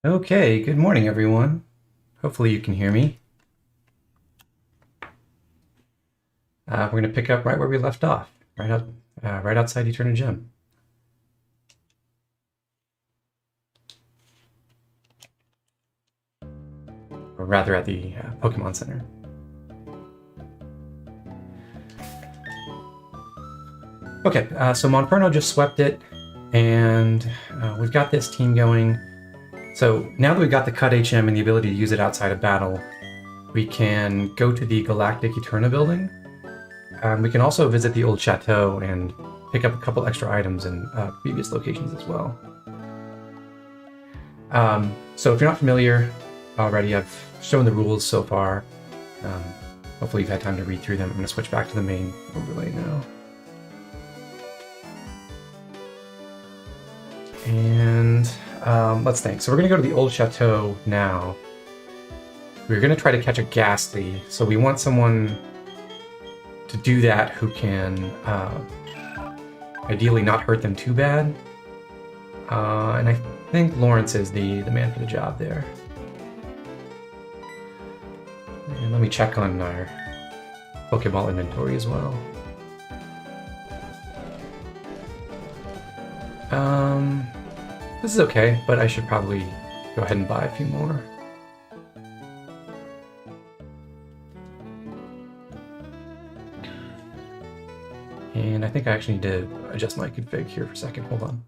Okay, good morning everyone. Hopefully you can hear me. We're going to pick up right where we left off, right outside Eterna Gym. Or rather at the Pokemon Center. Okay, so Monferno just swept it, and we've got this team going. So now that we've got the Cut HM and the ability to use it outside of battle, we can go to the Galactic Eterna building. We can also visit the old Chateau and pick up a couple extra items in previous locations as well. So if you're not familiar already, I've shown the rules so far. Hopefully you've had time to read through them. I'm going to switch back to the main overlay now. And let's think. So we're going to go to the old Chateau now. We're going to try to catch a Ghastly. So we want someone to do that who can ideally not hurt them too bad. And I think Lawrence is the man for the job there. And let me check on our Pokeball inventory as well. This is okay, but I should probably go ahead and buy a few more. And I think I actually need to adjust my config here for a second. Hold on.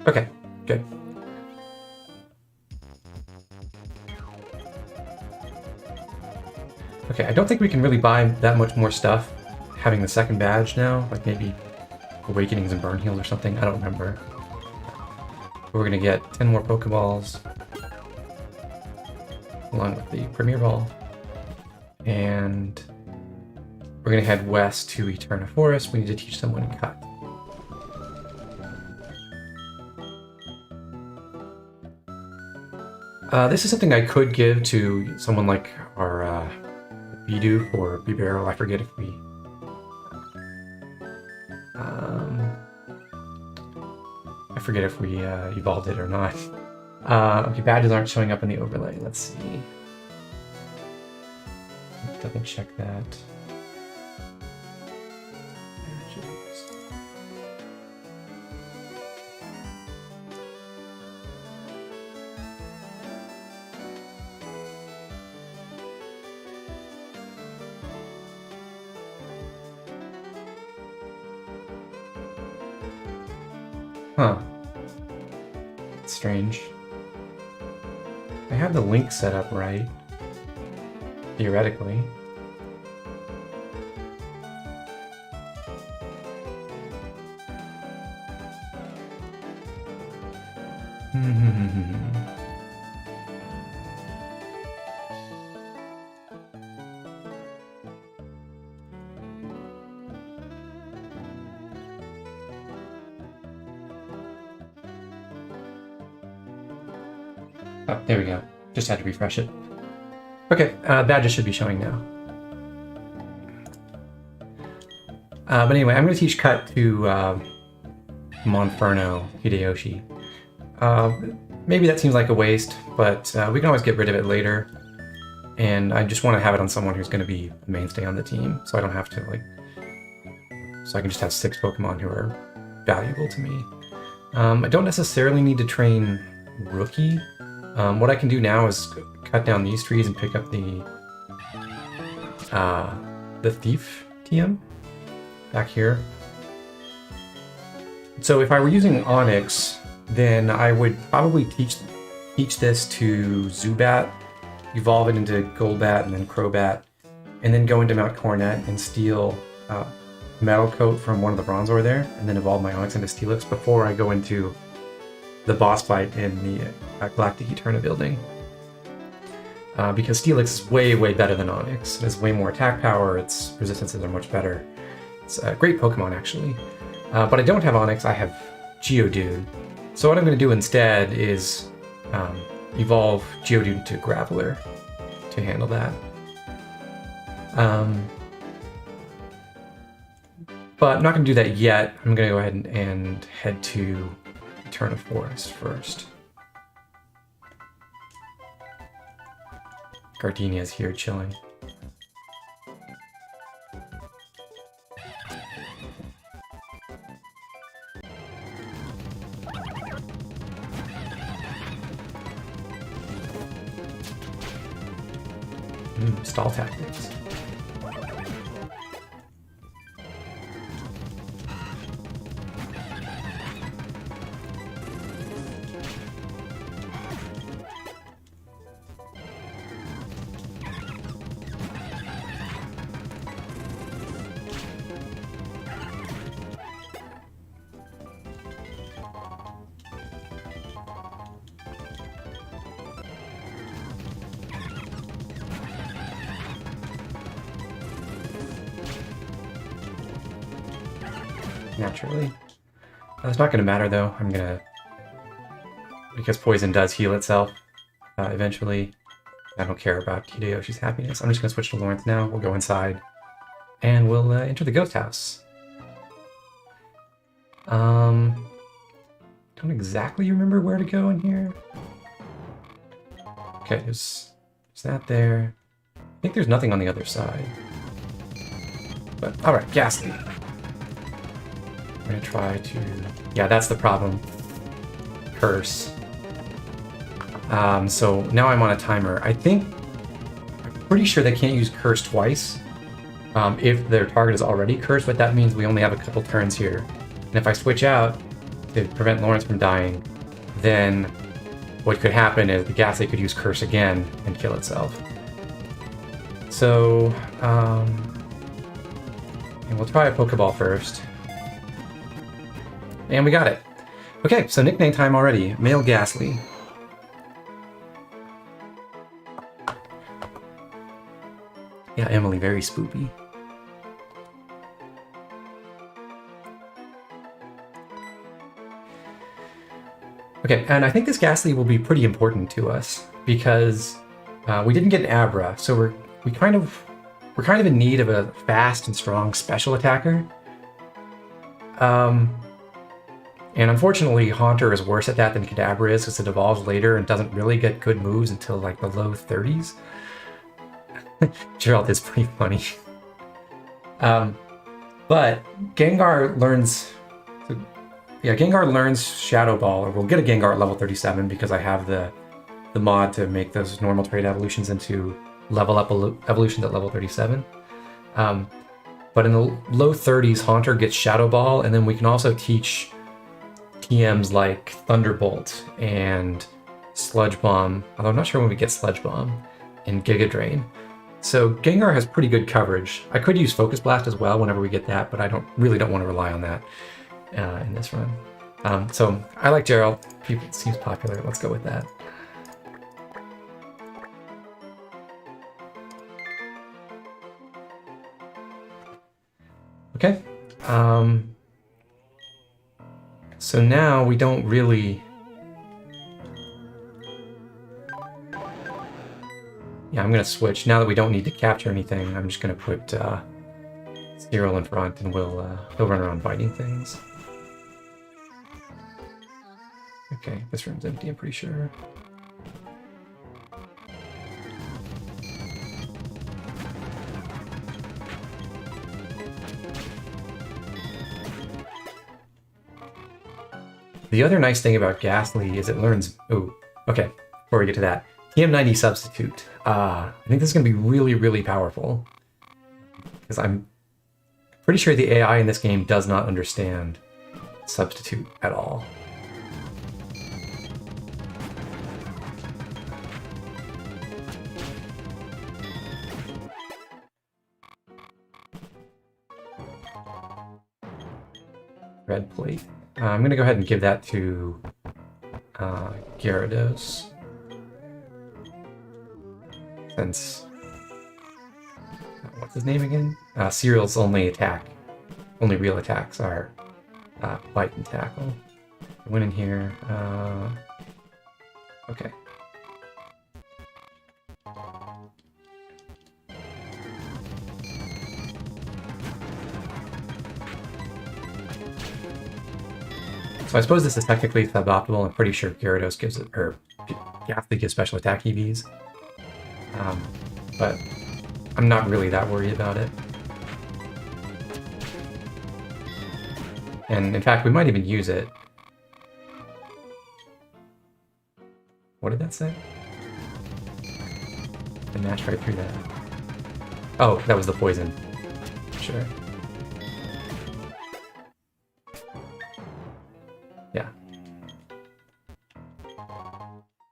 Okay, good. Okay, I don't think we can really buy that much more stuff having the second badge now, like maybe Awakenings and Burn Heals or something, I don't remember. We're gonna get 10 more Pokeballs along with the Premier Ball. And we're gonna head west to Eterna Forest. We need to teach someone to cut. This is something I could give to someone like our Bidoof or Bibarel. I forget if we... evolved it or not. Okay, badges aren't showing up in the overlay. Let's see. Double check that. Badges. Huh. That's strange. I have the link set up right. Theoretically. Oh, there we go. Just had to refresh it. Okay, badges should be showing now. But anyway, I'm going to teach Cut to Monferno Hideyoshi. Maybe that seems like a waste, but we can always get rid of it later. And I just want to have it on someone who's going to be a mainstay on the team, so I don't have to, like... So I can just have 6 Pokemon who are valuable to me. I don't necessarily need to train Rookie. What I can do now is cut down these trees and pick up the Thief TM back here. So if I were using Onyx, then I would probably teach this to Zubat, evolve it into Golbat and then Crobat, and then go into Mount Coronet and steal Metal Coat from one of the Bronzor there, and then evolve my Onyx into Steelix before I go into the boss fight in the Galactic Eterna building. Because Steelix is way, way better than Onyx. It has way more attack power, its resistances are much better. It's a great Pokemon, actually. But I don't have Onyx, I have Geodude. So what I'm going to do instead is evolve Geodude to Graveler to handle that. But I'm not going to do that yet. I'm going to go ahead and head to Eterna Forest first. Gardenia's here chilling. Stall tactics. Naturally. That's not going to matter though. I'm going to... Because poison does heal itself eventually. I don't care about Hideyoshi's happiness. I'm just going to switch to Lawrence now. We'll go inside. And we'll enter the ghost house. Don't exactly remember where to go in here. Okay, there's that there. I think there's nothing on the other side. But, alright, Ghastly. I'm gonna try to... Yeah, that's the problem. Curse. So now I'm on a timer. I'm pretty sure they can't use Curse twice if their target is already cursed, but that means we only have a couple turns here. And if I switch out to prevent Lawrence from dying, then what could happen is the Ghastly could use Curse again and kill itself. So, and we'll try a Pokeball first. And we got it. Okay, so nickname time already. Male Ghastly. Yeah, Emily, very spoopy. Okay, and I think this Ghastly will be pretty important to us because we didn't get an Abra, so we're kind of in need of a fast and strong special attacker. And unfortunately, Haunter is worse at that than Kadabra is because it evolves later and doesn't really get good moves until like the low 30s. Gerald is pretty funny. But Gengar learns... Yeah, Gengar learns Shadow Ball, or we'll get a Gengar at level 37 because I have the mod to make those normal trait evolutions into level up evolutions at level 37. But in the low 30s, Haunter gets Shadow Ball, and then we can also teach TMs like Thunderbolt and Sludge Bomb, although I'm not sure when we get Sludge Bomb, and Giga Drain. So Gengar has pretty good coverage. I could use Focus Blast as well whenever we get that, but I really don't want to rely on that in this run. So I like Gerald. It seems popular. Let's go with that. Okay. So now we don't really... Yeah, I'm going to switch. Now that we don't need to capture anything, I'm just going to put Cyril in front and he'll run around biting things. Okay, this room's empty, I'm pretty sure. The other nice thing about Ghastly is it learns... Ooh, okay, before we get to that. TM90 Substitute. I think this is going to be really, really powerful. Because I'm pretty sure the AI in this game does not understand Substitute at all. Red plate. I'm going to go ahead and give that to Gyarados. Since... what's his name again? Cyril's only real attacks are Bite and Tackle. went in here. Okay. So I suppose this is technically suboptimal. I'm pretty sure Gyarados gives it, or Ghastly gives special attack EVs. But I'm not really that worried about it. And in fact, we might even use it. What did that say? I mashed right through that. Oh, that was the poison. Sure. Yeah.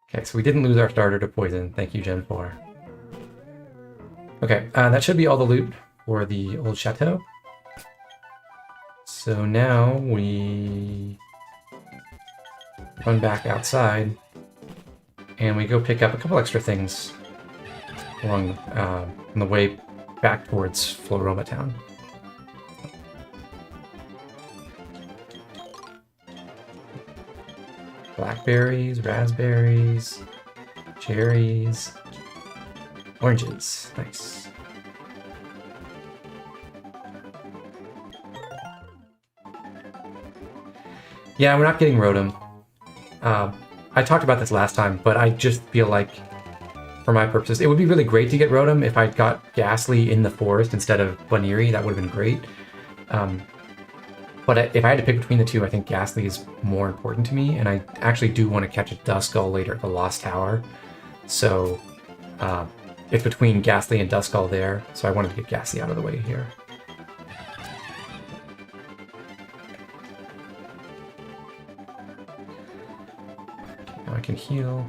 Okay, so we didn't lose our starter to poison. Thank you, Gen 4. Okay, that should be all the loot for the old chateau. So now we run back outside and we go pick up a couple extra things along on the way back towards Floroma Town. Blackberries, raspberries, cherries, oranges. Nice. Yeah, we're not getting Rotom. I talked about this last time, but I just feel like, for my purposes, it would be really great to get Rotom if I got Ghastly in the forest instead of Baniri. That would have been great. But if I had to pick between the two, I think Ghastly is more important to me, and I actually do want to catch a Duskull later at the Lost Tower. So it's between Ghastly and Duskull there, so I wanted to get Ghastly out of the way here. Okay, now I can heal.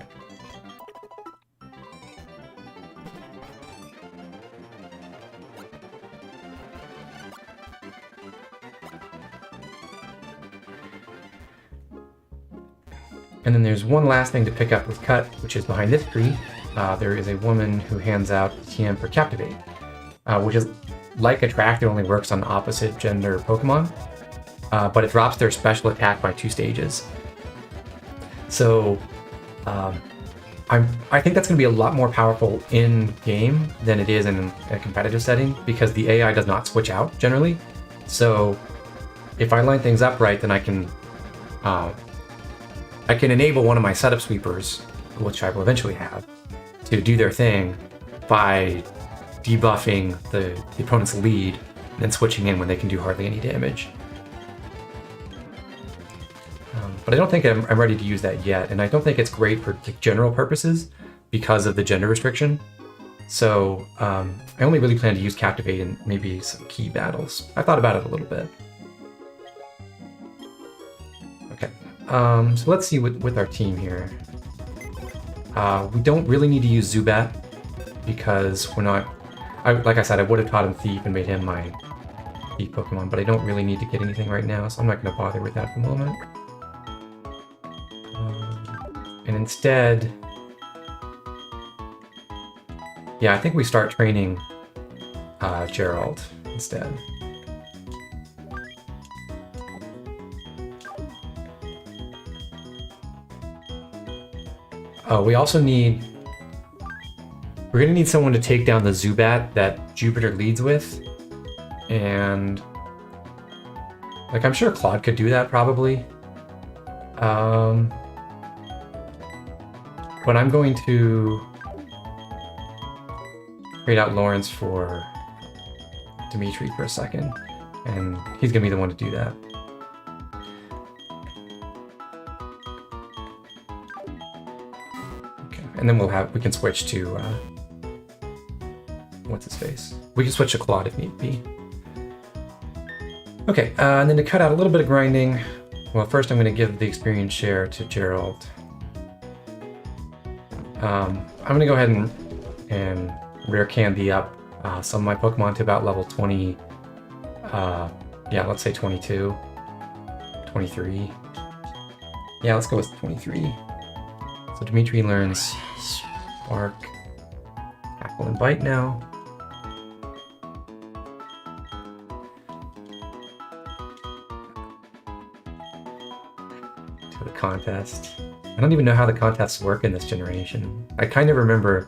And then there's one last thing to pick up with Cut, which is behind this tree. There is a woman who hands out TM for Captivate, which is like Attract, it only works on opposite gender Pokemon, but it drops their special attack by 2 stages. So I think that's going to be a lot more powerful in-game than it is in a competitive setting, because the AI does not switch out generally. So if I line things up right, then I can enable one of my setup sweepers, which I will eventually have, to do their thing by debuffing the opponent's lead and then switching in when they can do hardly any damage. But I don't think I'm ready to use that yet, and I don't think it's great for general purposes because of the gender restriction. So I only really plan to use Captivate in maybe some key battles. I thought about it a little bit. Okay. So let's see with our team here. We don't really need to use Zubat because we're not... like I said, I would have taught him Thief and made him my Thief Pokemon, but I don't really need to get anything right now, so I'm not going to bother with that at the moment. And instead... yeah, I think we start training Gerald instead. We also need... we're going to need someone to take down the Zubat that Jupiter leads with. And... like, I'm sure Claude could do that, probably. But I'm going to trade out Lawrence for Dimitri for a second. And he's going to be the one to do that. And then we can switch to, what's his face? We can switch to Claude if need be. Okay, and then to cut out a little bit of grinding, well, first I'm going to give the experience share to Gerald. I'm going to go ahead and rare candy up some of my Pokemon to about level 20, yeah, let's say 22, 23. Yeah, let's go with 23. So Dimitri learns Spark, Tackle, and Bite now. to a contest. I don't even know how the contests work in this generation. I kind of remember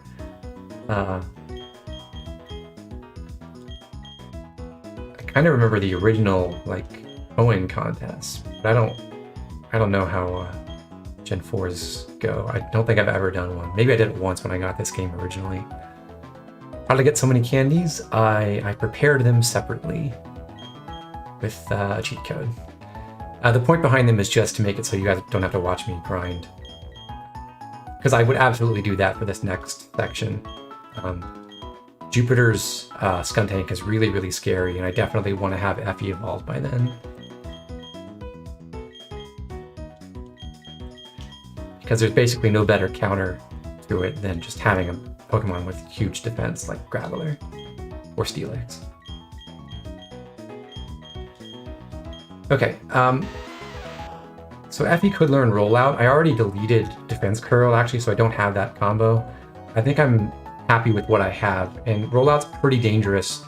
the original like Owen contests, but I don't know how Gen 4s go. I don't think I've ever done one. Maybe I did it once when I got this game originally. How did I get so many candies? I prepared them separately with a cheat code. The point behind them is just to make it so you guys don't have to watch me grind. Because I would absolutely do that for this next section. Jupiter's Skuntank is really, really scary, and I definitely want to have Effie evolved by then. Because there's basically no better counter to it than just having a Pokemon with huge defense like Graveler or Steelix. Okay, so Effie could learn Rollout. I already deleted Defense Curl actually, so I don't have that combo. I think I'm happy with what I have, and Rollout's pretty dangerous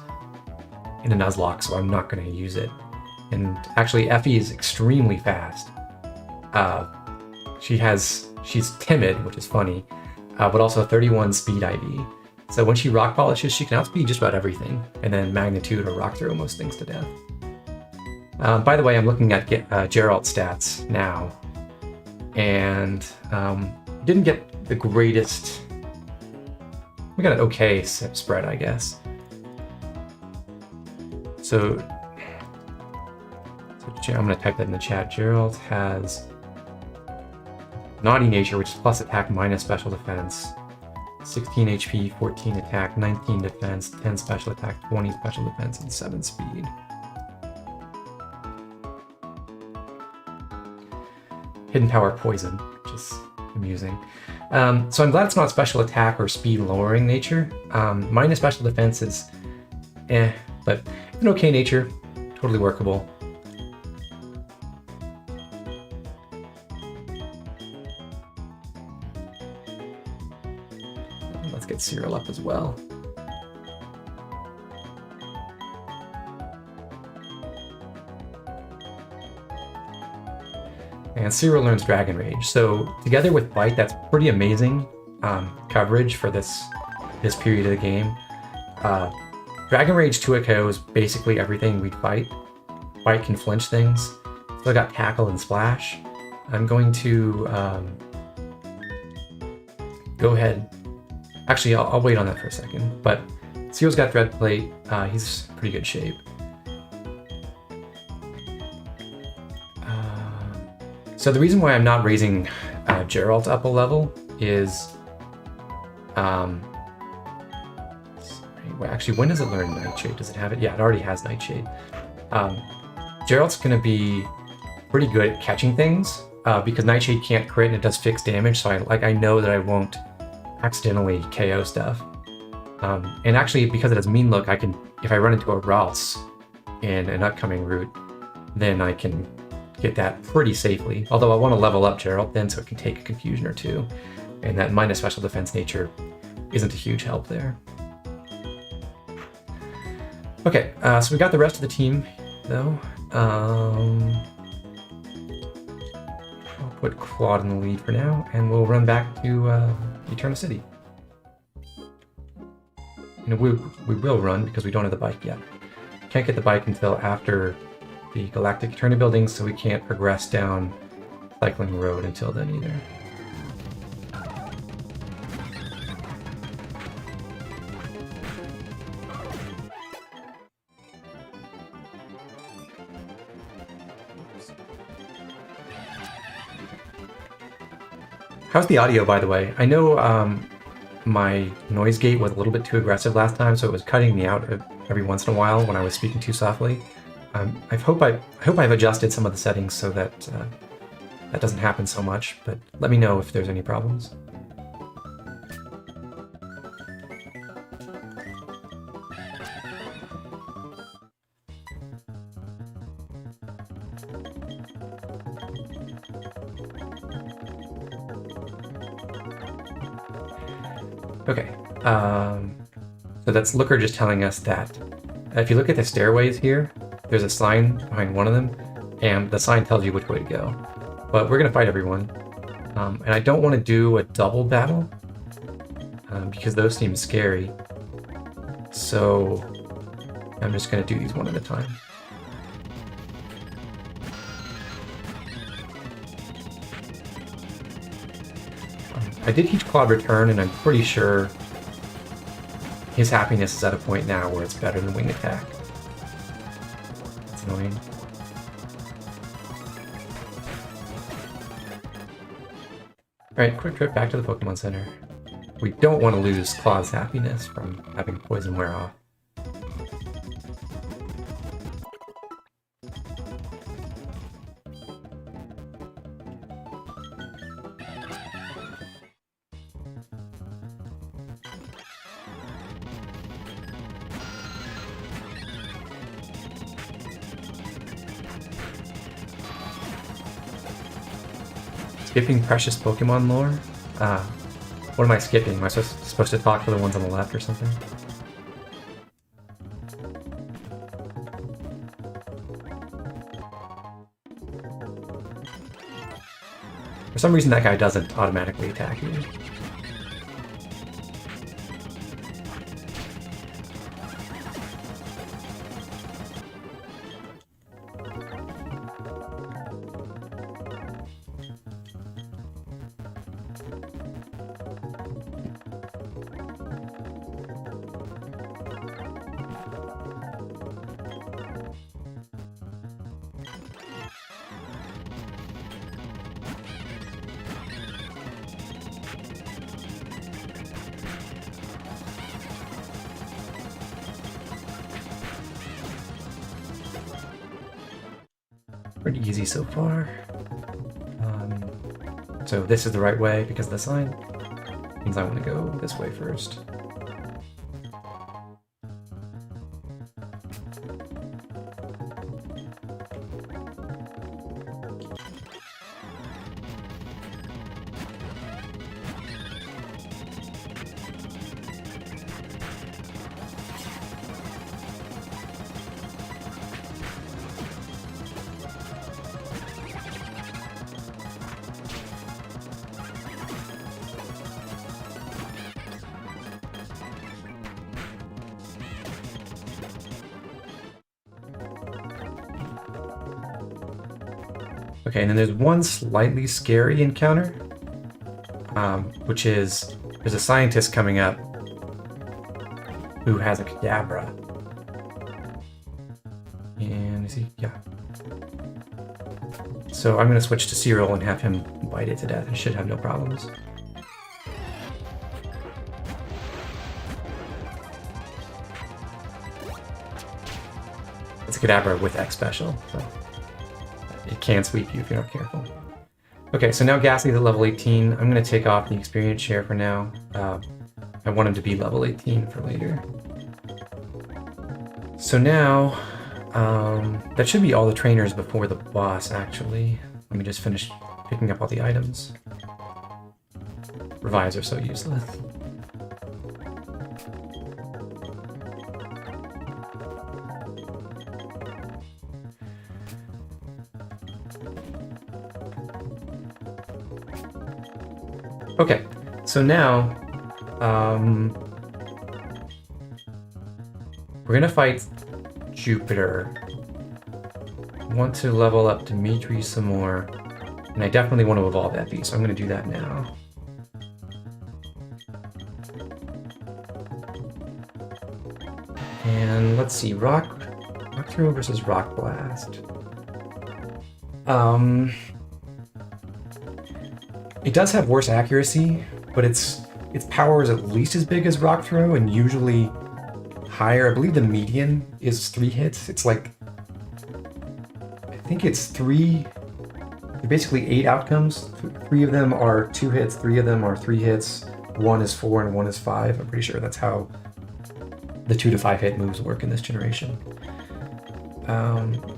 in a Nuzlocke, so I'm not going to use it. And actually, Effie is extremely fast. She's timid, which is funny, but also 31 speed ID. So when she rock polishes, she can outspeed just about everything, and then magnitude or rock throw most things to death. By the way, I'm looking at Geralt's stats now, and didn't get the greatest. We got an okay spread, I guess. So I'm going to type that in the chat. Geralt has Naughty Nature, which is plus attack minus special defense, 16 HP, 14 attack, 19 defense, 10 special attack, 20 special defense, and 7 speed. Hidden Power Poison, which is amusing. So I'm glad it's not special attack or speed lowering nature. Minus special defense is but an okay nature, totally workable. Let's get Cyril up as well. And Cyril learns Dragon Rage. So together with Bite, that's pretty amazing coverage for this period of the game. Dragon Rage 2 KOs basically everything we fight. Bite can flinch things. Still got Tackle and Splash. I'm going to go ahead. Actually, I'll wait on that for a second. But Cyril's got Dread Plate. He's pretty good shape. So the reason why I'm not raising Geralt up a level is, actually, when does it learn Nightshade? Does it have it? Yeah, it already has Nightshade. Geralt's gonna be pretty good at catching things because Nightshade can't crit and it does fixed damage. So I know that I won't accidentally KO stuff. And actually, because it has Mean Look, I can, if I run into a Ralts in an upcoming route, then I can get that pretty safely. Although I want to level up Geralt then so it can take a confusion or two. And that minus special defense nature isn't a huge help there. Okay, so we got the rest of the team though. I'll put Claude in the lead for now, and we'll run back to Eterna City. You know, we will run because we don't have the bike yet. Can't get the bike until after the Galactic Eterna buildings, so we can't progress down Cycling Road until then either. How's the audio, by the way? I know my noise gate was a little bit too aggressive last time, so it was cutting me out every once in a while when I was speaking too softly. I hope I've adjusted some of the settings so that that doesn't happen so much, but let me know if there's any problems. Okay, so that's Looker just telling us that if you look at the stairways here, there's a sign behind one of them, and the sign tells you which way to go. but we're gonna fight everyone. And I don't want to do a double battle because those seem scary. So I'm just gonna do these one at a time. I did teach Claude Return, and I'm pretty sure his happiness is at a point now where it's better than Wing Attack. It's annoying. Alright, quick trip back to the Pokemon Center. We don't want to lose Claude's happiness from having poison wear off. Skipping precious Pokemon lore? What am I skipping? Am I supposed to talk to the ones on the left or something? For some reason that guy doesn't automatically attack you. Pretty easy so far. So this is the right way because of the sign. Means I want to go this way first. Okay, and then there's one slightly scary encounter, which is there's a scientist coming up who has a Kadabra. And is he? Yeah. So I'm going to switch to Cyril and have him bite it to death. I should have no problems. It's a Kadabra with X special, so it can sweep you if you're not careful. Okay, so now Ghastly's at level 18. I'm going to take off the experience share for now. I want him to be level 18 for later. So now, that should be all the trainers before the boss, actually. Let me just finish picking up all the items. Revives are so useless. Okay, so now, we're gonna fight Jupiter. I want to level up Dimitri some more, and I definitely want to evolve Epi, so I'm gonna do that now. And let's see, Rock Throw versus Rock Blast. It does have worse accuracy, but its power is at least as big as Rock Throw and usually higher. I believe the median is 3 hits. It's like, I think it's 3, basically 8 outcomes. 3 of them are 2 hits, 3 of them are 3 hits, 1 is 4 and 1 is 5. I'm pretty sure that's how the 2 to 5 hit moves work in this generation.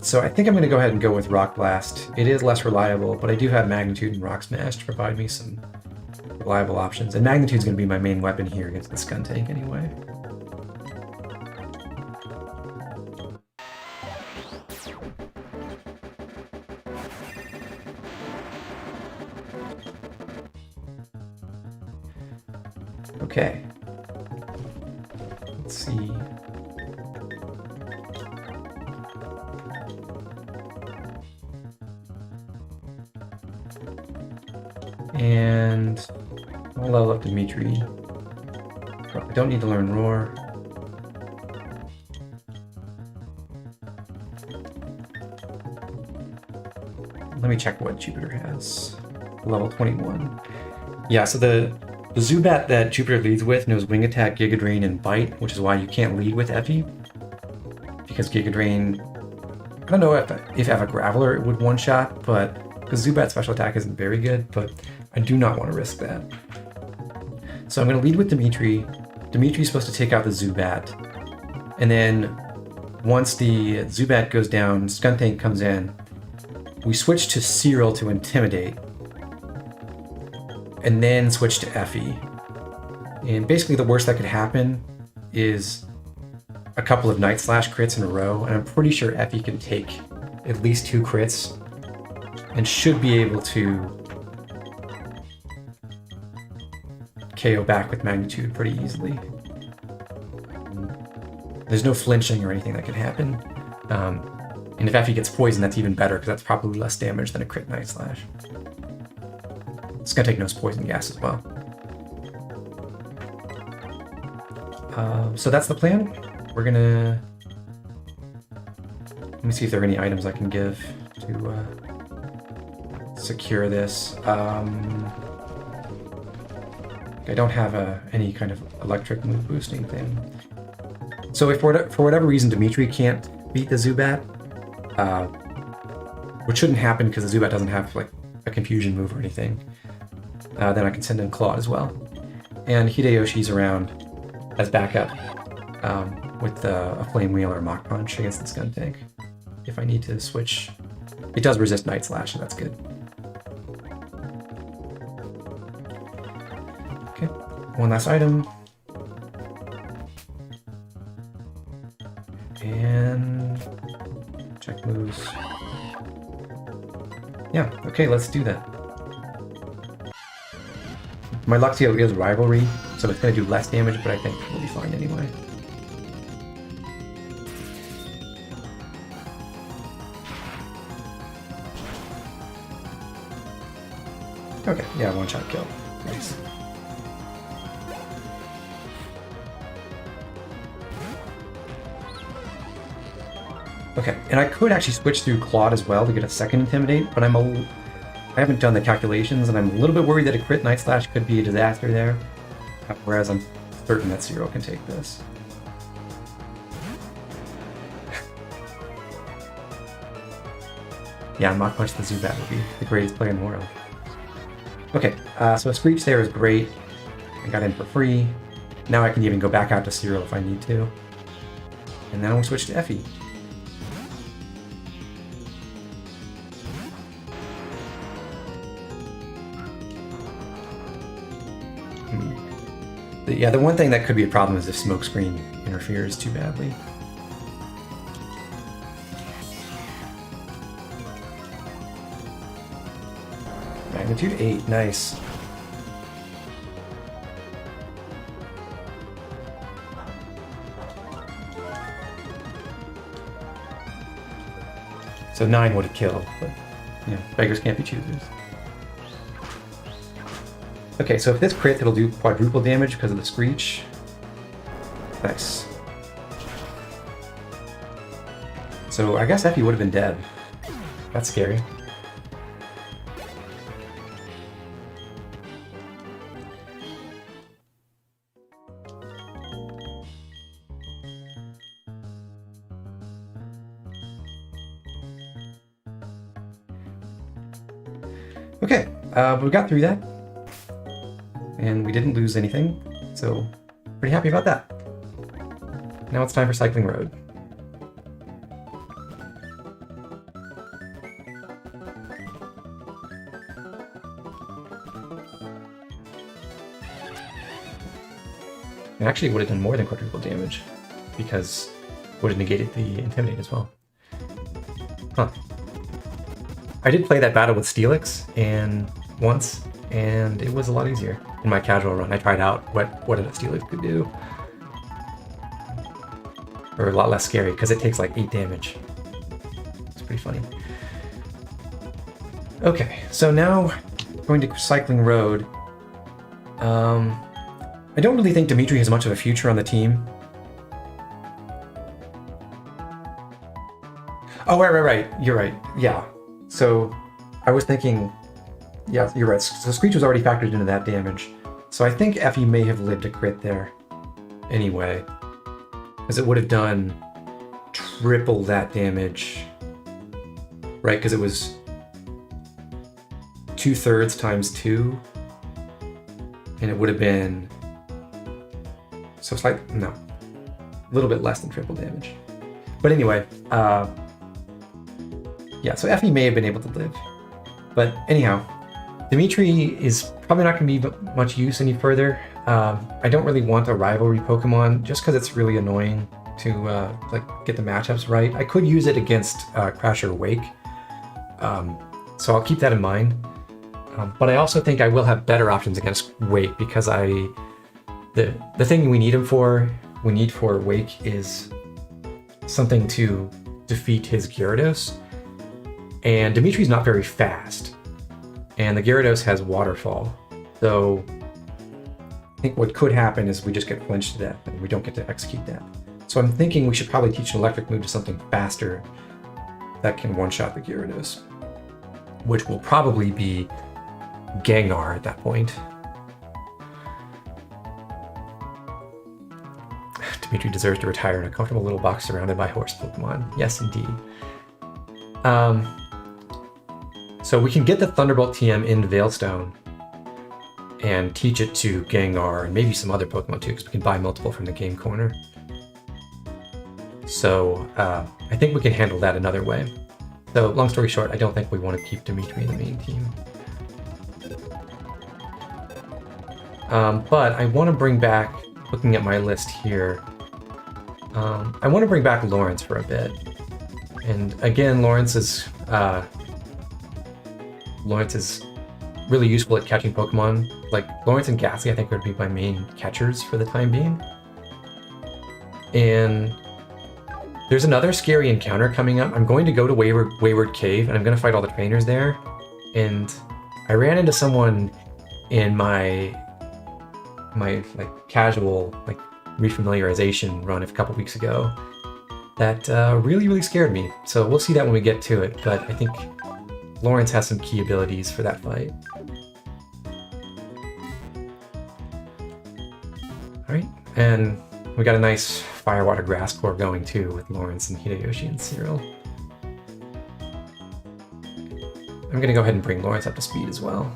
So I think I'm going to go ahead and go with Rock Blast. It is less reliable, but I do have Magnitude and Rock Smash to provide me some reliable options. And Magnitude's going to be my main weapon here against the Skuntank anyway. Okay. Let's see. And I'll level up Dimitri. I don't need to learn Roar. Let me check what Jupiter has. Level 21. Yeah, so the Zubat that Jupiter leads with knows Wing Attack, Giga Drain, and Bite, which is why you can't lead with Effie. Because Giga Drain, I don't know if I have a Graveler it would one-shot, but because Zubat's special attack isn't very good, but I do not want to risk that. So I'm going to lead with Dimitri. Dimitri's supposed to take out the Zubat. And then once the Zubat goes down, Skuntank comes in. We switch to Cyril to Intimidate. And then switch to Effie. And basically the worst that could happen is a couple of Night Slash crits in a row. And I'm pretty sure Effie can take at least 2 crits. And should be able to KO back with Magnitude pretty easily. There's no flinching or anything that can happen. And if Effie gets poisoned, that's even better, because that's probably less damage than a crit Night Slash. It's gonna take no poison gas as well. So that's the plan. We're gonna... Let me see if there are any items I can give to secure this. I don't have any kind of electric move boosting thing. So if for whatever reason Dimitri can't beat the Zubat, which shouldn't happen because the Zubat doesn't have like a confusion move or anything, then I can send in Claude as well. And Hideyoshi's around as backup with a Flame Wheel or Mach Punch against the Skuntank. If I need to switch, it does resist Night Slash, so that's good. Okay, one last item. And check moves. Yeah, okay, let's do that. My Luxio is Rivalry, so it's going to do less damage, but I think we'll be fine anyway. Okay, yeah, one-shot kill. Nice. Okay, and I could actually switch through Claude as well to get a second Intimidate, but I haven't done the calculations, and I'm a little bit worried that a crit Night Slash could be a disaster there, whereas I'm certain that Zero can take this. Yeah, Mach Punch the Zubat would be the greatest play in the world. Okay, so a Screech there is great. I got in for free. Now I can even go back out to Cyril if I need to. And then we'll switch to Effie. Yeah, the one thing that could be a problem is if Smokescreen interferes too badly. Magnitude 8, nice. So 9 would have killed, but you know, beggars can't be choosers. Okay, so if this crit, it'll do quadruple damage because of the Screech. Nice. So I guess Effie would have been dead. That's scary. Okay, we got through that. And we didn't lose anything, so pretty happy about that. Now it's time for Cycling Road. It actually would have done more than quadruple damage, because it would have negated the Intimidate as well. Huh. I did play that battle with Steelix once, and it was a lot easier. in my casual run. I tried out what a Steel Leaf could do. Or a lot less scary, because it takes like 8 damage. It's pretty funny. Okay, so now going to Cycling Road. I don't really think Dimitri has much of a future on the team. Oh, right. You're right. Yeah. So I was thinking, yeah, you're right. So Screech was already factored into that damage. So I think Effie may have lived a crit there anyway, because it would have done triple that damage, right? Because it was 2/3 times 2, and it would have been, so it's like, no, a little bit less than triple damage. But anyway, yeah, so Effie may have been able to live. But anyhow, Dimitri is probably not going to be much use any further. I don't really want a rivalry Pokemon, just because it's really annoying to like get the matchups right. I could use it against Crasher Wake, so I'll keep that in mind. But I also think I will have better options against Wake, because the thing we need for Wake is something to defeat his Gyarados. And Dimitri's not very fast, and the Gyarados has Waterfall. So I think what could happen is we just get flinched to death and we don't get to execute that. So I'm thinking we should probably teach an electric move to something faster that can one-shot the Gyarados, which will probably be Gengar at that point. Dimitri deserves to retire in a comfortable little box surrounded by horse Pokemon. Yes, indeed. So we can get the Thunderbolt TM in Veilstone and teach it to Gengar and maybe some other Pokemon too, because we can buy multiple from the game corner. So I think we can handle that another way. So long story short, I don't think we want to keep Dimitri in the main team. But I want to bring back, looking at my list here, I want to bring back Lawrence for a bit. And again, Lawrence is really useful at catching Pokemon. Like, Lawrence and Ghastly, I think, would be my main catchers for the time being. And there's another scary encounter coming up. I'm going to go to Wayward Cave, and I'm going to fight all the trainers there. And I ran into someone in my like casual like refamiliarization run a couple weeks ago that really scared me. So we'll see that when we get to it. But I think Lawrence has some key abilities for that fight. Alright, and we got a nice Firewater Grass core going too with Lawrence and Hideyoshi and Cyril. I'm gonna go ahead and bring Lawrence up to speed as well.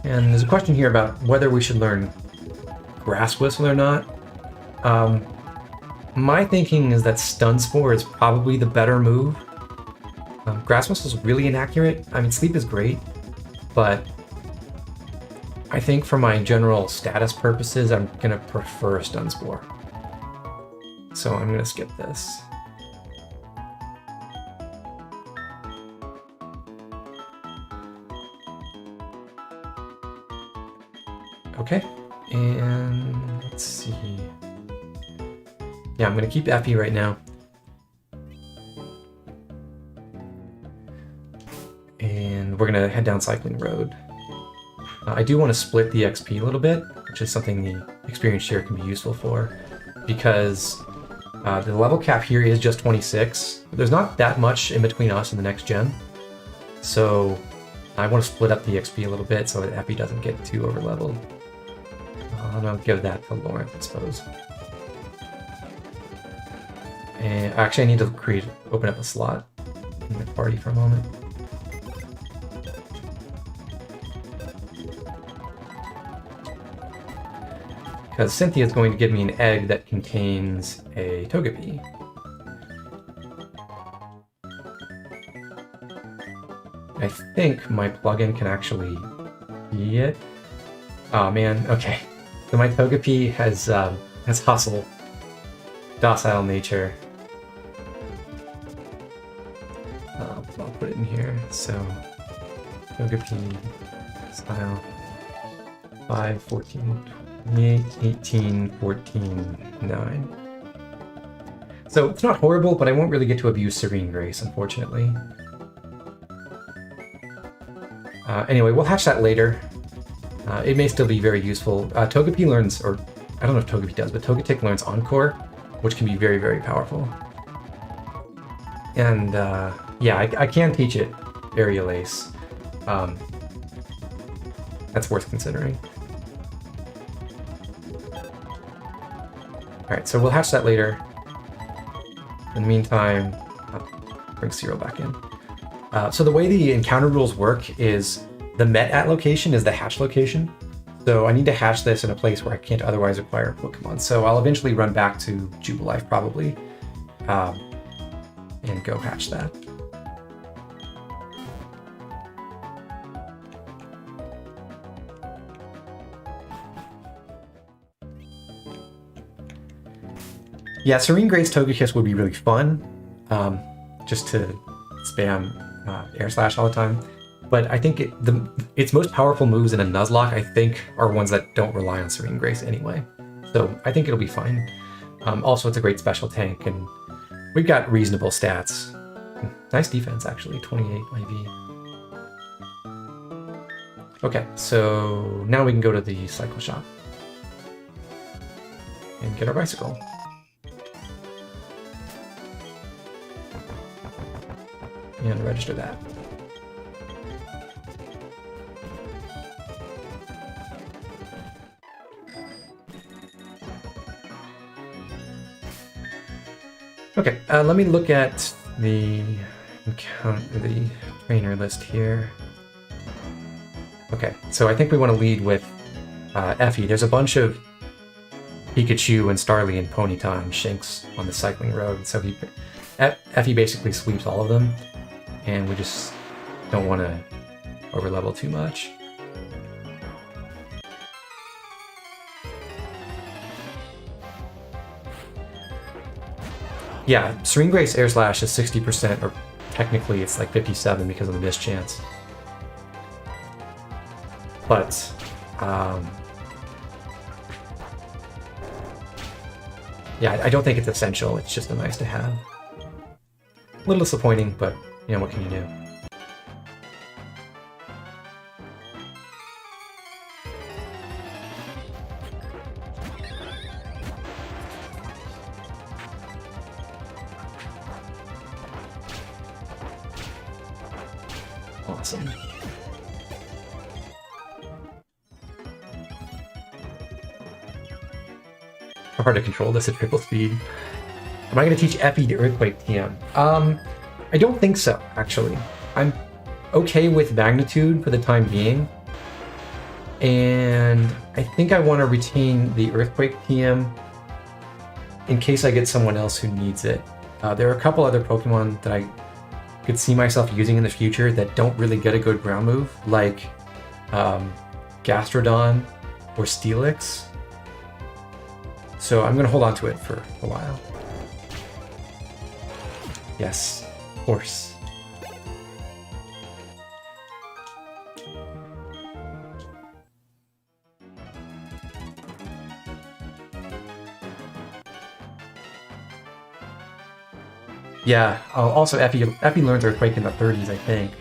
And there's a question here about whether we should learn Grass Whistle or not. My thinking is that Stun Spore is probably the better move. Grass Whistle is really inaccurate. I mean, Sleep is great, but I think for my general status purposes, I'm gonna prefer Stun Spore. So I'm gonna skip this. Okay, and let's see. Yeah, I'm gonna keep Effie right now. And we're gonna head down Cycling Road. I do want to split the XP a little bit, which is something the experience share can be useful for, because the level cap here is just 26. There's not that much in between us and the next gen. So I want to split up the XP a little bit so that Effie doesn't get too over leveled. I'll give that to Lawrence, I suppose. And actually, I need to open up a slot in my party for a moment. Because Cynthia is going to give me an egg that contains a Togepi. I think my plugin can actually see it. Oh man, okay. So my Togepi has hustle, docile nature. I'll put it in here. So Togepi style 5, 14, 28, 18, 14, 9. So it's not horrible, but I won't really get to abuse Serene Grace, unfortunately. Anyway, we'll hatch that later. It may still be very useful. Togepi learns, or I don't know if Togepi does, but Togetic learns Encore, which can be very, very powerful. And yeah, I can teach it Aerial Ace. That's worth considering. Alright, so we'll hatch that later. In the meantime, I'll bring Cyril back in. So the way the encounter rules work is the met at location is the hatch location. So I need to hatch this in a place where I can't otherwise acquire Pokemon. So I'll eventually run back to Jubilife probably and go hatch that. Yeah, Serene Grace Togekiss would be really fun, just to spam Air Slash all the time. But I think its most powerful moves in a Nuzlocke, I think, are ones that don't rely on Serene Grace anyway. So I think it'll be fine. Also, it's a great special tank, and we've got reasonable stats. Nice defense, actually, 28 IV. Okay, so now we can go to the cycle shop and get our bicycle. And register that. Okay, let me look at the trainer list here. Okay, so I think we want to lead with Effie. There's a bunch of Pikachu and Starly and Ponyta and Shinx on the cycling road, so Effie basically sweeps all of them, and we just don't want to overlevel too much. Yeah, Serene Grace Air Slash is 60%, or technically it's like 57 because of the mischance. But, yeah, I don't think it's essential. It's just a nice to have. A little disappointing, but, you know, what can you do? Awesome. Hard to control this at triple speed. Am I going to teach Effie the Earthquake TM? I don't think so, actually. I'm okay with Magnitude for the time being. And I think I want to retain the Earthquake TM in case I get someone else who needs it. There are a couple other Pokemon that I could see myself using in the future that don't really get a good ground move, like Gastrodon or Steelix. So I'm going to hold on to it for a while. Yes, horse. Yeah, also Effie learns Earthquake in the 30s, I think.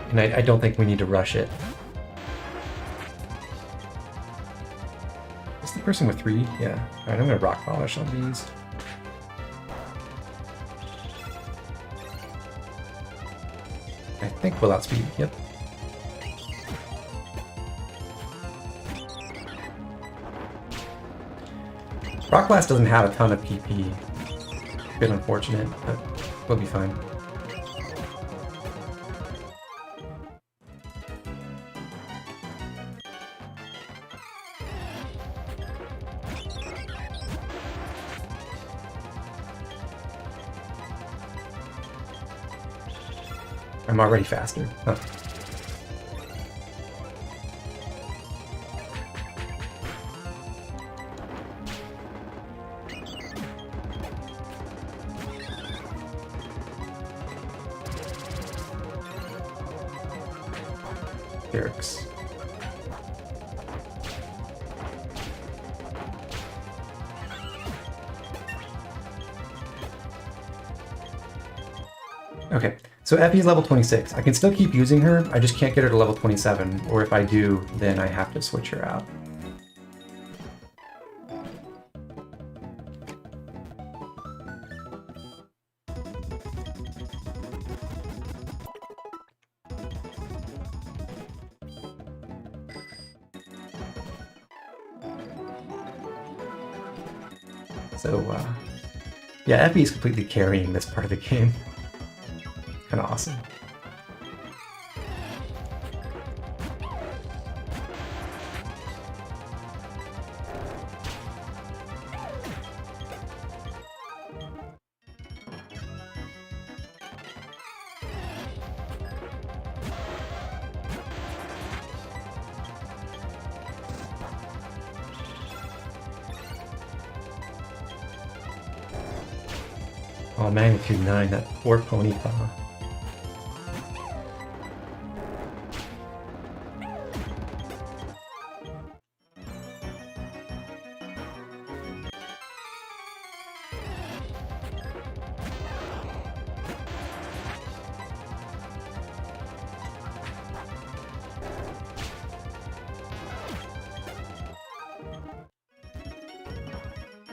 And I don't think we need to rush it. Is the person with 3? Yeah. Alright, I'm gonna Rock Polish on these. I think we'll outspeed, yep. Rock Blast doesn't have a ton of PP. A bit unfortunate, but we'll be fine. I'm already faster. Huh. Lyrics. Okay, so Effie's level 26. I can still keep using her, I just can't get her to level 27, or if I do, then I have to switch her out. So, yeah, Effie is completely carrying this part of the game. Kind of awesome. Oh, magnitude 9, that poor pony paw.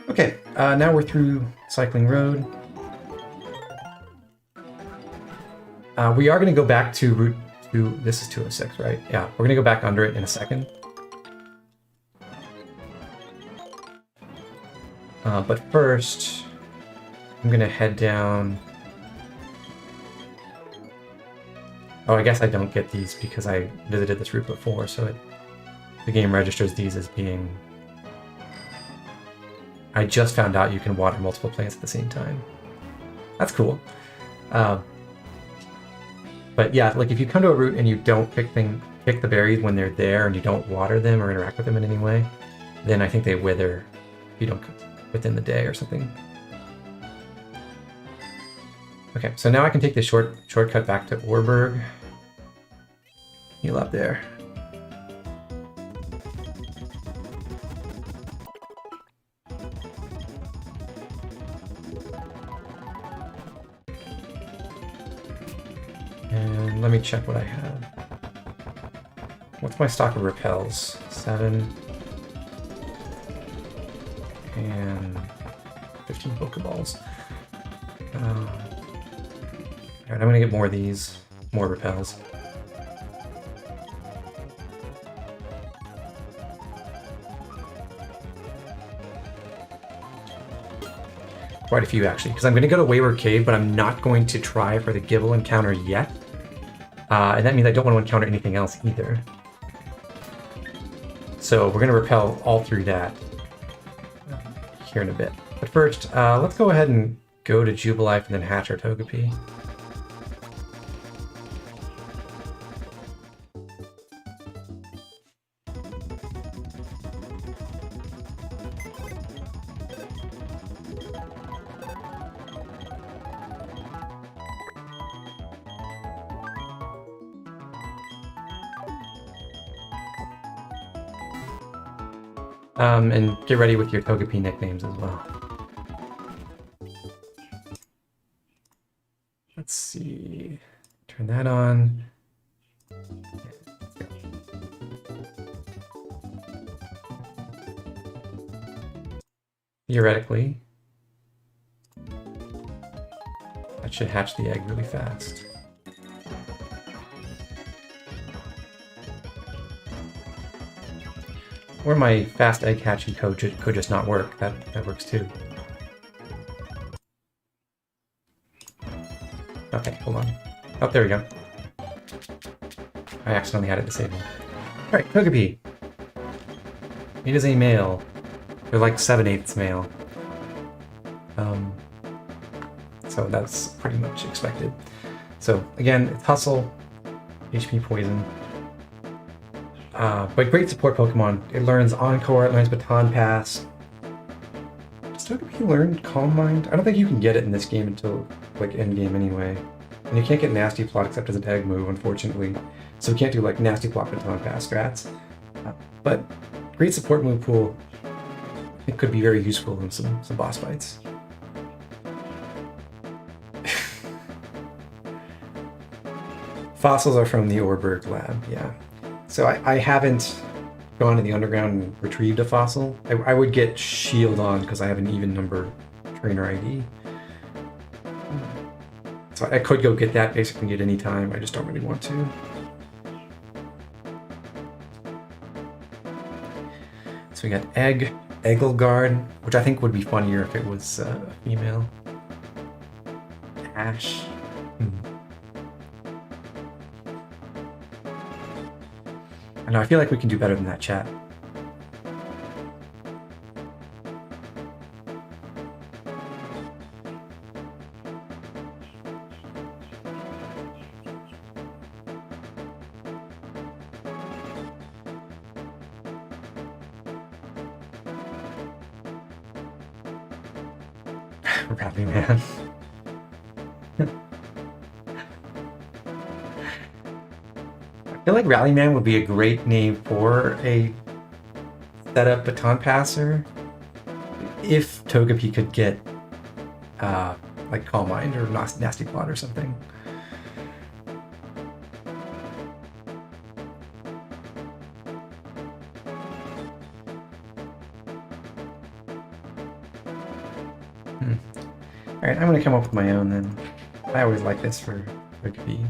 Okay, now we're through Cycling Road. We are going to go back to Route 2. This is 206, right? Yeah, we're going to go back under it in a second. But first, I'm going to head down. Oh, I guess I don't get these because I visited this route before, so the game registers these as being... I just found out you can water multiple plants at the same time. That's cool. But yeah, like if you come to a route and you don't pick the berries when they're there and you don't water them or interact with them in any way, then I think they wither if you don't within the day or something. Okay, so now I can take the shortcut back to Orberg. Heal up there. And let me check what I have. What's my stock of repels? 7. And 15 Pokeballs. Alright, I'm gonna get more of these. More repels. Quite a few, actually, because I'm going to go to Wayward Cave, but I'm not going to try for the Gible encounter yet. And that means I don't want to encounter anything else either. So we're going to repel all through that here in a bit. But first, let's go ahead and go to Jubilife and then hatch our Togepi. And get ready with your Togepi nicknames as well. Let's see. Turn that on. Let's go. Theoretically, that should hatch the egg really fast. Or my fast egg hatching code could just not work. That works too. Okay, hold on. Oh, there we go. I accidentally had it disabled. Alright, Togepi. It is a male. They're like 7/8 male. So that's pretty much expected. So again, it's Hustle, HP Poison. But great support Pokemon. It learns Encore, it learns Baton Pass. Does Togepi learn Calm Mind? I don't think you can get it in this game until like end game anyway. And you can't get Nasty Plot except as a tag move, unfortunately. So we can't do like Nasty Plot Baton Pass strats. But great support move pool. It could be very useful in some boss fights. Fossils are from the Orberg lab, yeah. So I haven't gone to the underground and retrieved a fossil. I would get shield on because I have an even number trainer ID. So I could go get that basically at any time. I just don't really want to. So we got Eggelgard, which I think would be funnier if it was a female. Ash. I know, I feel like we can do better than that, chat. Rally Man. I feel like Rally Man would be a great name for a setup baton passer if Togepi could get like Calm Mind or Nasty Plot or something. Alright, I'm gonna come up with my own then. I always like this for Togepi.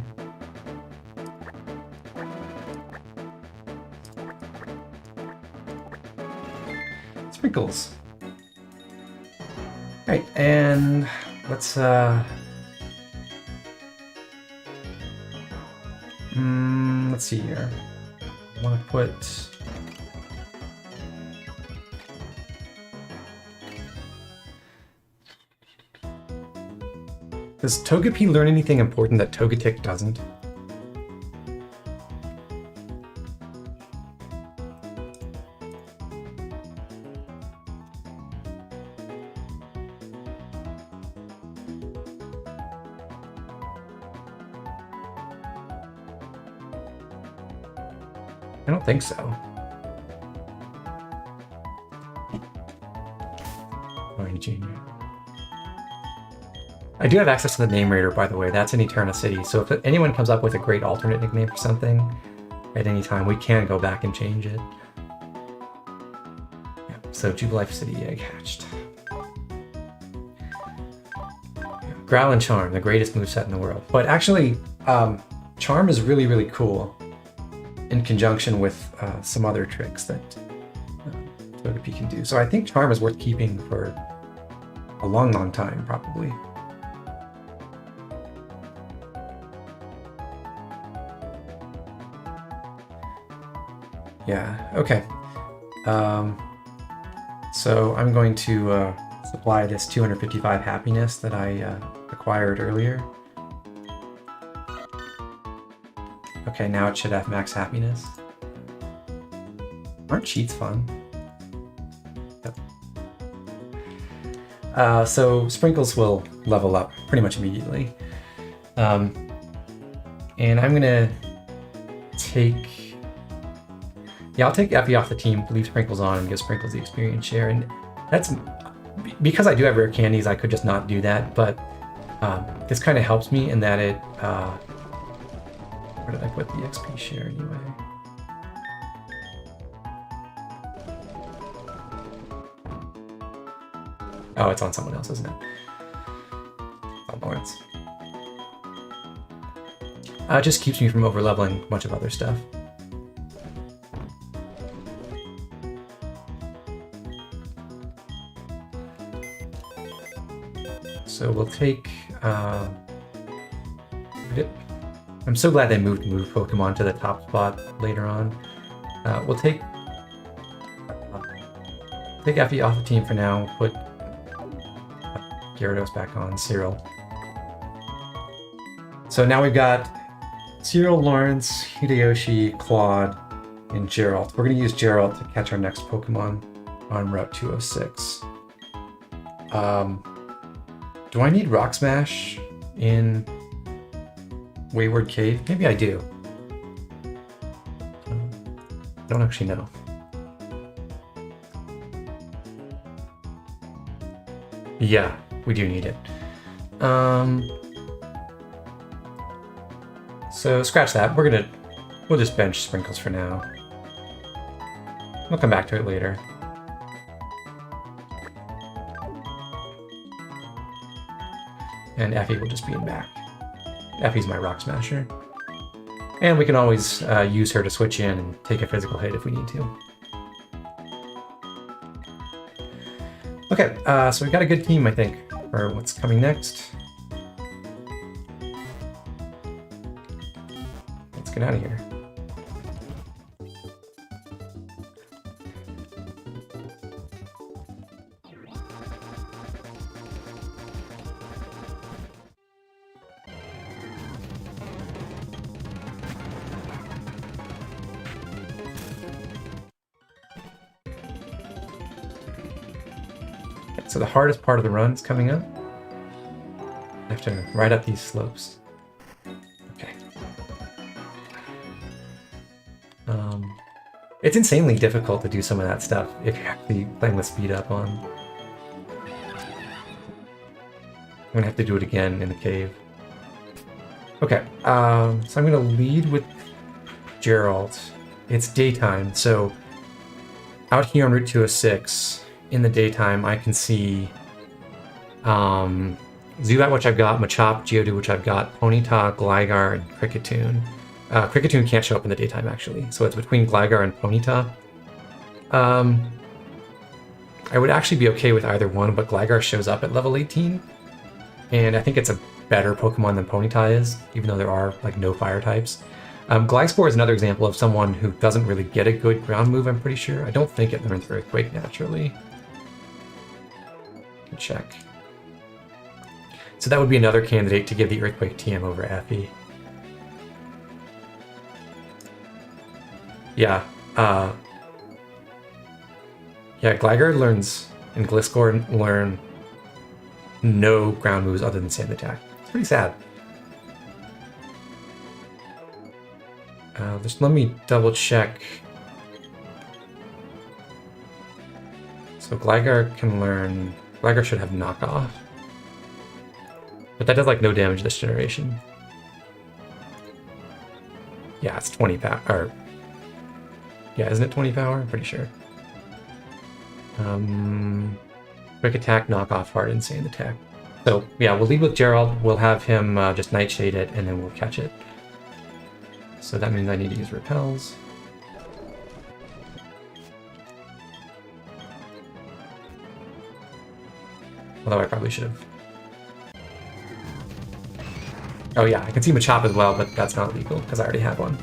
Sprinkles. Alright, and let's let's see here. I want to put Does Togepi learn anything important that Togetic doesn't? I don't think so. Junior. I do have access to the name raider, by the way. That's in Eterna City. So if anyone comes up with a great alternate nickname for something at any time, we can go back and change it. Yeah, so Jubilife City egg hatched. Growl and Charm, the greatest moveset in the world. But actually, Charm is really, really cool in conjunction with some other tricks that Togepi can do. So I think Charm is worth keeping for a long, long time, probably. Yeah, okay. So I'm going to supply this 255 happiness that I acquired earlier. Okay, now it should have max happiness. Aren't cheats fun? Yep. So Sprinkles will level up pretty much immediately. And I'm gonna take... Yeah, I'll take Effie off the team, leave Sprinkles on, and give Sprinkles the experience share. And that's... Because I do have rare candies, I could just not do that, but this kind of helps me in that it... where did I put the XP share anyway? Oh, it's on someone else, isn't it? On Lawrence. It just keeps me from over-leveling a bunch of other stuff. So we'll take... I'm so glad they moved Pokemon to the top spot later on. We'll take Effie off the team for now, put Gyarados back on, Cyril. So now we've got Cyril, Lawrence, Hideyoshi, Claude, and Geralt. We're going to use Geralt to catch our next Pokemon on Route 206. Do I need Rock Smash in Wayward Cave? Maybe I do. I don't actually know. Yeah, we do need it. So scratch that. We'll just bench Sprinkles for now. We'll come back to it later. And Effie will just be in back. Effie's my Rock Smasher. And we can always use her to switch in and take a physical hit if we need to. Okay, so we've got a good team, I think, for what's coming next. Let's get out of here. So the hardest part of the run is coming up. I have to ride up these slopes. Okay. It's insanely difficult to do some of that stuff if you're actually playing with speed up on. I'm gonna have to do it again in the cave. Okay, so I'm gonna lead with Geralt. It's daytime, so out here on Route 206, in the daytime, I can see Zubat, which I've got, Machop, Geodude, which I've got, Ponyta, Gligar, and Kricketune. Kricketune can't show up in the daytime, actually, so it's between Gligar and Ponyta. I would actually be okay with either one, but Gligar shows up at level 18, and I think it's a better Pokemon than Ponyta is, even though there are like no fire types. Glyspore is another example of someone who doesn't really get a good ground move, I'm pretty sure. I don't think it learns Earthquake naturally. Check. So that would be another candidate to give the Earthquake TM over Effie. Yeah. Yeah, Gligar learns and Gliscor learn no ground moves other than Sand Attack. It's pretty sad. Just let me double check. So Gligar can learn... Gligar should have knockoff. But that does like no damage this generation. Yeah, it's 20 power. Or... yeah, isn't it 20 power? I'm pretty sure. Quick attack, knockoff, hard, and Sand Attack. So yeah, we'll lead with Gerald. We'll have him just Nightshade it, and then we'll catch it. So that means I need to use repels. Although I probably should have. Oh yeah, I can see Machop as well, but that's not legal because I already have one.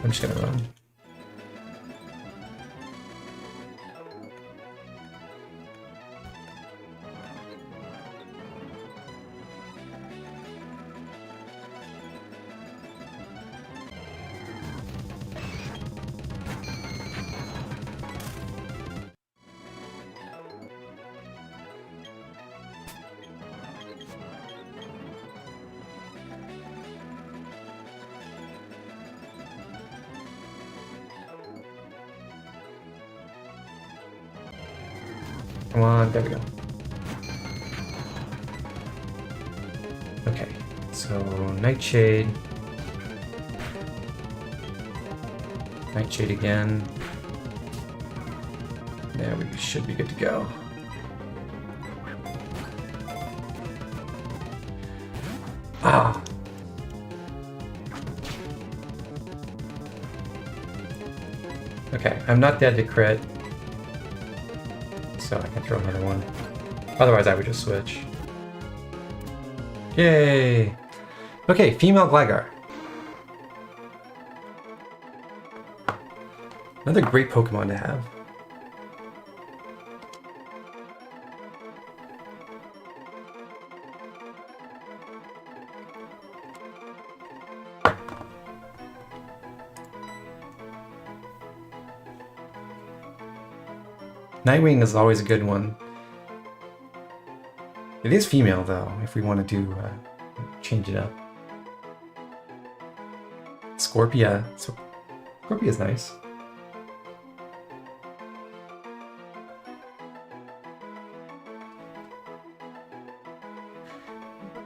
I'm just gonna run. Come on, there we go. Okay, so Nightshade. Nightshade again. Yeah, we should be good to go. Ah! Okay, I'm not dead to crit. So I can throw another one. Otherwise, I would just switch. Yay! Okay, female Gligar. Another great Pokemon to have. Nightwing is always a good one. It is female, though, if we want to do change it up. Scorpia. Scorpia's nice.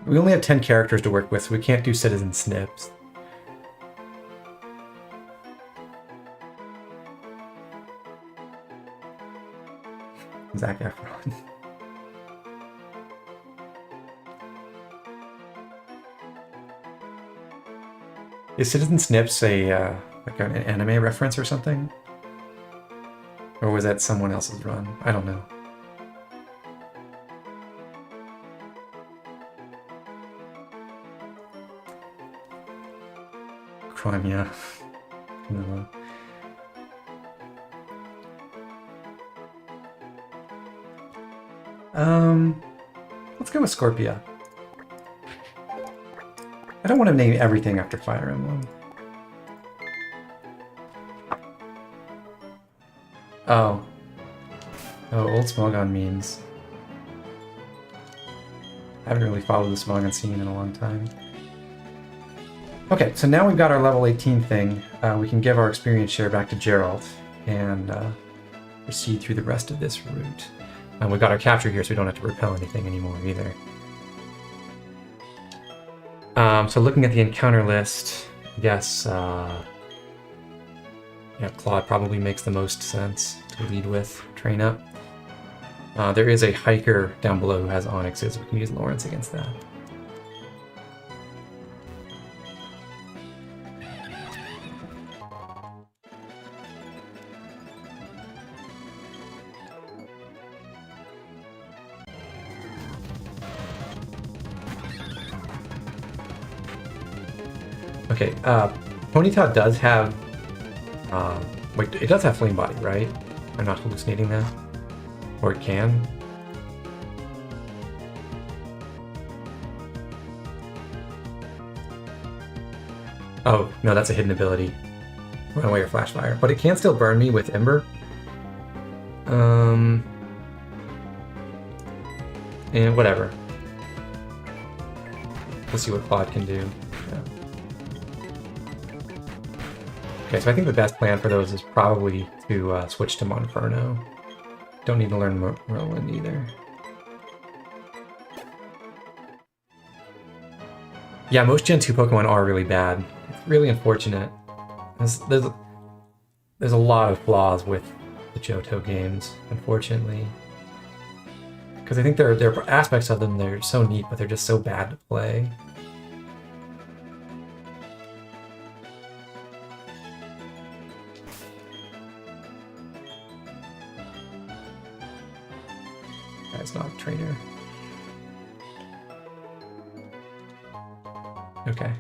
We only have 10 characters to work with, so we can't do Citizen Snips. Zac Efron. Is Citizen Snips a like an anime reference or something? Or was that someone else's run? I don't know. Crime, yeah. No. Let's go with Scorpia. I don't want to name everything after Fire Emblem. Oh. Oh, old Smogon memes. I haven't really followed the Smogon scene in a long time. Okay, so now we've got our level 18 thing. We can give our experience share back to Gerald and proceed through the rest of this route. We've got our capture here, so we don't have to repel anything anymore either. So looking at the encounter list, I guess yeah, Claude probably makes the most sense to lead with, train up. There is a hiker down below who has Onyxes. We can use Lawrence against that. Okay, Ponyta does have, wait, it does have Flame Body, right? I'm not hallucinating that? Or it can? Oh, no, that's a hidden ability. Run away or Flash Fire. But it can still burn me with Ember. And whatever. Let's see what Claude can do. Yeah. Okay, so I think the best plan for those is probably to switch to Monferno. Don't need to learn Merlin either. Yeah, most Gen 2 Pokemon are really bad. It's really unfortunate. There's a lot of flaws with the Johto games, unfortunately. Because I think there are aspects of them that are so neat, but they're just so bad to play. That's not a trainer. Okay.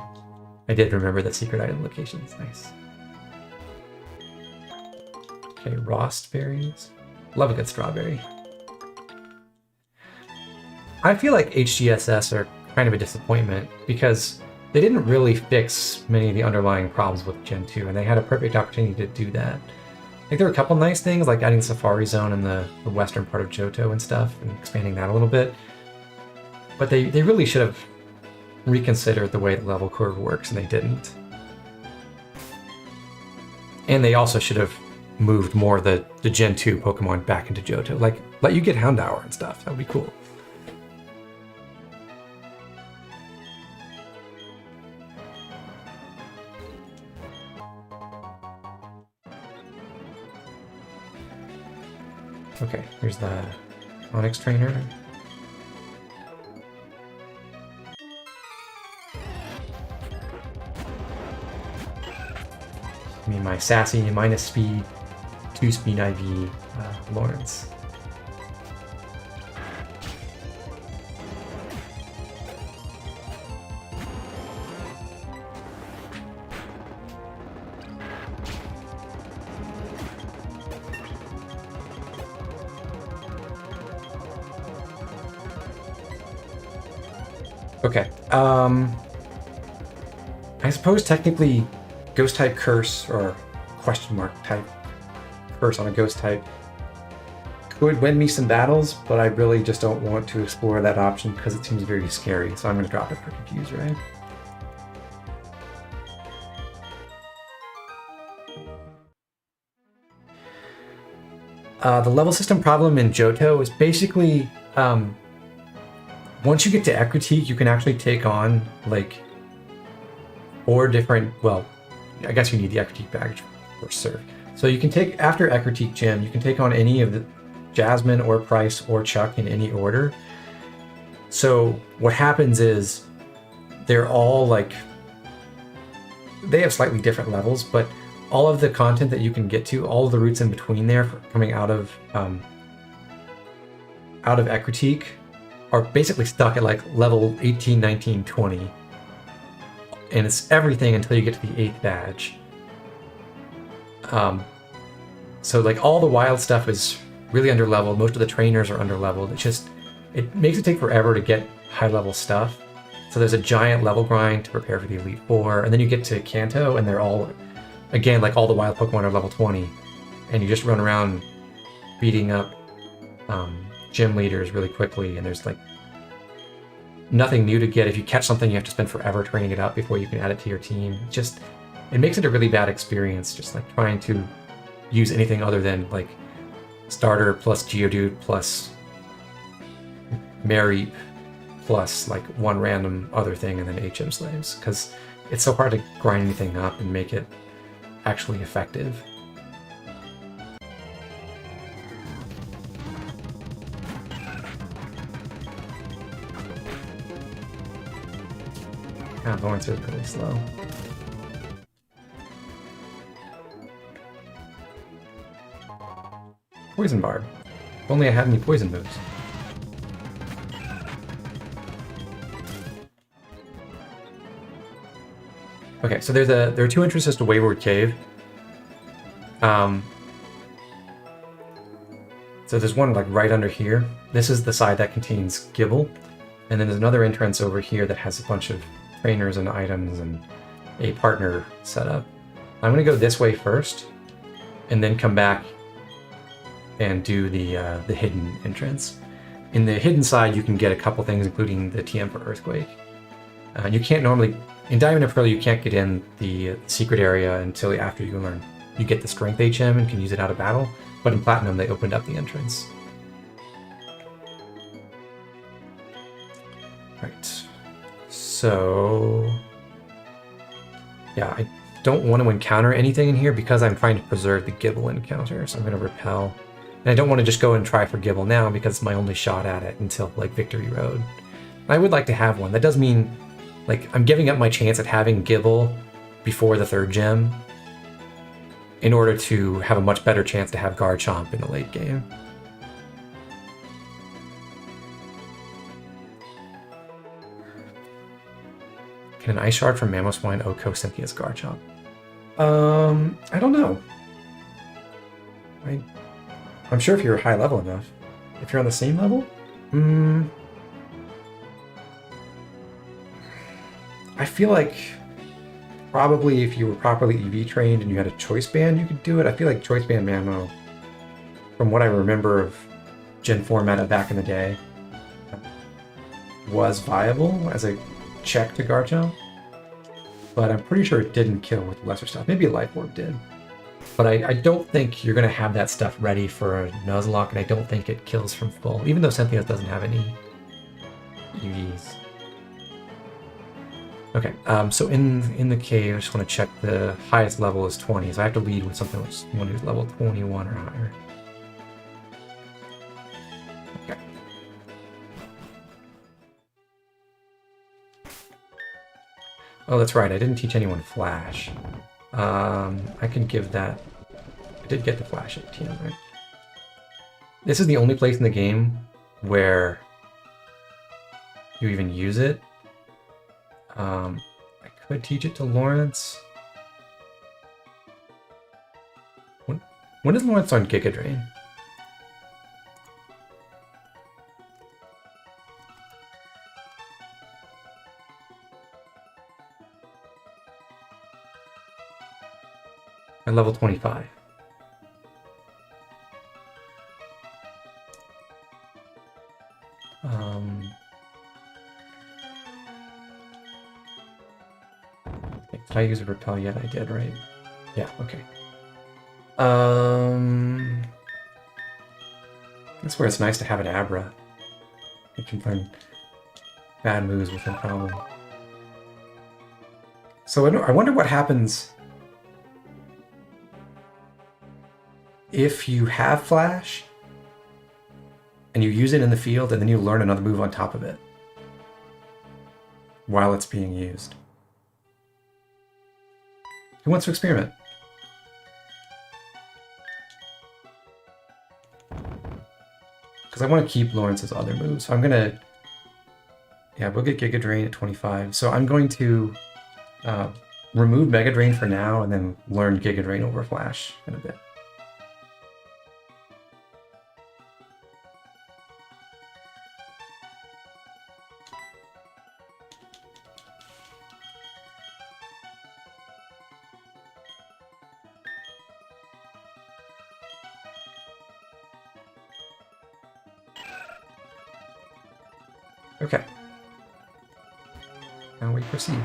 I did remember the secret item locations. Nice. Okay, Rost berries. Love a good strawberry. I feel like HGSS are kind of a disappointment because they didn't really fix many of the underlying problems with Gen 2, and they had a perfect opportunity to do that. I think there were a couple nice things, like adding Safari Zone in the western part of Johto and stuff, and expanding that a little bit. But they really should have reconsidered the way the level curve works, and they didn't. And they also should have moved more of the Gen 2 Pokemon back into Johto. Like, let you get Houndour and stuff. That would be cool. Okay, here's the Onyx trainer. Give me my sassy minus speed, 2 speed IV Lawrence. Okay, I suppose technically Ghost type Curse, or question mark type Curse on a Ghost type, could win me some battles, but I really just don't want to explore that option because it seems very scary. So I'm going to drop it for Confuse Ray. The level system problem in Johto is basically once you get to Ekritique, you can actually take on like 4 different. Well, I guess you need the Ekritique badge for Surf. So you can take after Ekritique Gym, you can take on any of the Jasmine or Price or Chuck in any order. So what happens is they're all like they have slightly different levels, but all of the content that you can get to, all of the routes in between there coming out of Ekritique are basically stuck at like level 18, 19, 20. And it's everything until you get to the 8th badge. So like all the wild stuff is really underleveled. Most of the trainers are underleveled. It makes it take forever to get high level stuff. So there's a giant level grind to prepare for the Elite Four. And then you get to Kanto and they're all, again, like all the wild Pokemon are level 20. And you just run around beating up gym leaders really quickly. And there's like nothing new to get. If you catch something, you have to spend forever training it up before you can add it to your team. It makes it a really bad experience, just like trying to use anything other than like starter plus Geodude plus Mareep plus like one random other thing and then HM slaves, because it's so hard to grind anything up and make it actually effective. Lawrence is really slow. Poison Barb. If only I had any poison moves. Okay, so there are 2 entrances to Wayward Cave. So there's one like right under here. This is the side that contains Gible. And then there's another entrance over here that has a bunch of trainers and items and a partner setup. I'm going to go this way first, and then come back and do the hidden entrance. In the hidden side, you can get a couple things, including the TM for Earthquake. You can't normally, in Diamond and Pearl, you can't get in the secret area until after you get the Strength HM and can use it out of battle. But in Platinum, they opened up the entrance. Right. So, yeah, I don't want to encounter anything in here because I'm trying to preserve the Gible encounter, so I'm going to repel. And I don't want to just go and try for Gible now because it's my only shot at it until, like, Victory Road. I would like to have one. That does mean, like, I'm giving up my chance at having Gible before the 3rd gem in order to have a much better chance to have Garchomp in the late game. Can an Ice Shard from Mamoswine Oko Cynthia's Garchomp? I don't know. I'm sure if you're high level enough. If you're on the same level? I feel like probably if you were properly EV trained and you had a Choice Band, you could do it. I feel like Choice Band Mamo, from what I remember of Gen 4 meta back in the day, was viable as a check to Garchomp. But I'm pretty sure it didn't kill with lesser stuff. Maybe a Life Orb did. But I don't think you're going to have that stuff ready for a Nuzlocke, and I don't think it kills from full, even though Cynthia doesn't have any EVs. Okay, so in the cave, I just want to check the highest level is 20, so I have to lead with something with someone who's level 21 or higher. Okay. Oh, that's right, I didn't teach anyone Flash. I can give that. I did get the Flash at TM, right? This is the only place in the game where you even use it. I could teach it to Lawrence. When is Lawrence on Giga Drain? At level 25. Did I use a repel yet? I did, right? Yeah, okay. That's where it's nice to have an Abra. You can learn bad moves with no problem. So I wonder what happens if you have Flash and you use it in the field and then you learn another move on top of it while it's being used. Who wants to experiment? Because I want to keep Lawrence's other moves. So I'm going to... Yeah, we'll get Giga Drain at 25. So I'm going to remove Mega Drain for now and then learn Giga Drain over Flash in a bit. Okay. Now we proceed.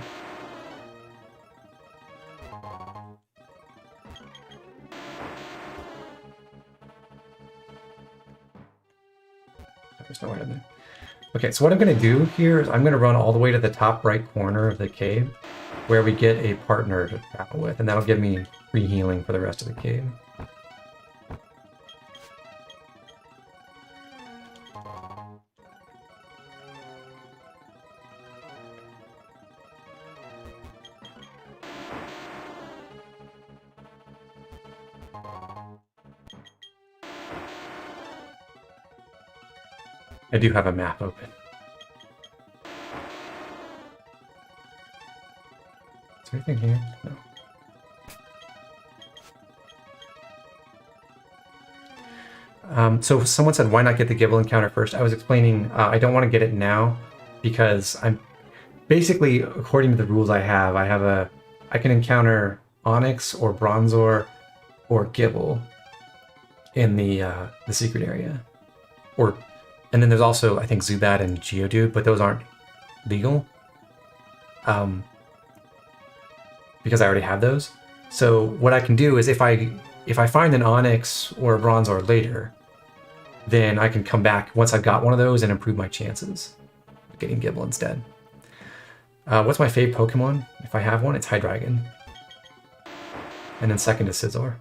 There's no one in there. Okay, so what I'm going to do here is I'm going to run all the way to the top right corner of the cave where we get a partner to battle with, and that'll give me free healing for the rest of the cave. I do have a map open. Is there anything here? No. So someone said, why not get the Gibble encounter first? I was explaining, I don't want to get it now because I'm basically, according to the rules I can encounter Onyx or Bronzor or Gibble in the secret area. And then there's also, I think, Zubat and Geodude, but those aren't legal. Because I already have those. So what I can do is if I find an Onyx or a Bronzor later, then I can come back once I've got one of those and improve my chances of getting Gibble instead. What's my fave Pokemon? If I have one, it's Hydreigon. And then second is Scizor.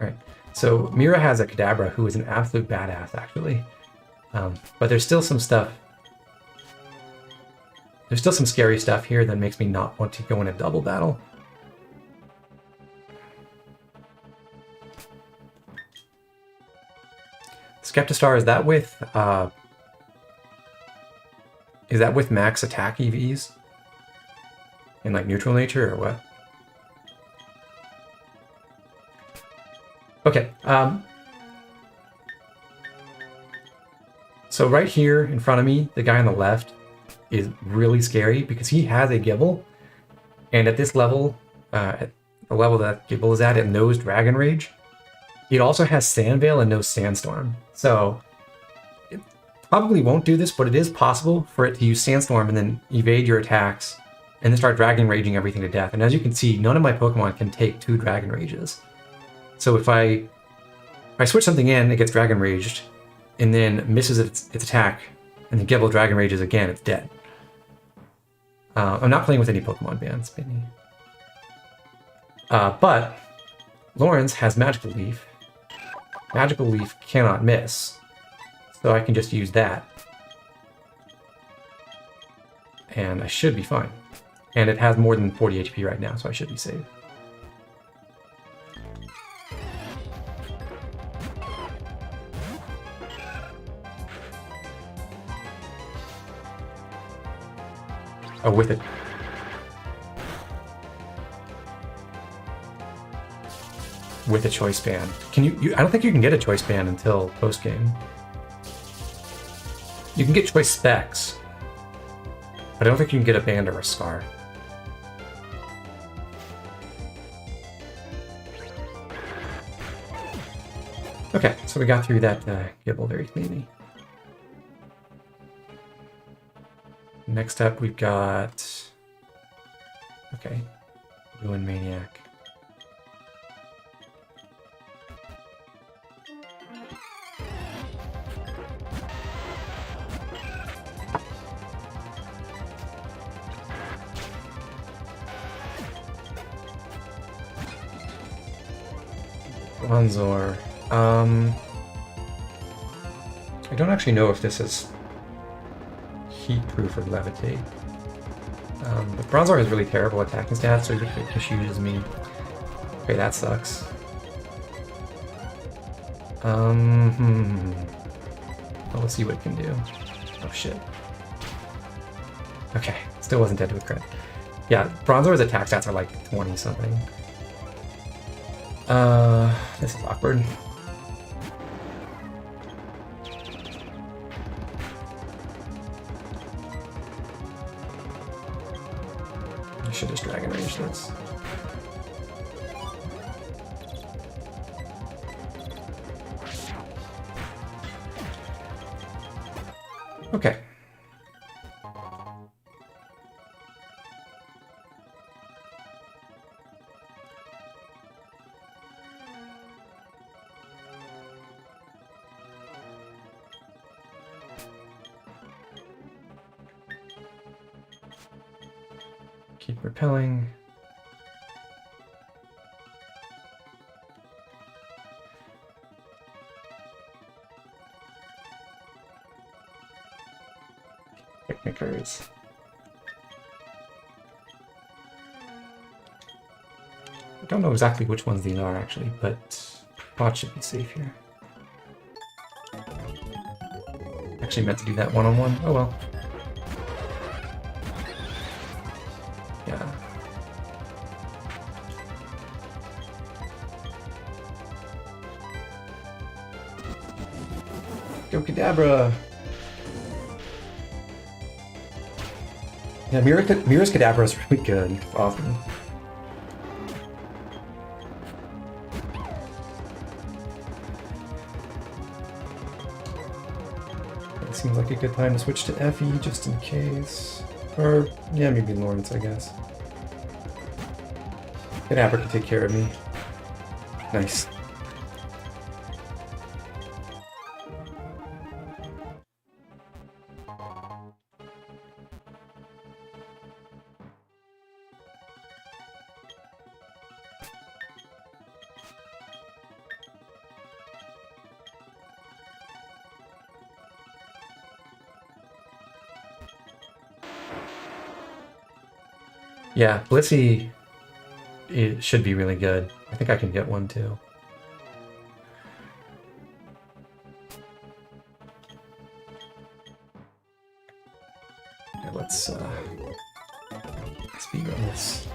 Right. So Mira has a Kadabra who is an absolute badass, actually. But there's still some stuff. There's still some scary stuff here that makes me not want to go in a double battle. Skeptistar, is that with max attack EVs? In like neutral nature or what? Okay, so right here in front of me, the guy on the left is really scary because he has a Gibble, and at this level, at the level that Gibble is at, it knows Dragon Rage. It also has Sandveil and knows Sandstorm, so it probably won't do this, but it is possible for it to use Sandstorm and then evade your attacks, and then start Dragon Raging everything to death. And as you can see, none of my Pokemon can take 2 Dragon Rages. So if I switch something in, it gets Dragon Raged, and then misses its attack, and the Gibble Dragon Rages again, it's dead. I'm not playing with any Pokemon bans, Benny. But Lawrence has Magical Leaf. Magical Leaf cannot miss, so I can just use that. And I should be fine. And it has more than 40 HP right now, so I should be safe. Oh, with it. With a choice ban. Can you I don't think you can get a choice ban until post game. You can get choice specs, but I don't think you can get a band or a scar. Okay, so we got through that Gibble very cleanly. Next up, we've got... Okay. Ruin Maniac. Bronzor. I don't actually know if this is heat-proof or levitate. But Bronzor has really terrible attacking stats, so he just uses me. Okay, that sucks. Well, let's see what it can do. Oh shit. Okay, still wasn't dead to a crit. Yeah, Bronzor's attack stats are like 20 something. This is awkward. I should just Dragon Rage this. Okay. Keep repelling. Picnickers. I don't know exactly which ones these are actually, but bot should be safe here. Actually meant to do that one-on-one. Oh well. Yeah. Go Kadabra! Yeah, Mira's Kadabra is really good, often. It seems like a good time to switch to Effie, just in case. Or, yeah, maybe Lawrence, I guess. Kadabra can take care of me. Nice. Yeah, Blissey, it should be really good. I think I can get one too. Okay, let's speedrun this.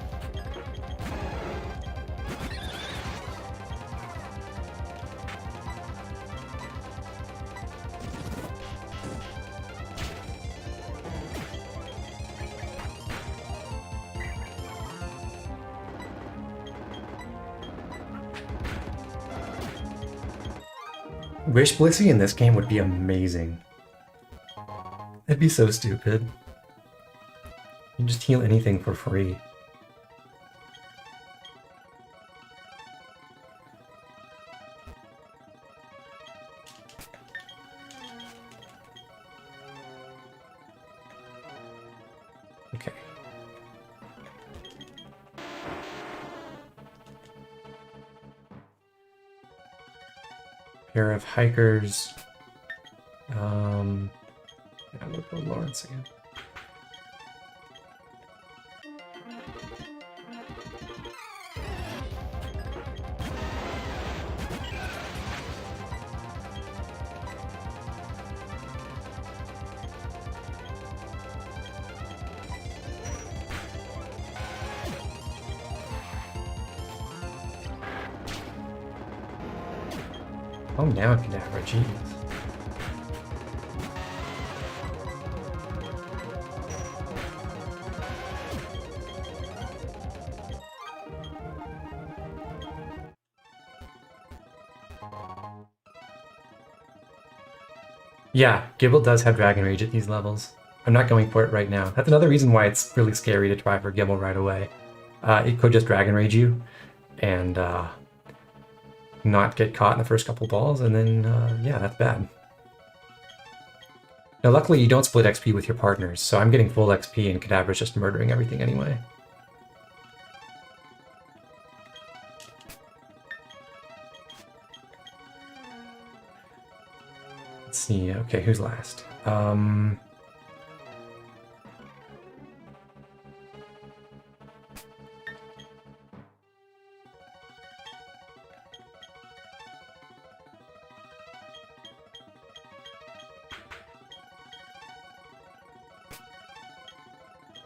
Wish Blissey in this game would be amazing. It'd be so stupid. You can just heal anything for free. Okay. Pair of hikers. Yeah, we'll go Lawrence again. Oh, now Kadabra, jeez. Yeah, Gibble does have Dragon Rage at these levels. I'm not going for it right now. That's another reason why it's really scary to try for Gible right away. It could just Dragon Rage you, and not get caught in the first couple balls, and then, yeah, that's bad. Now, luckily, you don't split XP with your partners, so I'm getting full XP, and Kadabra's just murdering everything anyway. Let's see, okay, who's last?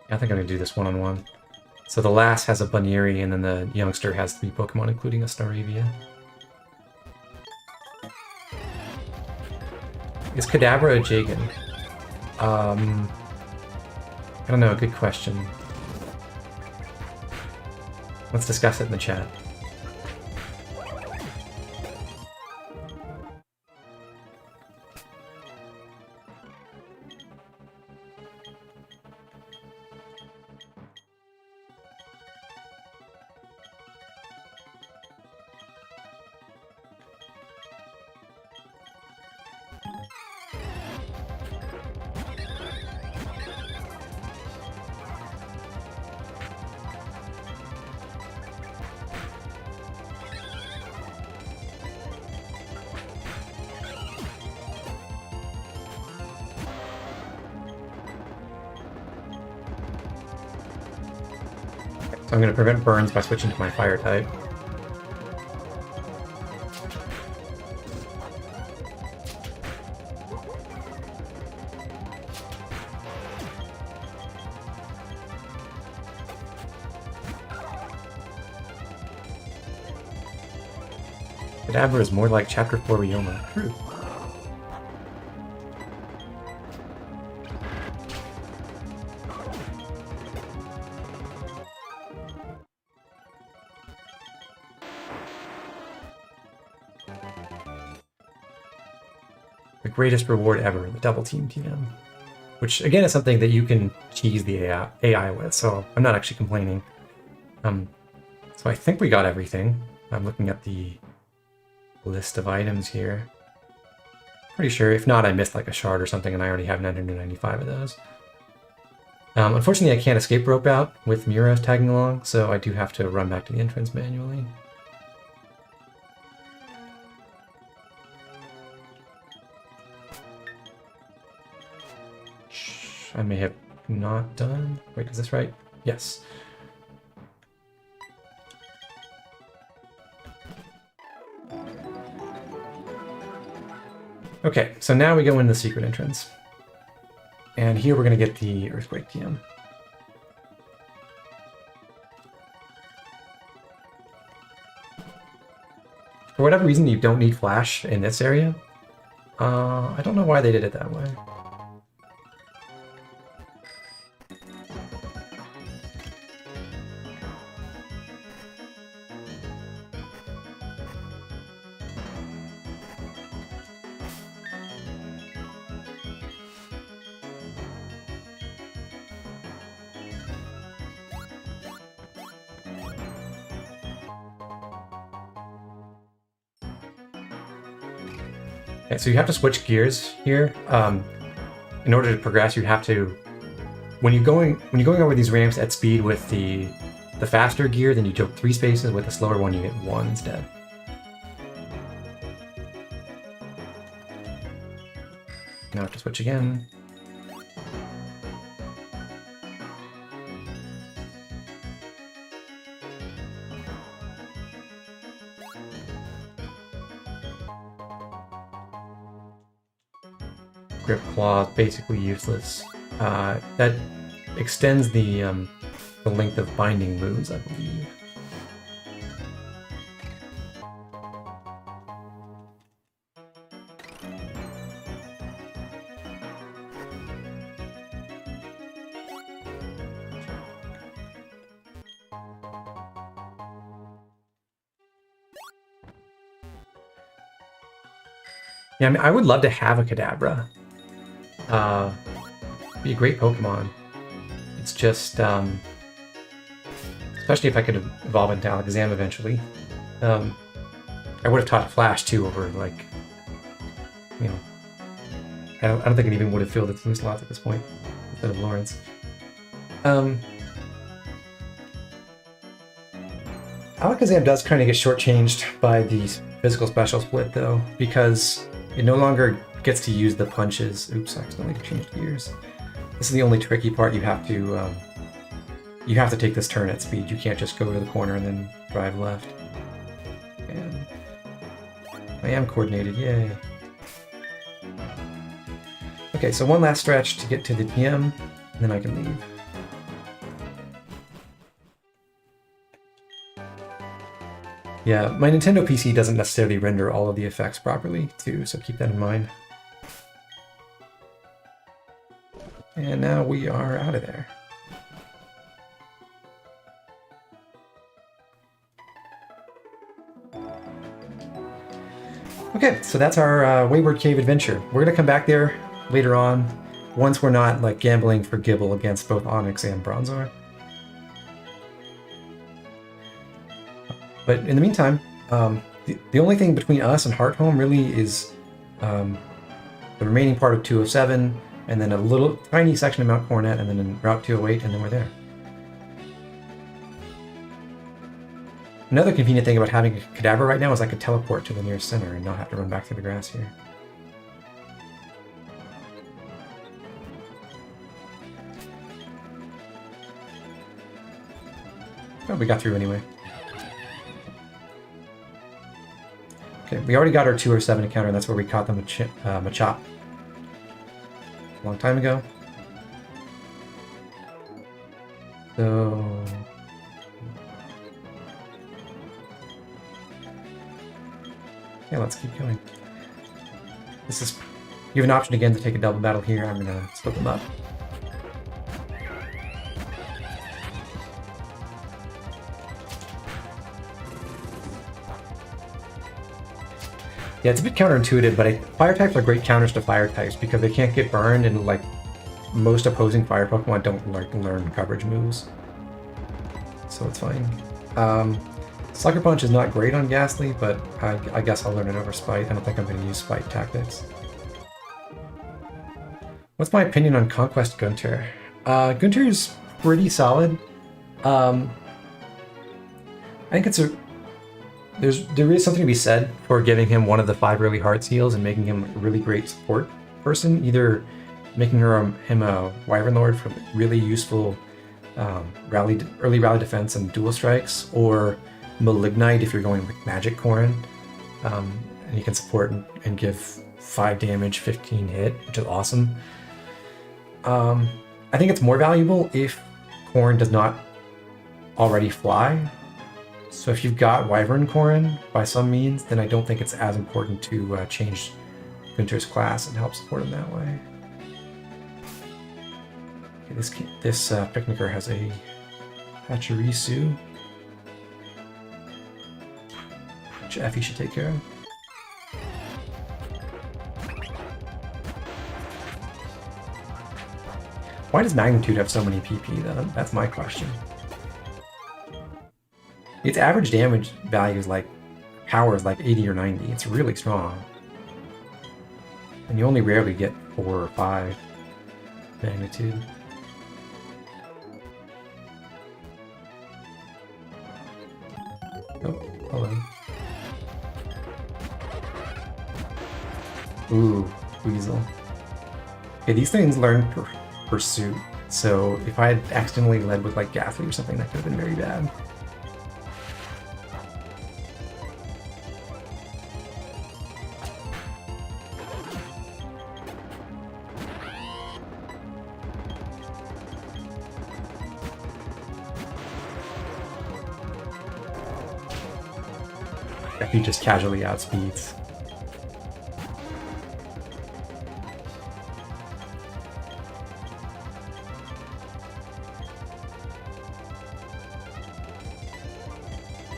I think I'm going to do this one-on-one. So the last has a Bunnyeri, and then the youngster has 3 Pokemon, including a Staravia. Is Kadabra a Jagan? I don't know, good question. Let's discuss it in the chat. So I'm going to prevent burns by switching to my fire type. Kadabra is more like Chapter 4 Ryoma. True. The greatest reward ever, the double team TM. Which, again, is something that you can cheese the AI with, so I'm not actually complaining. So I think we got everything. I'm looking at the list of items here. Pretty sure. If not, I missed like a shard or something, and I already have 995 of those. Unfortunately, I can't escape rope out with Mira tagging along, so I do have to run back to the entrance manually. I may have not done. Wait, is this right? Yes. Okay, so now we go in the secret entrance. And here we're going to get the Earthquake TM. For whatever reason, you don't need Flash in this area. I don't know why they did it that way. Okay, so you have to switch gears here. In order to progress, you have to when you're going over these ramps at speed with the faster gear, then you jump 3 spaces. With the slower one, you get 1 instead. Now I have to switch again. Grip Claw is basically useless. That extends the length of binding moves, I believe. Yeah, I mean, I would love to have a Kadabra. be a great Pokemon. It's just, especially if I could evolve into Alakazam eventually. I would have taught Flash too over, like, you know, I don't think it even would have filled its Nuzlocke at this point instead of Lawrence. Alakazam does kind of get shortchanged by the physical special split though, because it no longer gets to use the punches. Oops, I accidentally changed gears. This is the only tricky part. You have to take this turn at speed. You can't just go to the corner and then drive left. And I am coordinated, yay. Okay, so one last stretch to get to the PM, and then I can leave. Yeah, my Nintendo PC doesn't necessarily render all of the effects properly, too, so keep that in mind. And now we are out of there. Okay, so that's our Wayward Cave adventure. We're gonna come back there later on, once we're not like gambling for Gibble against both Onyx and Bronzor. But in the meantime, the only thing between us and Hearthome really is the remaining part of 207, and then a little tiny section of Mount Coronet, and then in Route 208, and then we're there. Another convenient thing about having a Cadaver right now is I could teleport to the nearest center and not have to run back through the grass here. Oh, we got through anyway. Okay, we already got our 207 encounter, and that's where we caught the Machop a long time ago. So... yeah, let's keep going. This is... you have an option again to take a double battle here. I'm gonna split them up. Yeah, it's a bit counterintuitive, but fire types are great counters to fire types because they can't get burned, and like most opposing fire Pokemon don't learn coverage moves, so it's fine. Sucker Punch is not great on Ghastly, but I guess I'll learn it over Spite. I don't think I'm going to use Spite tactics. What's my opinion on Conquest Gunter? Gunter is pretty solid. I think there is something to be said for giving him one of the 5 really hard seals and making him a really great support person, either making him a Wyvern Lord for really useful early rally defense and dual strikes, or Malignite if you're going with Magic Corrin, and you can support and give 5 damage, 15 hit, which is awesome. I think it's more valuable if Corrin does not already fly. So if you've got Wyvern Corrin by some means, then I don't think it's as important to change Gunter's class and help support him that way. Okay, this Picnicker has a Pachirisu, which Effie should take care of. Why does Magnitude have so many PP though? That's my question. Its average damage value is like, power is like 80 or 90. It's really strong. And you only rarely get 4 or 5 Magnitude. Oh, hello. Ooh, Weasel. Okay, these things learn Pursuit, so if I had accidentally led with like Ghastly or something, that could have been very bad. If he just casually outspeeds.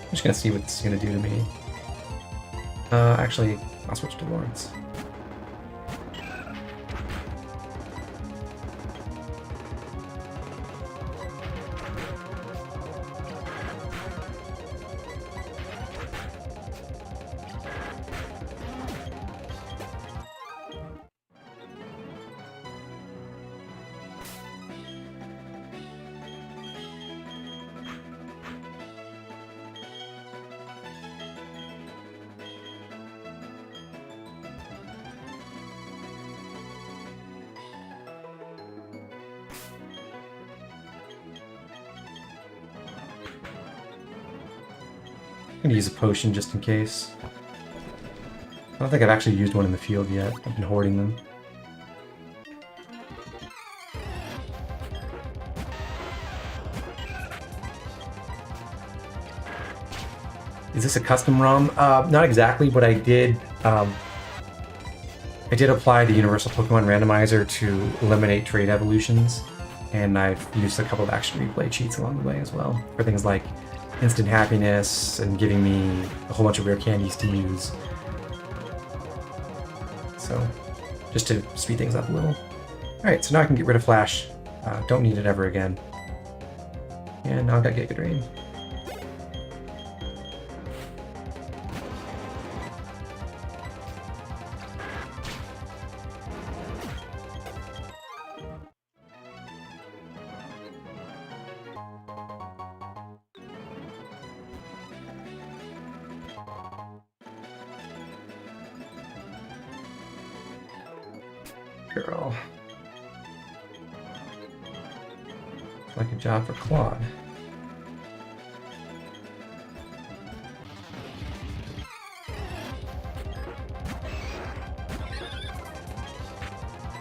I'm just gonna see what this is gonna do to me. Actually, I'll switch to Lawrence. I'm gonna use a potion just in case. I don't think I've actually used one in the field yet. I've been hoarding them. Is this a custom ROM? Not exactly, but I did apply the Universal Pokemon Randomizer to eliminate trade evolutions, and I've used a couple of action replay cheats along the way as well, for things like instant happiness and giving me a whole bunch of rare candies to use. So, just to speed things up a little. Alright, so now I can get rid of Flash. Don't need it ever again. And now I've got Giga Drain. Girl. Like a job for Claude.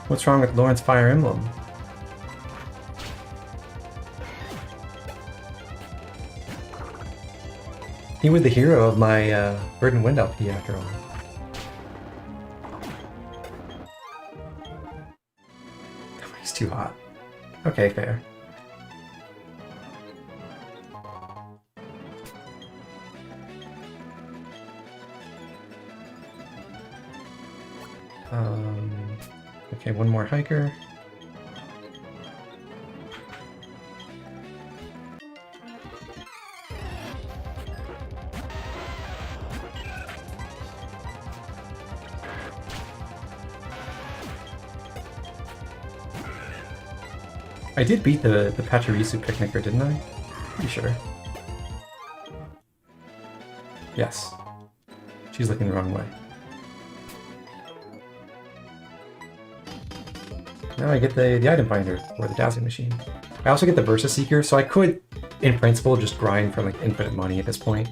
What's wrong with Lawrence Fire Emblem? He was the hero of my Bird and Wind LP after all. He's too hot. Okay, fair. Okay, one more hiker. I did beat the Pachirisu Picnicker, didn't I? Pretty sure. Yes. She's looking the wrong way. Now I get the item finder, or the dowsing machine. I also get the Versa Seeker, so I could, in principle, just grind for like infinite money at this point.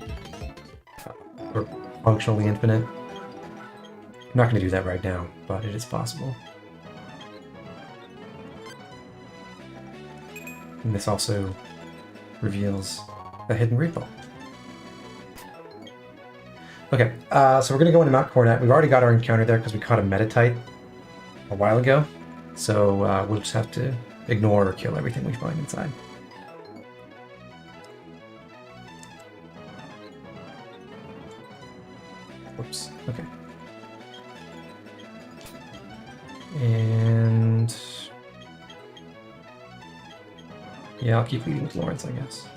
Or functionally infinite. I'm not going to do that right now, but it is possible. And this also reveals the hidden repo. Okay, so we're going to go into Mount Coronet. We've already got our encounter there because we caught a Metatite a while ago. So we'll just have to ignore or kill everything we find inside. Whoops, okay. And yeah, I'll keep leading with Lawrence, I guess.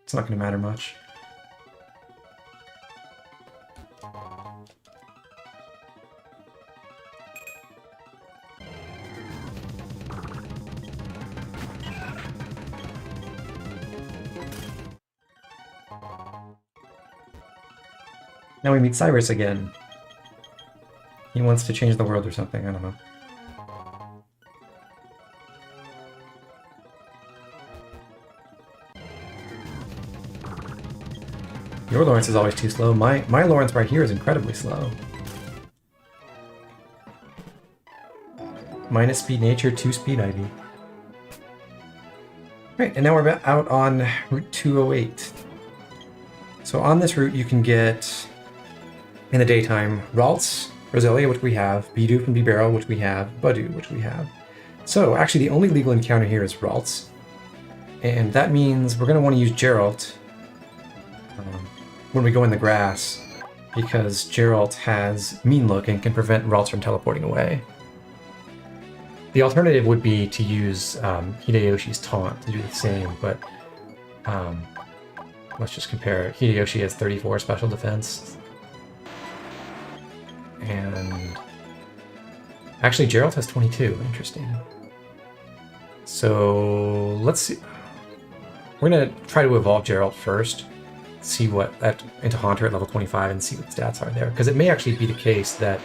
It's not going to matter much. Now we meet Cyrus again. He wants to change the world or something, I don't know. Your Lawrence is always too slow. My Lawrence right here is incredibly slow. Minus speed nature, 2 speed Ivy. Right, and now we're out on Route 208. So on this route you can get, in the daytime, Ralts, Roselia, which we have, Bidoof and Bibarel, which we have, Budew, which we have. So actually the only legal encounter here is Ralts. And that means we're going to want to use Geralt when we go in the grass, because Geralt has Mean Look and can prevent Ralts from teleporting away. The alternative would be to use Hideyoshi's Taunt to do the same, but let's just compare. Hideyoshi has 34 special defense. And actually Geralt has 22, interesting. So let's see. We're going to try to evolve Geralt first, see what into Haunter at level 25 and see what stats are there, because it may actually be the case that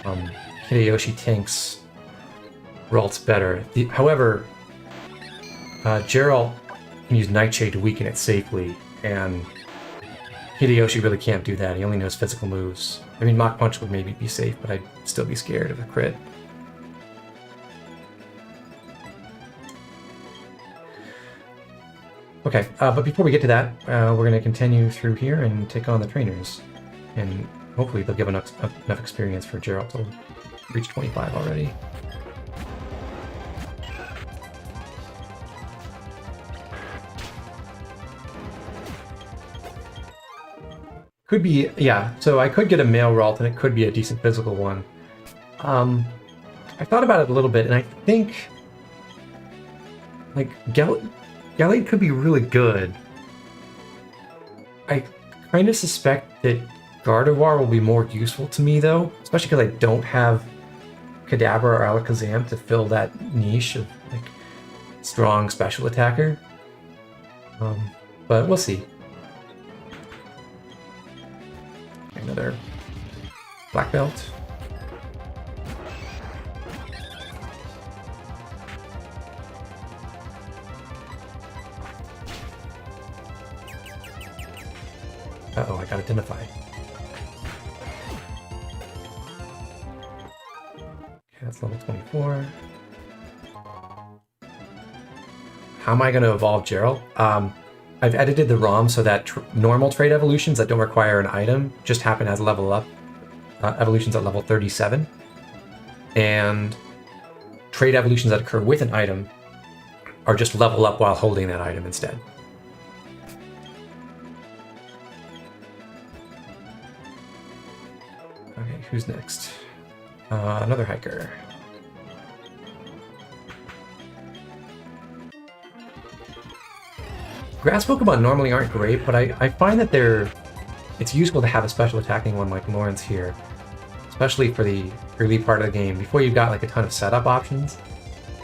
Hideyoshi tanks Ralts better. However, Geralt can use Nightshade to weaken it safely, and Hideyoshi really can't do that. He only knows physical moves. I mean, Mach Punch would maybe be safe, but I'd still be scared of a crit. Okay, but before we get to that, we're going to continue through here and take on the trainers. And hopefully they'll give enough experience for Gerald to reach 25 already. Could be, yeah, so I could get a male Ralt and it could be a decent physical one. I thought about it a little bit and I think like Gallade could be really good. I kind of suspect that Gardevoir will be more useful to me though, especially because I don't have Kadabra or Alakazam to fill that niche of like strong special attacker. But we'll see. Another black belt. Uh-oh, I got identified. Okay, that's level 24. How am I going to evolve Gerald? I've edited the ROM so that normal trait evolutions that don't require an item just happen as level up evolutions at level 37. And trait evolutions that occur with an item are just level up while holding that item instead. Okay, who's next? Another hiker. Grass Pokemon normally aren't great, but I find that it's useful to have a special attacking one like Lawrence here, especially for the early part of the game, before you've got like a ton of setup options.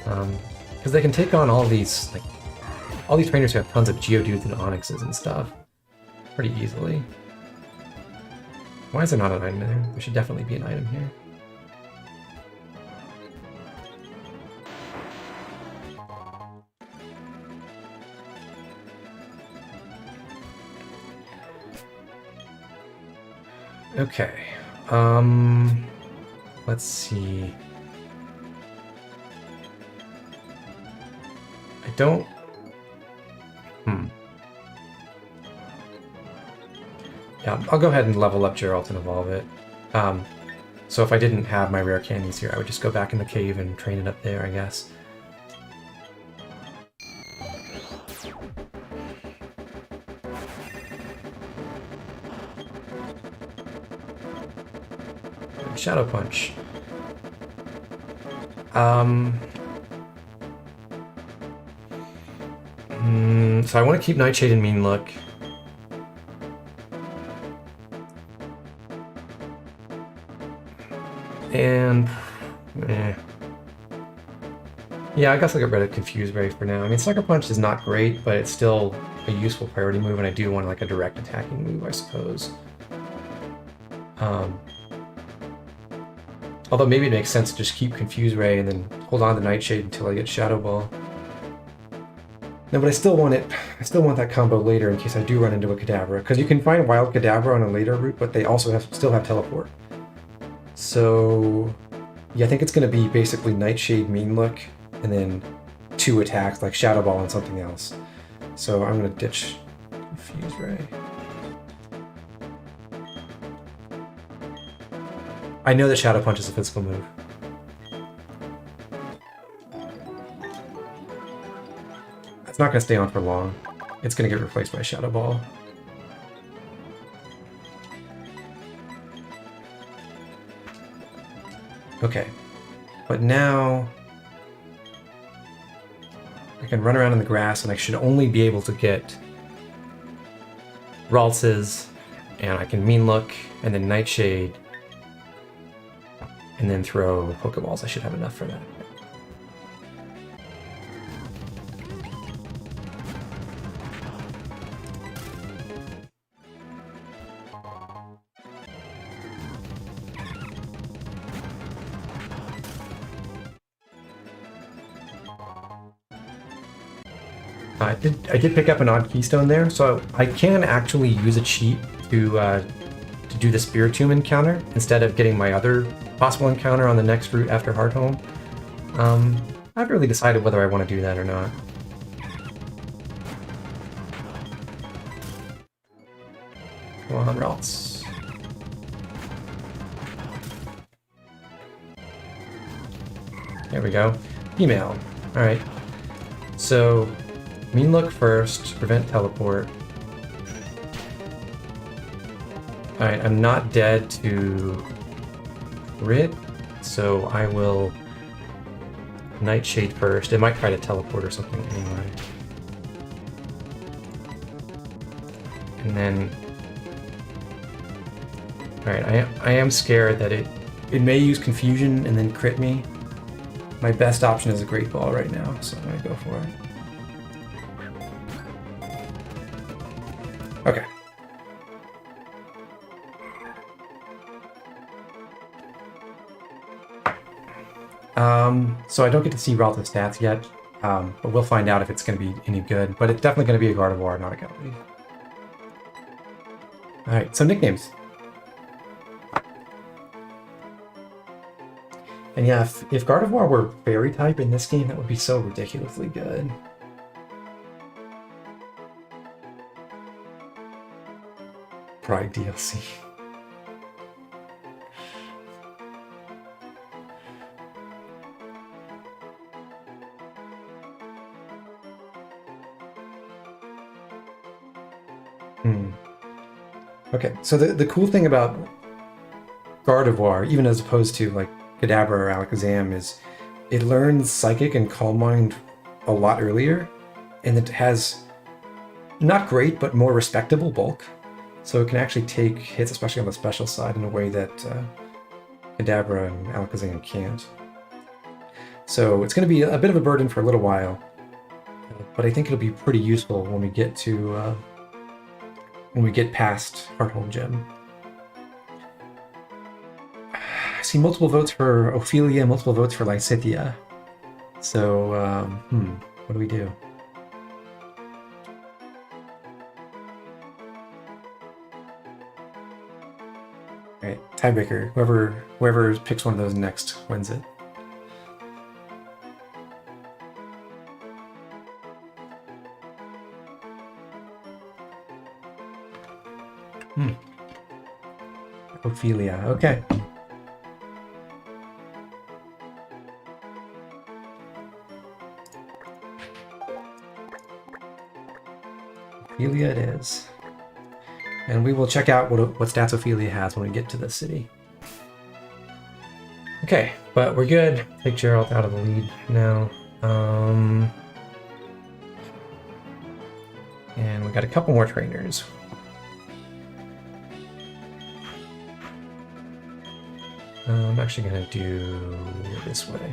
Because they can take on all these trainers who have tons of Geodudes and Onyxes and stuff pretty easily. Why is there not an item there? There should definitely be an item here. Okay, let's see. I don't... Yeah, I'll go ahead and level up Gerald and evolve it. So if I didn't have my rare candies here, I would just go back in the cave and train it up there, I guess. Shadow Punch. So I want to keep Nightshade and Mean Look. And yeah, I guess I'll get rid of Confuse Ray for now. I mean, Sucker Punch is not great, but it's still a useful priority move, and I do want like a direct attacking move, I suppose. Although maybe it makes sense to just keep Confuse Ray and then hold on to Nightshade until I get Shadow Ball. No, but I still want it. I still want that combo later in case I do run into a Kadabra, because you can find Wild Kadabra on a later route, but they also still have Teleport. So yeah, I think it's going to be basically Nightshade, Mean Look, and then 2 attacks like Shadow Ball and something else. So I'm going to ditch Confuse Ray. I know that Shadow Punch is a physical move. It's not going to stay on for long. It's going to get replaced by Shadow Ball. Okay, but now I can run around in the grass and I should only be able to get Raltses, and I can Mean Look, and then Nightshade, and then throw Pokeballs. I should have enough for that. I did pick up an odd keystone there, so I can actually use a cheat to do the Spiritomb encounter instead of getting my other possible encounter on the next route after Hearthome. I haven't really decided whether I want to do that or not. Come on, Ralts. There we go. Female. Alright. So, mean look first, prevent teleport. Alright, I'm not dead to crit, so I will Nightshade first. It might try to teleport or something anyway. And then... Alright, I am scared that it may use Confusion and then crit me. My best option is a Great Ball right now, so I'm gonna go for it. Okay. So I don't get to see relative stats yet, but we'll find out if it's going to be any good. But it's definitely going to be a Gardevoir, not a Gallery. Alright, so nicknames. And yeah, if Gardevoir were Fairy type in this game, that would be so ridiculously good. Pride DLC. Okay, so the cool thing about Gardevoir, even as opposed to like Kadabra or Alakazam, is it learns Psychic and Calm Mind a lot earlier, and it has not great, but more respectable bulk. So it can actually take hits, especially on the special side, in a way that Kadabra and Alakazam can't. So it's going to be a bit of a burden for a little while, but I think it'll be pretty useful when we get to when we get past Hearthome Gym. I see multiple votes for Ophelia, multiple votes for Lysithea. So, what do we do? Alright, tiebreaker. Whoever picks one of those next wins it. Ophelia, okay. Ophelia it is. And we will check out what stats Ophelia has when we get to the city. Okay, but we're good. Take Gerald out of the lead now. And we got a couple more trainers. I'm actually going to do this way.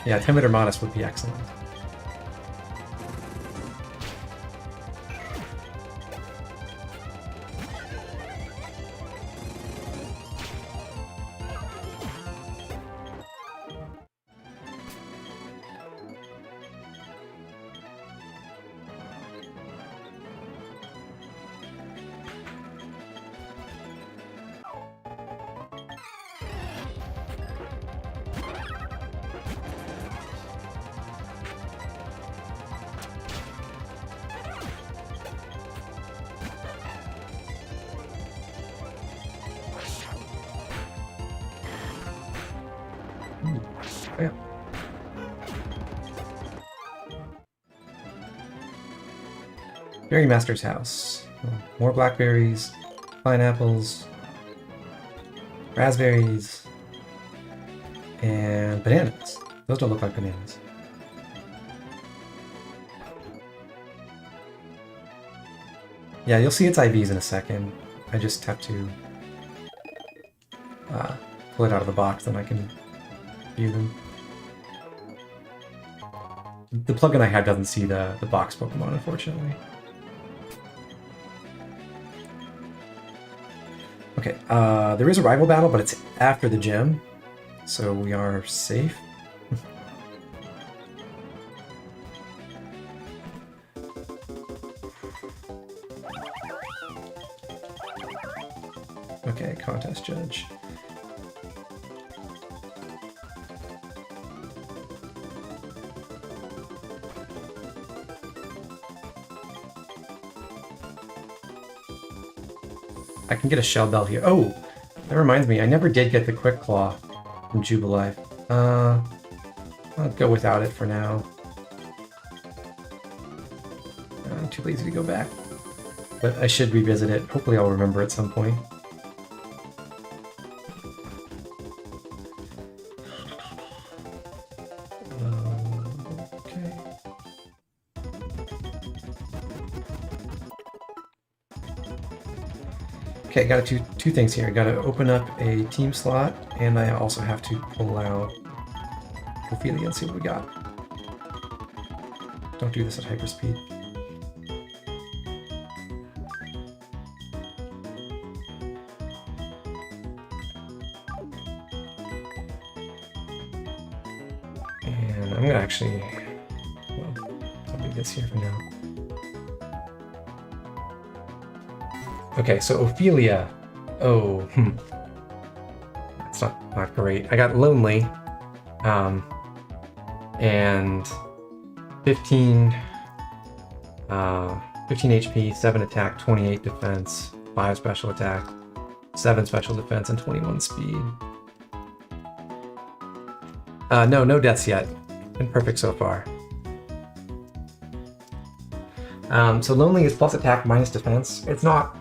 Yeah, Timid or Modest would be excellent. Yeah. Berry Master's house. More blackberries, pineapples, raspberries, and bananas. Those don't look like bananas. Yeah, you'll see its IVs in a second. I just have to pull it out of the box, then I can view them. The plugin I have doesn't see the box Pokemon, unfortunately. Okay, there is a rival battle, but it's after the gym, so we are safe. Okay, contest judge. I can get a shell bell here. Oh, that reminds me, I never did get the quick claw from Jubilife. I'll go without it for now. I'm too lazy to go back. But I should revisit it. Hopefully I'll remember at some point. Okay. Okay, got two things here. I gotta open up a team slot, and I also have to pull out Ophelia and see what we got. Don't do this at hyperspeed. And I'm gonna actually, well, I'll leave this here for now. Okay, so Ophelia. Oh, that's not great. I got Lonely, and 15 HP, 7 attack, 28 defense, 5 special attack, 7 special defense, and 21 speed. No deaths yet. Been perfect so far. So Lonely is plus attack minus defense. It's not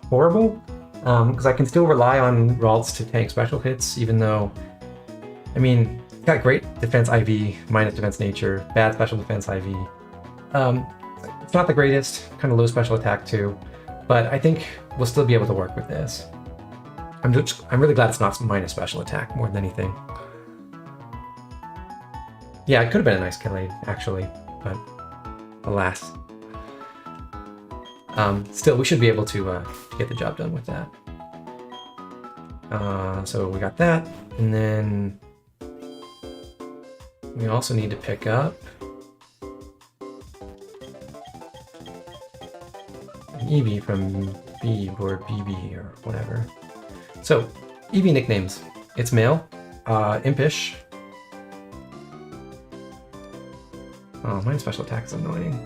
horrible, because I can still rely on Ralts to tank special hits, even though, I mean, it's got great defense IV, minus defense nature, bad special defense IV. It's not the greatest, kind of low special attack too, but I think we'll still be able to work with this. I'm really glad it's not minus special attack more than anything. Yeah, it could have been a nice kill aid, actually, but alas. Still, we should be able to get the job done with that. So we got that, and then we also need to pick up an Eevee from Beeb or BB or whatever. So, Eevee nicknames. It's male, impish. Oh, my special attack is annoying.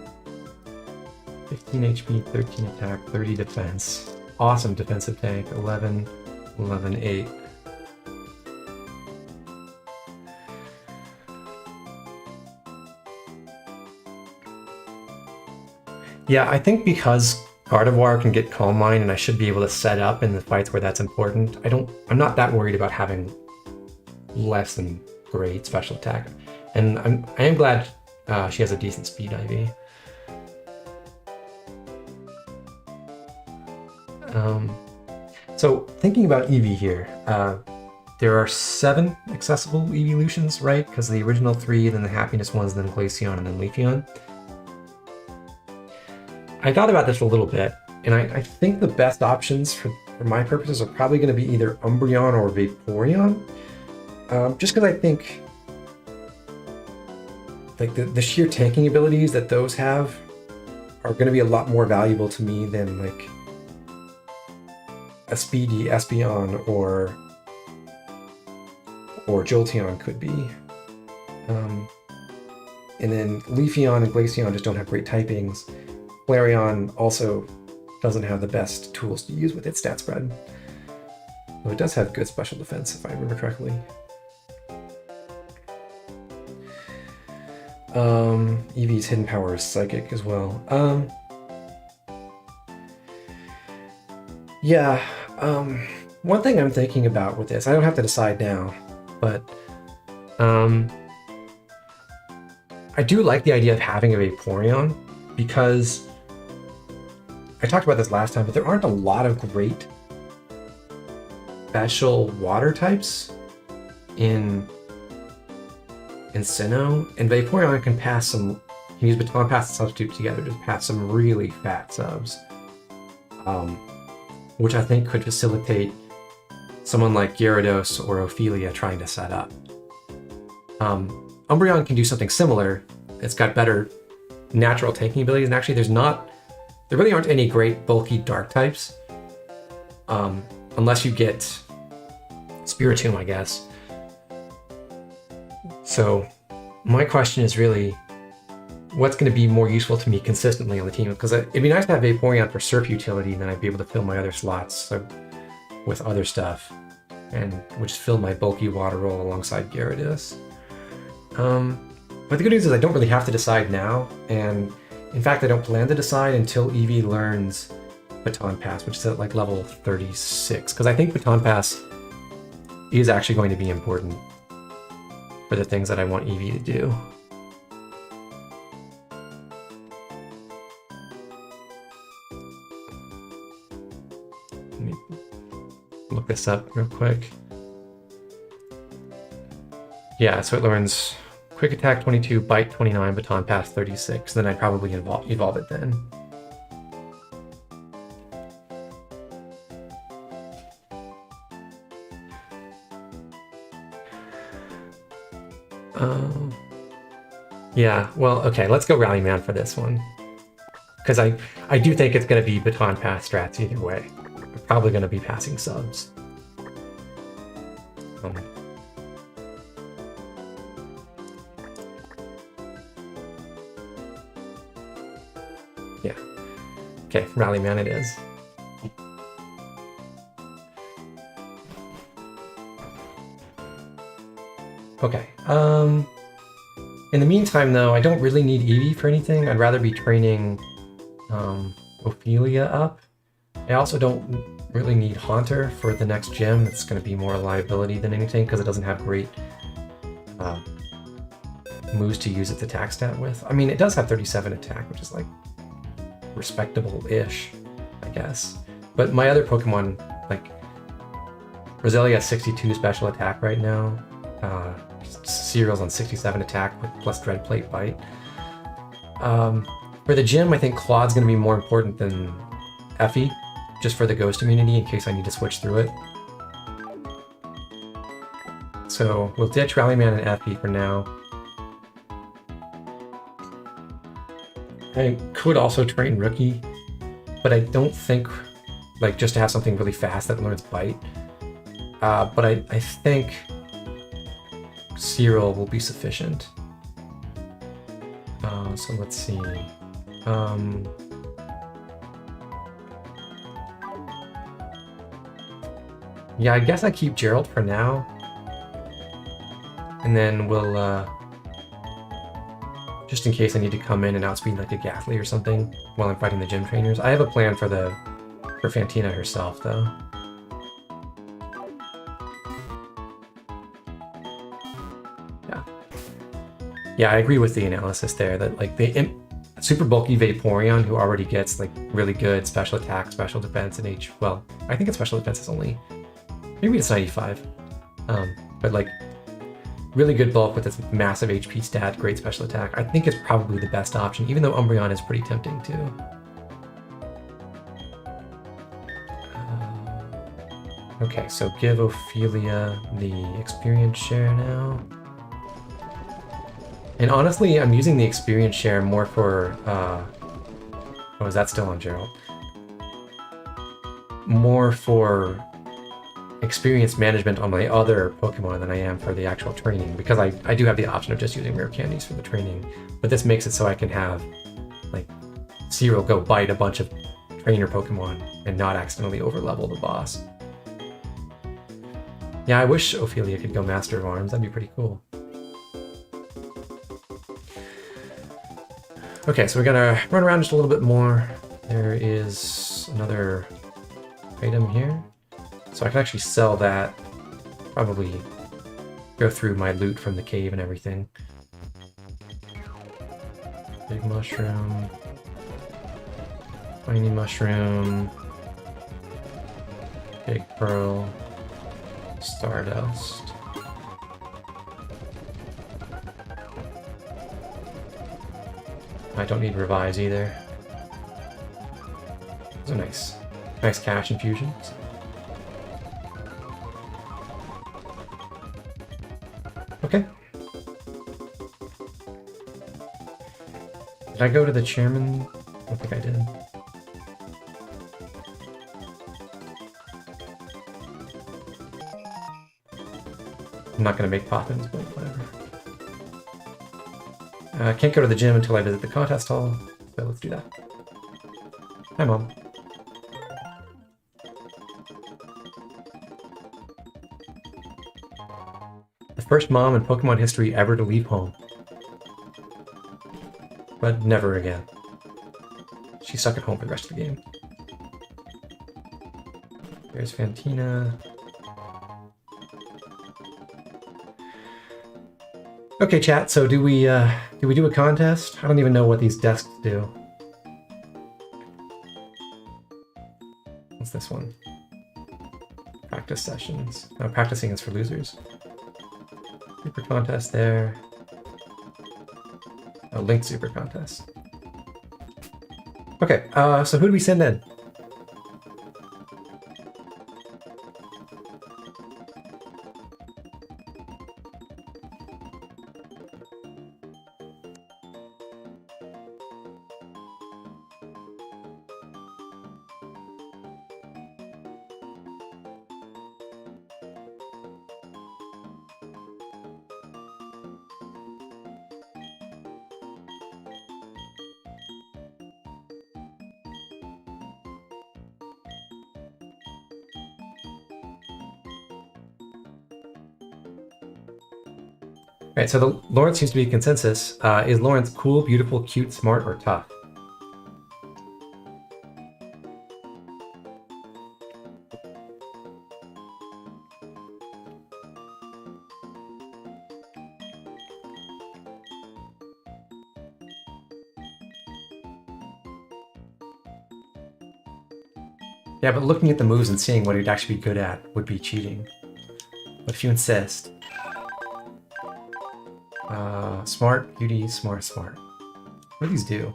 15 HP, 13 attack, 30 defense. Awesome defensive tank. 11, 11, 8. Yeah, I think because Gardevoir can get Calm Mind and I should be able to set up in the fights where that's important, I'm not that worried about having less than great special attack. And I am glad she has a decent speed IV. So thinking about Eevee here, there are 7 accessible evolutions, right? Because the original 3, then the Happiness ones, then Glaceon, and then Leafeon. I thought about this a little bit, and I think the best options for my purposes are probably going to be either Umbreon or Vaporeon. Just because I think like the sheer tanking abilities that those have are going to be a lot more valuable to me than like a speedy Espeon or Jolteon could be. And then Leafeon and Glaceon just don't have great typings. Flareon also doesn't have the best tools to use with its stat spread. Though it does have good special defense, if I remember correctly. Eevee's hidden power is Psychic as well. One thing I'm thinking about with this, I don't have to decide now, but I do like the idea of having a Vaporeon, because I talked about this last time, but there aren't a lot of great special water types in Sinnoh, and Vaporeon can pass some, can use Baton Pass and Substitute together to pass some really fat subs, which I think could facilitate someone like Gyarados or Ophelia trying to set up. Umbreon can do something similar. It's got better natural tanking abilities, and actually there really aren't any great bulky dark types. unless you get Spiritomb, I guess. So my question is really, what's going to be more useful to me consistently on the team? Because it'd be nice to have Vaporeon for surf utility, and then I'd be able to fill my other slots with other stuff, and would just fill my bulky water roll alongside Gyarados. But the good news is I don't really have to decide now, and in fact I don't plan to decide until Eevee learns Baton Pass, which is at like level 36, because I think Baton Pass is actually going to be important for the things that I want Eevee to do. Let me look this up real quick. Yeah, so it learns Quick Attack 22, Bite 29, Baton Pass 36. Then I'd probably evolve it then. Yeah, well, okay, let's go Rally Man for this one. Because I do think it's going to be Baton Pass strats either way. We're probably going to be passing subs. Yeah. Okay, Rally Man it is. Okay, in the meantime, though, I don't really need Eevee for anything. I'd rather be training Ophelia up. I also don't really need Haunter for the next gym. It's going to be more a liability than anything because it doesn't have great moves to use its attack stat with. I mean, it does have 37 attack, which is like respectable-ish, I guess. But my other Pokemon, like Roselia has 62 special attack right now. Cereal's on 67 attack with plus Dreadplate Bite. For the gym, I think Claude's going to be more important than Effie, just for the ghost immunity in case I need to switch through it. So we'll ditch Rallyman and Effie for now. I could also train Rookie, but I don't think, like, just to have something really fast that learns Bite. But I think Cereal will be sufficient. So let's see. Yeah, I guess I keep Gerald for now. And then we'll, just in case I need to come in and outspeed like a Ghastly or something while I'm fighting the gym trainers. I have a plan for Fantina herself, though. Yeah, I agree with the analysis there that like the super bulky Vaporeon who already gets like really good special attack, special defense, and well, I think its special defense is only, maybe it's 95, but like really good bulk with its massive HP stat, great special attack. I think it's probably the best option, even though Umbreon is pretty tempting too. Okay, so give Ophelia the experience share now. And honestly, I'm using the experience share more for, oh, is that still on Gerald? More for experience management on my other Pokemon than I am for the actual training, because I do have the option of just using rare candies for the training, but this makes it so I can have, like, Cereal go bite a bunch of trainer Pokemon and not accidentally overlevel the boss. Yeah, I wish Ophelia could go Master of Arms, that'd be pretty cool. Okay, so we're gonna run around just a little bit more. There is another item here. So I can actually sell that. Probably go through my loot from the cave and everything. Big mushroom. Tiny mushroom. Big pearl. Stardust. I don't need Revise either. Those are nice. Nice cash infusions. Okay. Did I go to the chairman? I don't think I did. I'm not going to make poppins, but whatever. I can't go to the gym until I visit the contest hall, so let's do that. Hi, Mom. The first mom in Pokemon history ever to leave home. But never again. She's stuck at home for the rest of the game. There's Fantina. Okay, chat. So do we do a contest? I don't even know what these desks do. What's this one? Practice sessions. No, practicing is for losers. Super contest there. Oh, linked super contest. Okay, so who do we send in? Right, so Lawrence seems to be a consensus. Is Lawrence cool, beautiful, cute, smart, or tough? Yeah, but looking at the moves and seeing what he'd actually be good at would be cheating. But if you insist. Smart, beauty, smart, smart. What do these do?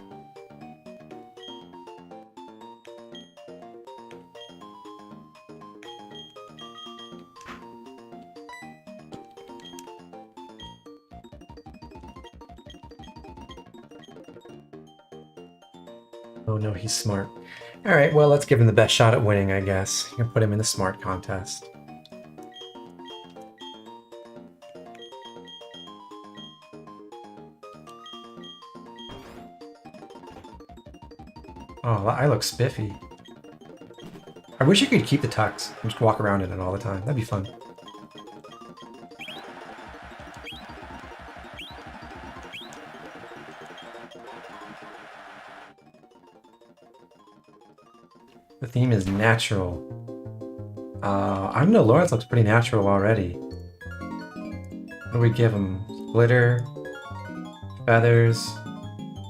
Oh no, he's smart. Alright, well, let's give him the best shot at winning, I guess. You can put him in the smart contest. Oh, I look spiffy. I wish you could keep the tux and just walk around in it all the time. That'd be fun. The theme is natural. I don't know, Lawrence looks pretty natural already. What do we give him? Glitter, feathers,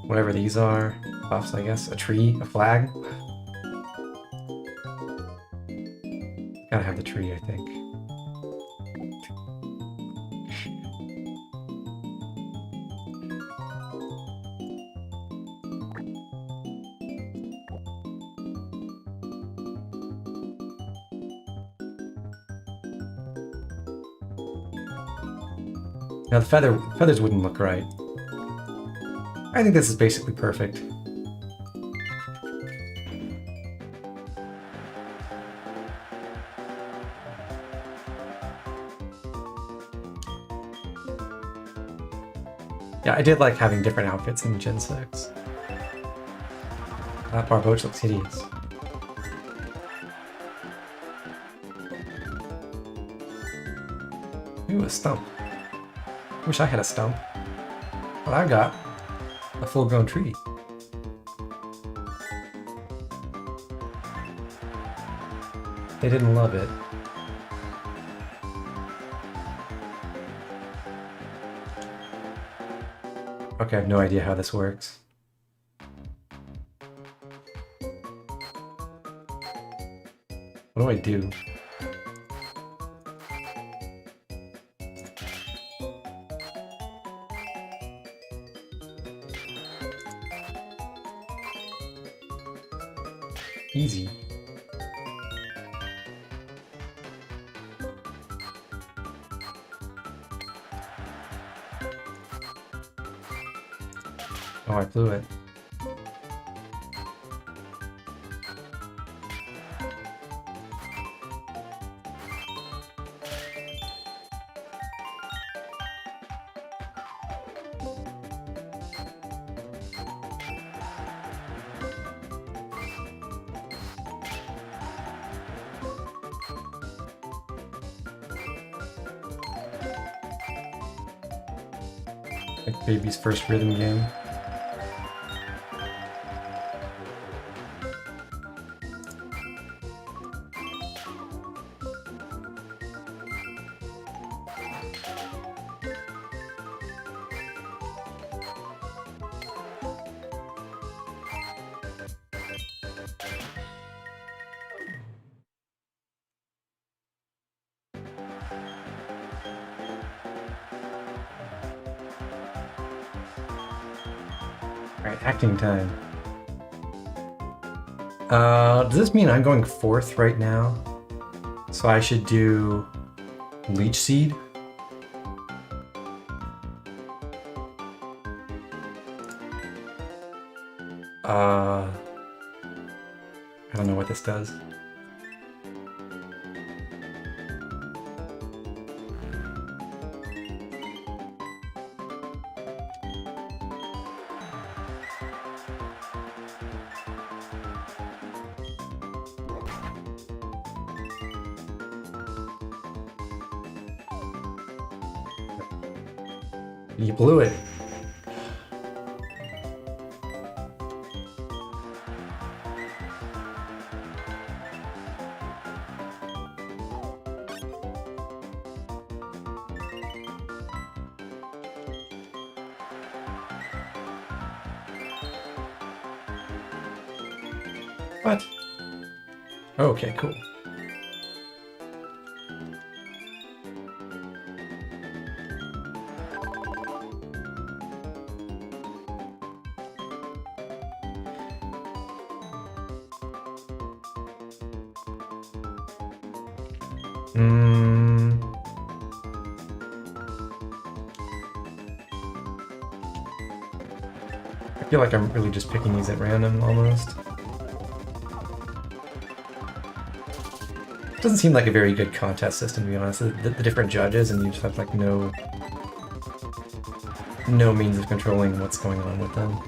whatever these are. Buffs, I guess. A tree, a flag. Gotta have the tree, I think. Now the feathers wouldn't look right. I think this is basically perfect. Yeah, I did like having different outfits in Gen 6. That Barboach looks hideous. Ooh, a stump. Wish I had a stump. What I got? A full-grown tree. They didn't love it. Okay, I have no idea how this works. What do I do? Easy. Oh, I blew it. Like baby's first rhythm game. Alright, acting time. Does this mean I'm going 4th right now? So I should do Leech Seed? I don't know what this does. You blew it. What? Okay, cool. I feel like I'm really just picking these at random, almost. It doesn't seem like a very good contest system, to be honest. The different judges, and you just have like no means of controlling what's going on with them.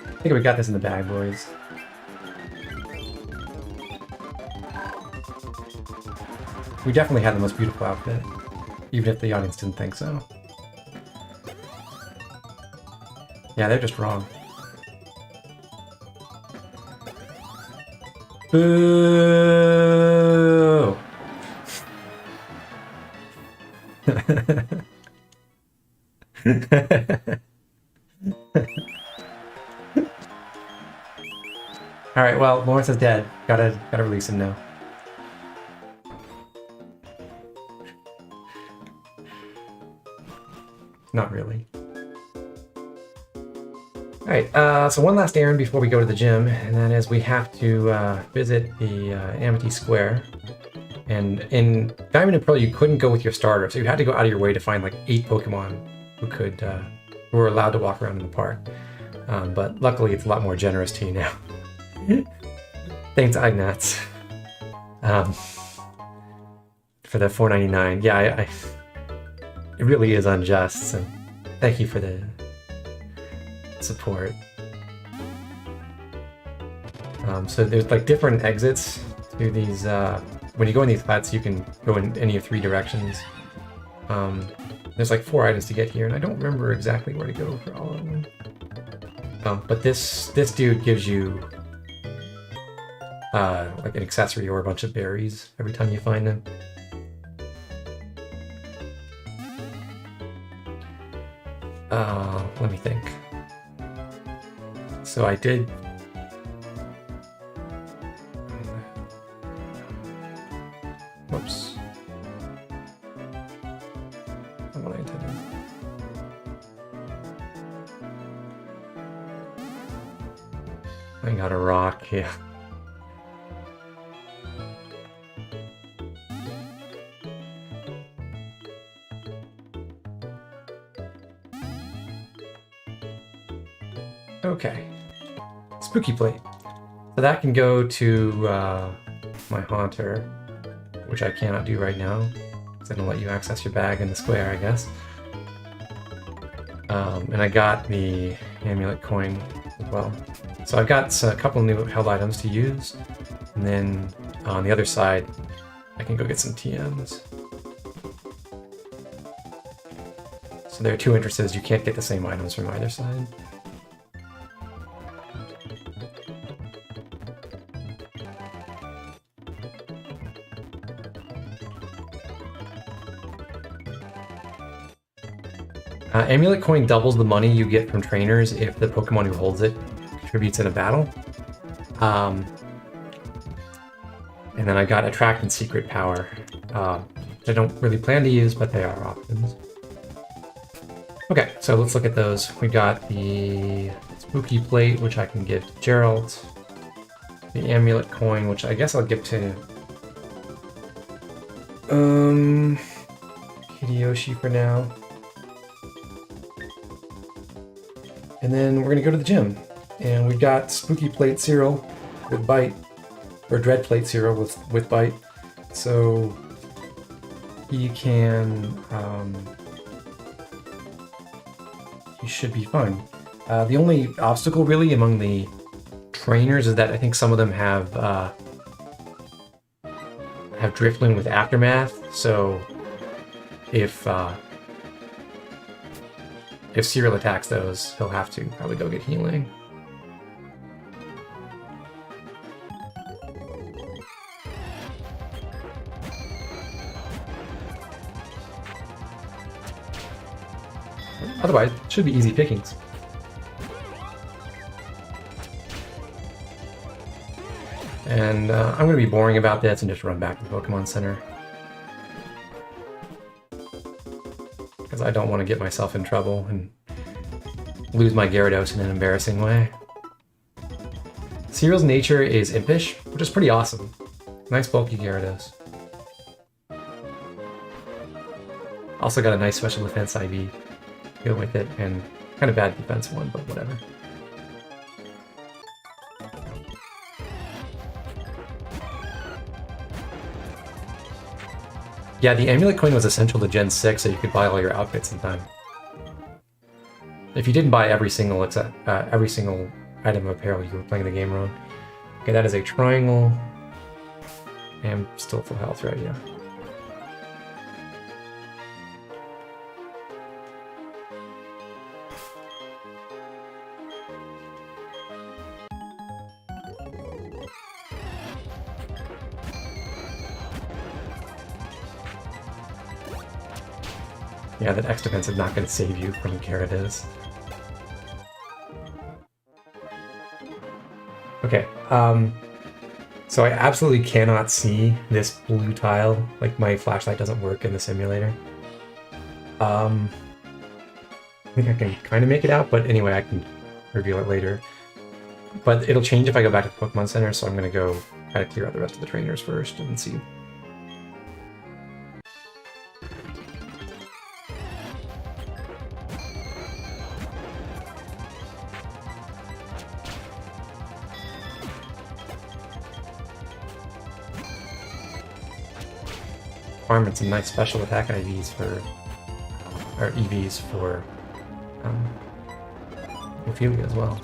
I think we got this in the bag, boys. We definitely had the most beautiful outfit, even if the audience didn't think so. Yeah, they're just wrong. Boo! Alright, well, Lawrence is dead. Gotta release him now. Not really. Alright, so one last errand before we go to the gym, and that is we have to visit the Amity Square. And in Diamond and Pearl, you couldn't go with your starter, so you had to go out of your way to find like 8 Pokemon who were allowed to walk around in the park. But luckily, it's a lot more generous to you now. Thanks, Ignatz, for the $4.99. Yeah, it really is unjust. So thank you for the support. So there's like different exits to these. When you go in these flats, you can go in any of 3 directions. There's like 4 items to get here, and I don't remember exactly where to go for all of them. But this dude gives you like an accessory or a bunch of berries every time you find them. Let me think. So I did what I intended. I got a rock, yeah. Okay. Spooky plate. So that can go to my Haunter, which I cannot do right now. Because I don't let you access your bag in the square, I guess. And I got the amulet coin as well. So I've got a couple new held items to use. And then on the other side, I can go get some TMs. So there are two entrances. You can't get the same items from either side. Amulet coin doubles the money you get from trainers if the Pokemon who holds it contributes in a battle. And then I got Attract and Secret Power. I don't really plan to use, but they are options. Okay, so let's look at those. We got the Spooky Plate, which I can give to Gerald. The Amulet Coin, which I guess I'll give to Hideyoshi for now. And then we're gonna go to the gym. And we've got Spooky Plate Cyril with Bite, or Dread Plate Cyril with Bite. So he can, he should be fine. The only obstacle really among the trainers is that I think some of them have Drifloon with Aftermath. So if Cyril attacks those, he'll have to probably go get healing. Otherwise, it should be easy pickings. And I'm going to be boring about this and just run back to the Pokemon Center. Because I don't want to get myself in trouble and lose my Gyarados in an embarrassing way. Cyril's nature is Impish, which is pretty awesome. Nice bulky Gyarados. Also got a nice special defense IV to go with it, and kind of bad defense one, but whatever. Yeah, the Amulet Coin was essential to Gen 6, so you could buy all your outfits in time. If you didn't buy every single item of apparel, you were playing the game wrong. Okay, that is a triangle. And still full health, right? Yeah. Yeah, that X defense is not going to save you from Gyarados. Okay, so I absolutely cannot see this blue tile. Like, my flashlight doesn't work in the simulator. I think I can kind of make it out, but anyway, I can reveal it later. But it'll change if I go back to the Pokemon Center, so I'm going to go try to clear out the rest of the trainers first and see. Farming some nice special attack IVs for, or EVs for Ophelia as well.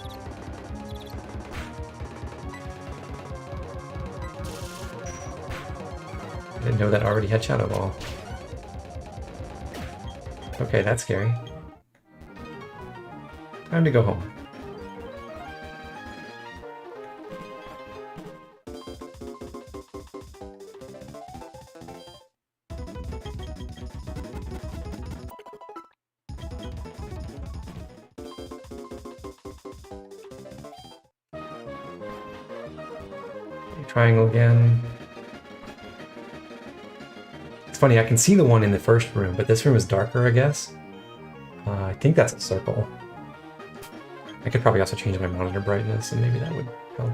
I didn't know that already had Shadow Ball. Okay, that's scary. Time to go home. Triangle again. It's funny, I can see the one in the first room, but this room is darker, I guess. I think that's a circle. I could probably also change my monitor brightness, and maybe that would help.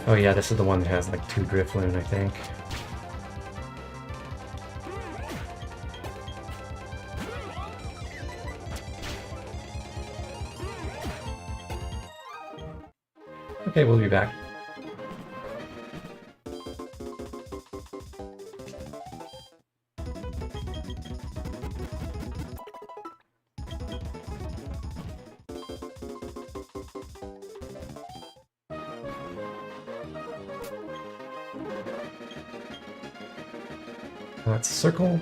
Oh yeah, this is the one that has like 2 Drifloon, I think. Okay, we'll be back. That's a circle.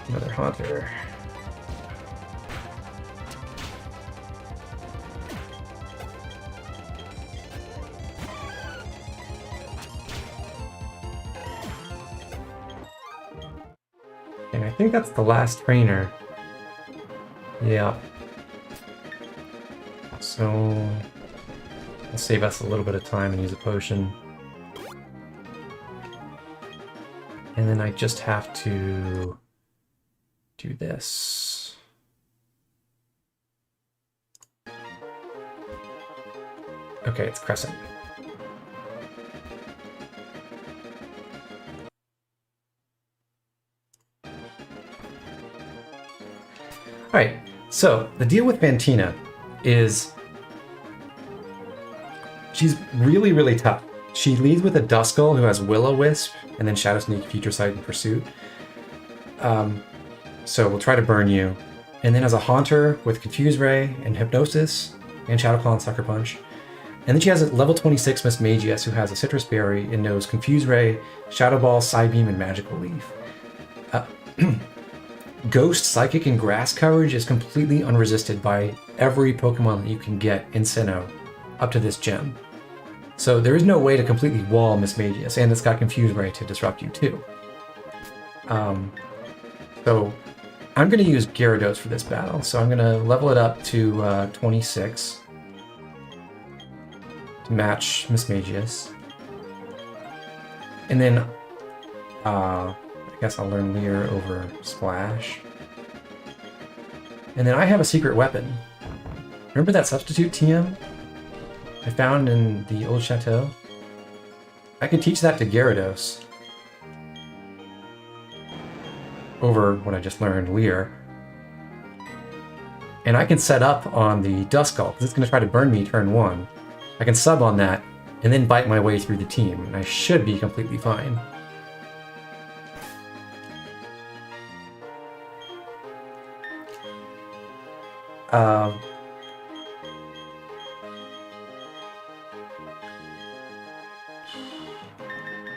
Another haunter. And I think that's the last trainer. Yeah. So I'll save us a little bit of time and use a potion. And then I just have to do this. Okay, it's Crescent. Alright, so the deal with Fantina is she's really, really tough. She leads with a Duskull who has Will-O-Wisp, and then Shadow Sneak, Future Sight, and Pursuit. So we'll try to burn you. And then as a Haunter with Confuse Ray and Hypnosis, and Shadow Claw and Sucker Punch. And then she has a level 26 Miss Magius who has a Citrus Berry and knows Confuse Ray, Shadow Ball, Psybeam, and Magical Leaf. Ghost, Psychic, and Grass coverage is completely unresisted by every Pokemon that you can get in Sinnoh up to this gem. So there is no way to completely wall Miss Magius, and it's got Confuse Ray to disrupt you too. So I'm going to use Gyarados for this battle. So I'm going to level it up to 26 to match Miss Magius. And then I guess I'll learn Leer over Splash. And then I have a secret weapon. Remember that substitute TM I found in the old Chateau? I could teach that to Gyarados over what I just learned, Leer. And I can set up on the Duskull, because it's going to try to burn me turn 1. I can sub on that, and then bite my way through the team, and I should be completely fine.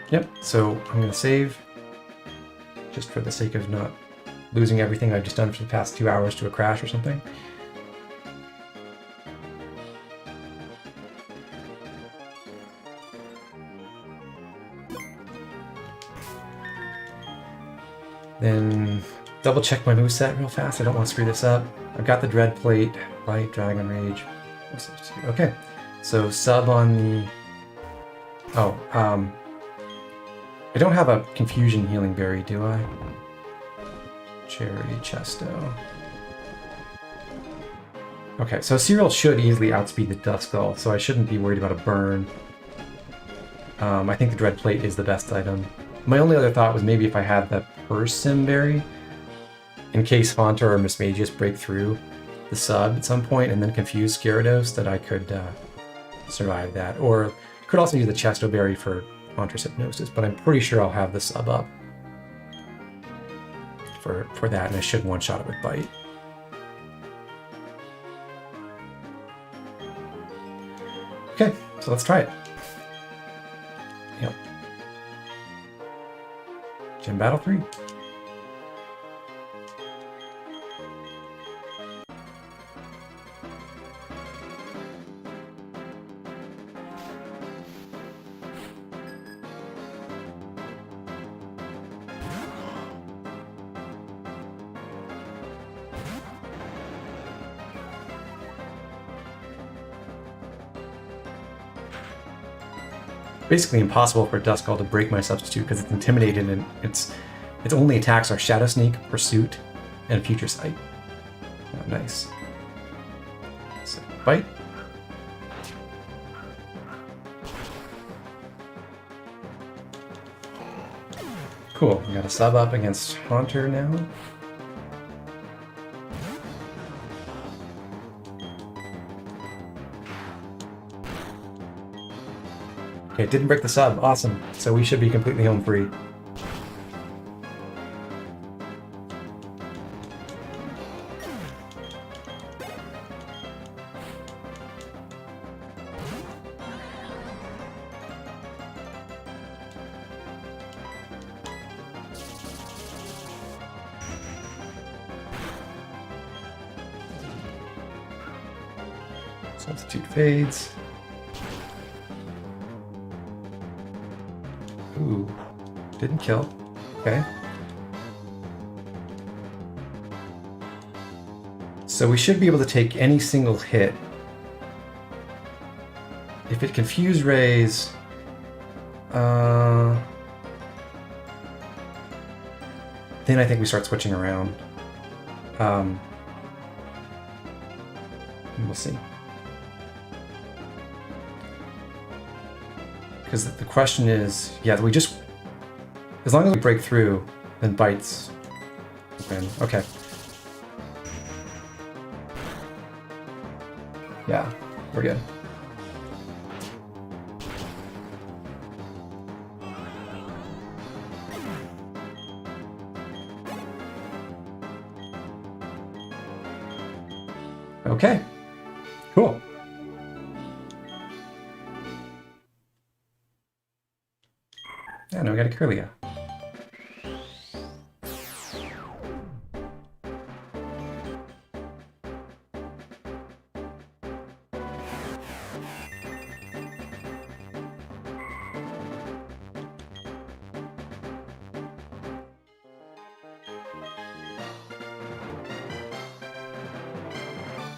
Yep, so I'm going to save, just for the sake of not losing everything I've just done for the past 2 hours to a crash or something. Then double check my moveset real fast. I don't want to screw this up. I've got the Dread Plate, Light, Dragon Rage. Okay, so sub on the... Oh, I don't have a Confusion Healing Berry, do I? Cherry, Chesto. Okay, so Cyril should easily outspeed the Duskull, so I shouldn't be worried about a burn. I think the Dread Plate is the best item. My only other thought was maybe if I had the Persim Berry, in case Haunter or Miss Magius break through the sub at some point and then confuse Gyarados, that I could survive that. Or could also use the Chesto Berry for Haunter's Hypnosis, but I'm pretty sure I'll have the sub up for that, and I should one-shot it with Bite. Okay, so let's try it. Yep. Gym Battle 3. basically impossible for Duskull to break my substitute because it's intimidated and its only attacks are Shadow Sneak, Pursuit, and Future Sight. Oh, nice. So, bite. Cool, we got a sub up against Haunter now. Okay, it didn't break the sub, awesome. So we should be completely home free. Substitute fades. Ooh, didn't kill. Okay. So we should be able to take any single hit. If it Confuse Rays, then I think we start switching around. We'll see. Because the question is, yeah, we just, as long as we break through, then bites win. Okay. Yeah, we're good. Okay, cool. Yeah, now we got a Curlia.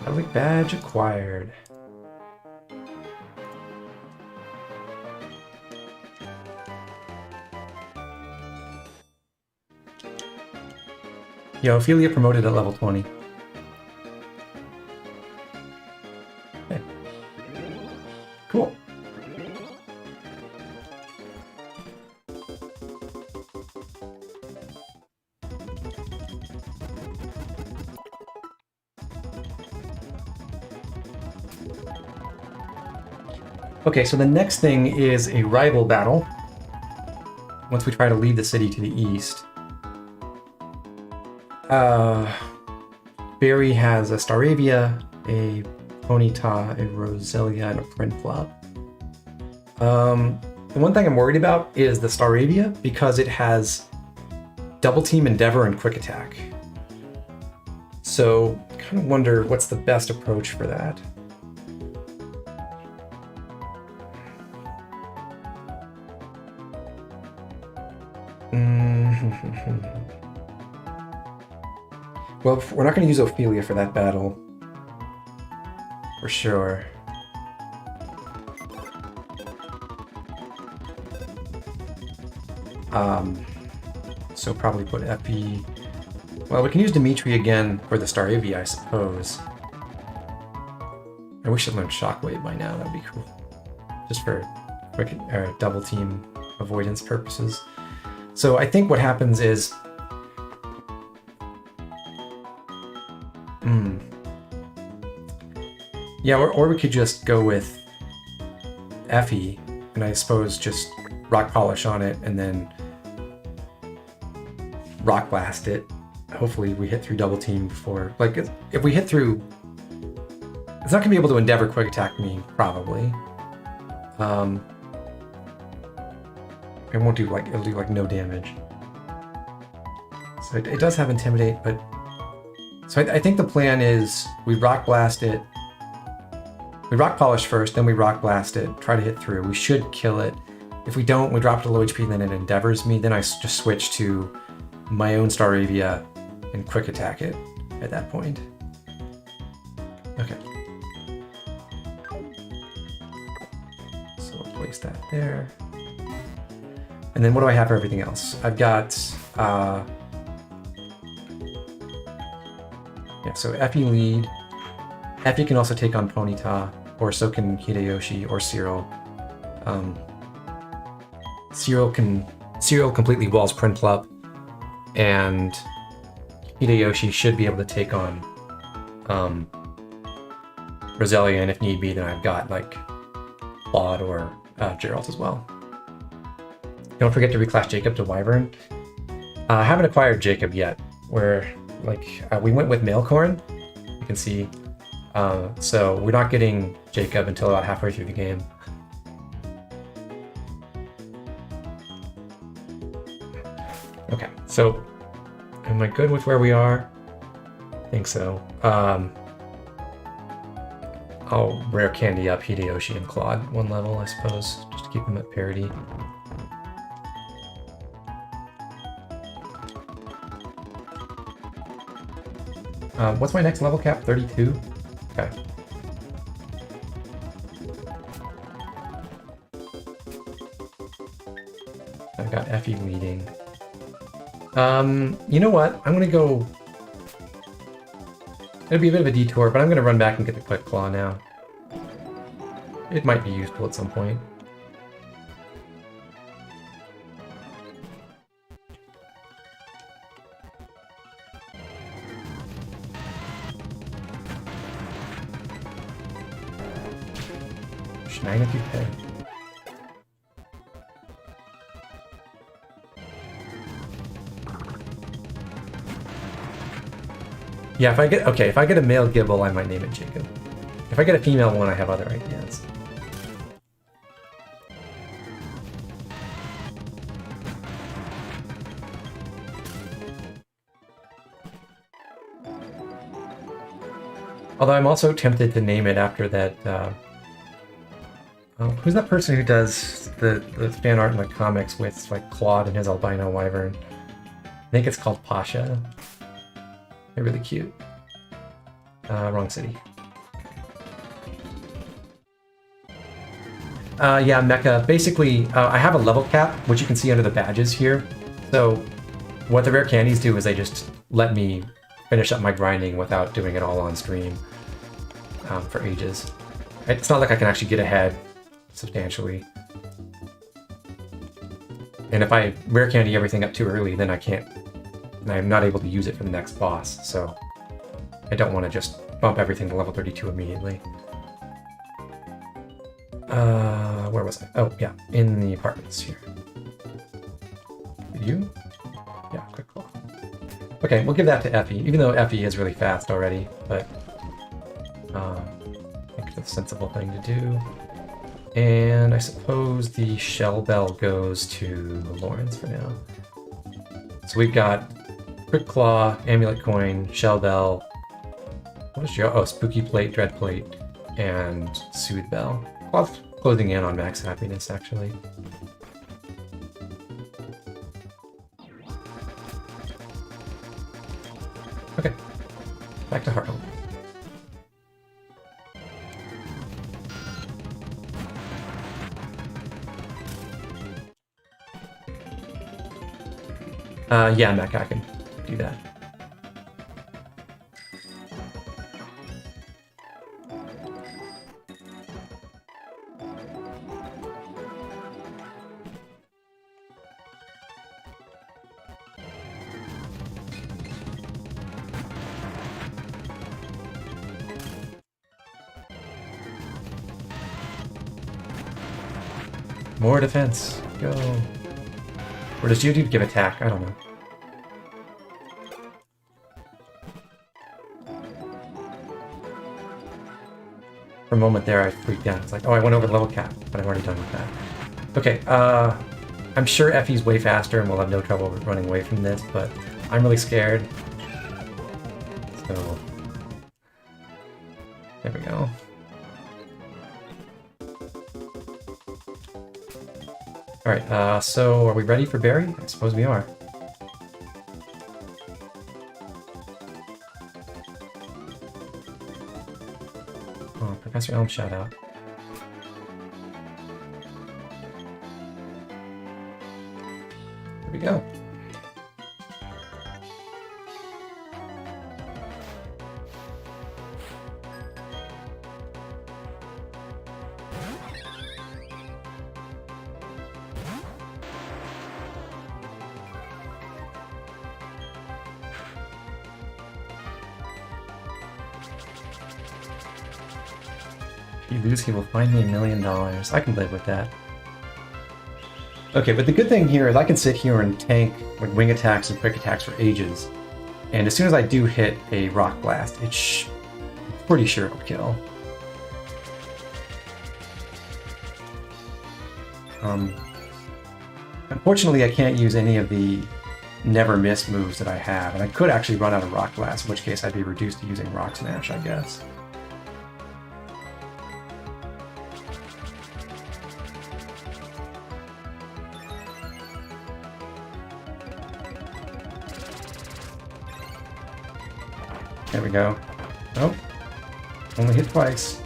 Relic badge acquired. Yo, Ophelia promoted at level 20. Okay. Cool. Okay, so the next thing is a rival battle. Once we try to leave the city to the east. Barry has a Staravia, a Ponyta, a Roselia, and a Prinplup. The one thing I'm worried about is the Staravia because it has Double Team, Endeavor, and Quick Attack. So, I kind of wonder what's the best approach for that. Well, we're not going to use Ophelia for that battle. For sure. So probably put Epi... Well, we can use Dimitri again for the Staravia, I suppose. And we should learn Shockwave by now, that'd be cool. Just for quick double team avoidance purposes. So I think what happens is... Yeah, or we could just go with Effie, and I suppose just Rock Polish on it, and then Rock Blast it. Hopefully we hit through Double Team before... Like, if we hit through... It's not going to be able to Endeavor Quick Attack me, probably. It won't do, like, it'll do, like, no damage. So it does have Intimidate, but... So I think the plan is we Rock Blast it. We Rock Polish first, then we Rock Blast it, try to hit through. We should kill it. If we don't, we drop it to low HP, then it Endeavors me. Then I just switch to my own Staravia and Quick Attack it at that point. Okay. So we'll place Fix that there. And then what do I have for everything else? I've got, yeah, so Effie lead. Effie can also take on Ponyta, or so can Hideyoshi or Cyril. Cyril completely walls Prinplup, and Hideyoshi should be able to take on Roselia, and if need be, then I've got like Claude or Gerald as well. Don't forget to reclass Jacob to Wyvern. I haven't acquired Jacob yet. Where we went with Mailcorn, you can see. So we're not getting Jacob until about halfway through the game. Okay, so am I good with where we are? I think so. I'll rare candy up Hideyoshi and Claude one level, I suppose, just to keep them at parity. What's my next level cap? 32? Okay. I've got Effie leading. You know what? I'm gonna go... It'll be a bit of a detour, but I'm gonna run back and get the Quick Claw now. It might be useful at some point. Shine if you can. Yeah, if I get a male Gibble, I might name it Jacob. If I get a female one, I have other ideas. Although I'm also tempted to name it after that. Who's that person who does the fan art in the comics with like Claude and his albino wyvern? I think it's called Pasha. They're really cute. Wrong city. Yeah, Mecha. Basically, I have a level cap, which you can see under the badges here. So what the rare candies do is they just let me finish up my grinding without doing it all on stream for ages. It's not like I can actually get ahead substantially. And if I rare candy everything up too early, then I'm not able to use it for the next boss, so I don't want to just bump everything to level 32 immediately. Where was I? Oh, yeah, in the apartments here. You? Yeah, Quick Claw. Okay, we'll give that to Effie, even though Effie is really fast already, but I think it's a sensible thing to do. And I suppose the Shell Bell goes to Lawrence for now. So we've got Quick Claw, Amulet Coin, Shell Bell, what is your... Oh, Spooky Plate, Dread Plate, and Soothe Bell. Claw's closing in on max happiness, actually. Okay, back to Hearthome. Yeah, Mecha, I can do that. More defense. Go. Or does Geodude give attack? I don't know. For a moment there, I freaked out. It's like, oh, I went over the level cap, but I'm already done with that. Okay, I'm sure Effie's way faster and we'll have no trouble running away from this, but I'm really scared. So, there we go. Alright, so are we ready for Barry? I suppose we are. Oh, Professor Elm shout out. There we go. If you lose, he will find me $1 million. I can live with that. Okay, but the good thing here is I can sit here and tank like wing attacks and quick attacks for ages. And as soon as I do hit a rock blast, it's pretty sure it'll kill. Unfortunately, I can't use any of the never miss moves that I have, and I could actually run out of rock blast, in which case I'd be reduced to using rock smash, I guess. There we go. Oh, only hit twice.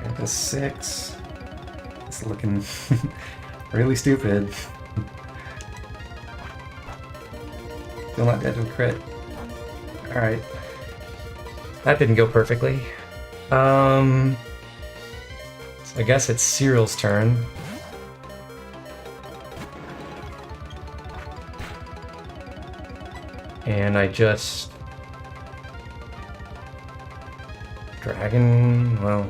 Got the 6. It's looking really stupid. Still not dead to a crit. Alright. That didn't go perfectly. I guess it's Cyril's turn. And I just... Dragon... well...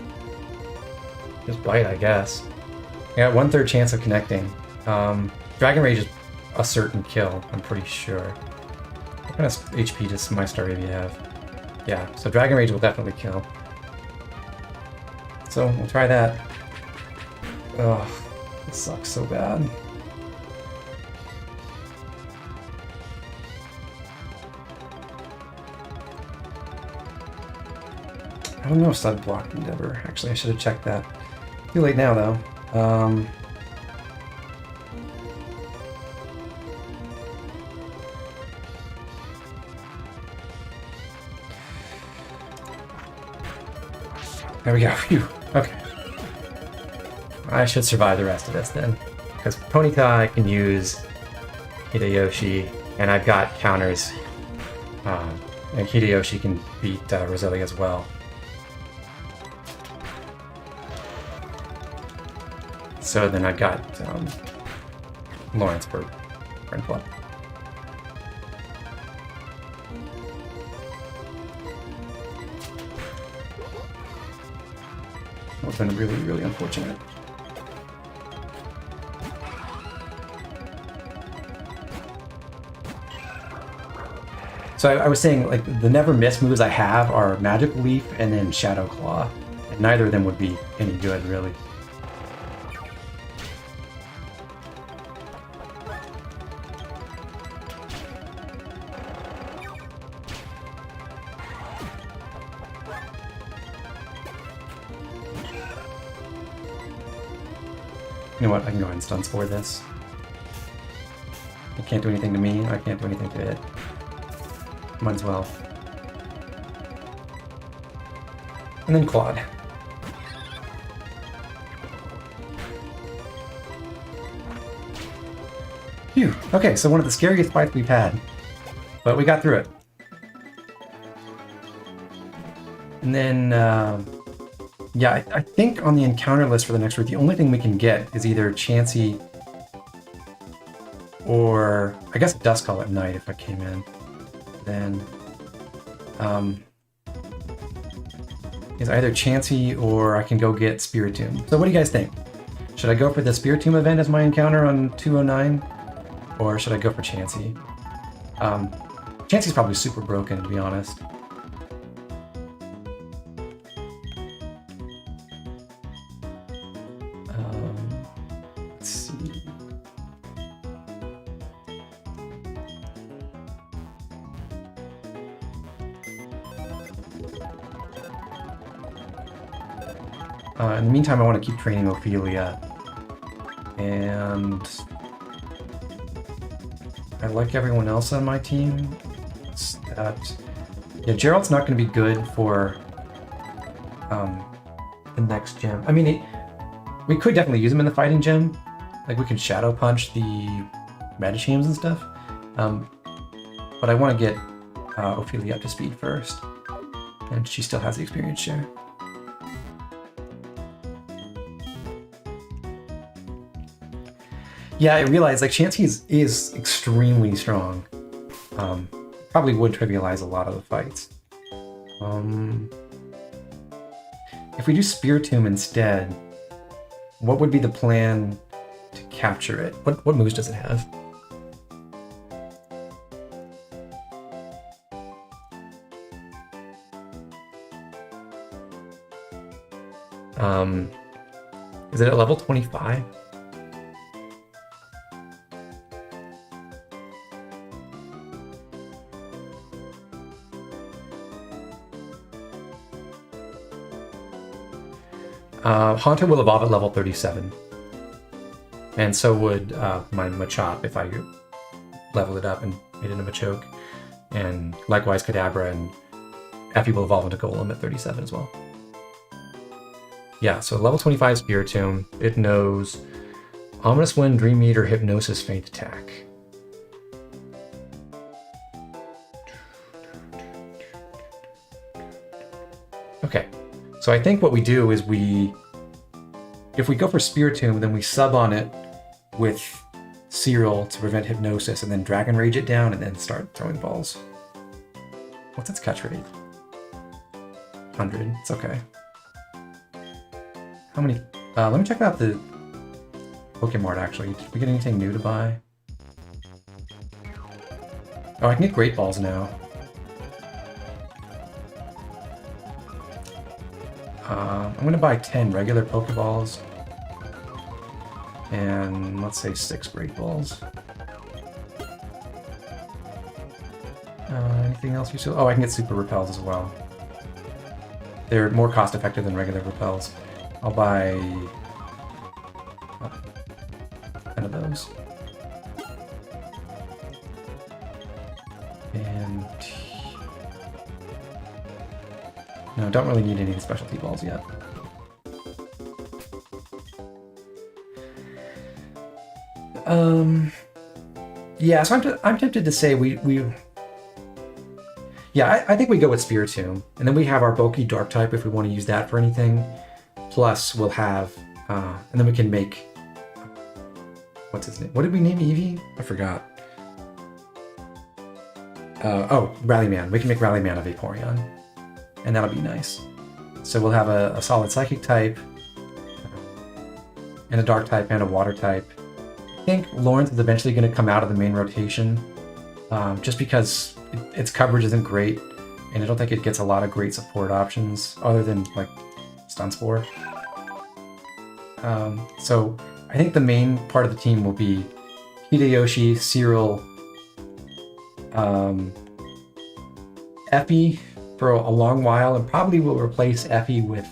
just bite, I guess. I got 1/3 chance of connecting. Dragon Rage is a certain kill, I'm pretty sure. What kind of HP does my Staravia have? Yeah, so Dragon Rage will definitely kill. So we'll try that. Ugh, this sucks so bad. I don't know if Sud blocked Endeavor. Actually, I should have checked that. Too late now, though. There we go. Phew. Okay. I should survive the rest of this then. Because Ponyta I can use Hideyoshi, and I've got counters. And Hideyoshi can beat Roselia as well. So then I've got Lawrence for Friend Club. That would have been really, really unfortunate. So I was saying, like, the never miss moves I have are Magical Leaf and then Shadow Claw. And neither of them would be any good, really. You know what? I can go ahead and stun spore this. It can't do anything to me. I can't do anything to it. Might as well. And then Claude. Phew. Okay, so one of the scariest fights we've had. But we got through it. And then, yeah, I think on the encounter list for the next route, the only thing we can get is either Chansey or, I guess, Duskull at night if I came in. Then, is either Chansey or I can go get Spiritomb. So what do you guys think? Should I go for the Spiritomb event as my encounter on 209? Or should I go for Chansey? Chansey's probably super broken, to be honest. Let's see. In the meantime, I want to keep training Ophelia. And I like everyone else on my team. Yeah, Gerald's not going to be good for the next gym. I mean, we could definitely use them in the fighting gym. Like we could shadow punch the Medichyms and stuff. But I want to get Ophelia up to speed first, and she still has the experience share. Yeah, I realized like Chansey is extremely strong. Probably would trivialize a lot of the fights. If we do Spiritomb instead, what would be the plan to capture it? What moves does it have? Is it at level 25? Haunter will evolve at level 37. And so would my Machop if I leveled it up and made it into Machoke. And likewise Kadabra and Effie will evolve into Golem at 37 as well. Yeah, so level 25 Spiritomb. It knows Ominous Wind, Dream Eater, Hypnosis, Faint Attack. Okay, so I think what we do is if we go for Spiritomb, then we sub on it with Cyril to prevent Hypnosis, and then Dragon Rage it down, and then start throwing balls. What's its catch rate? 100. It's okay. How many? Let me check out the Pokemart actually. Did we get anything new to buy? Oh, I can get Great Balls now. I'm gonna buy 10 regular Pokeballs. And let's say 6 Great Balls. Anything else useful? Oh, I can get Super Repels as well. They're more cost effective than regular Repels. I'll buy 10 of those. And no, don't really need any of the specialty balls yet. Yeah, so I'm tempted to say I think we go with Spiritomb, and then we have our bulky Dark type if we want to use that for anything. Plus, we'll have, and then we can make, what's his name? What did we name Eevee? I forgot. Rallyman. We can make Rallyman a Vaporeon, and that'll be nice. So we'll have a solid Psychic type, and a Dark type, and a Water type. I think Lawrence is eventually going to come out of the main rotation, just because its coverage isn't great, and I don't think it gets a lot of great support options other than like Stunspore. So I think the main part of the team will be Hideyoshi, Cyril, Effie for a long while, and probably will replace Effie with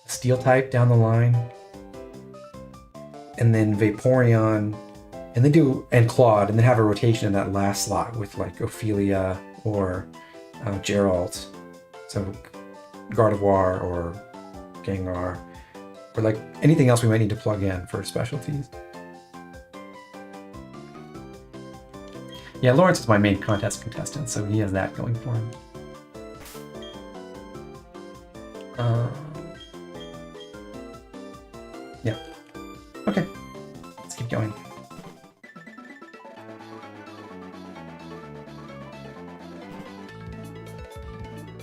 Steel type down the line, and then Vaporeon, and then Claude, and then have a rotation in that last slot with like Ophelia or Geralt, so Gardevoir or Gengar, or like anything else we might need to plug in for specialties. Yeah, Lawrence is my main contestant, so he has that going for him. Yeah. Okay, let's keep going.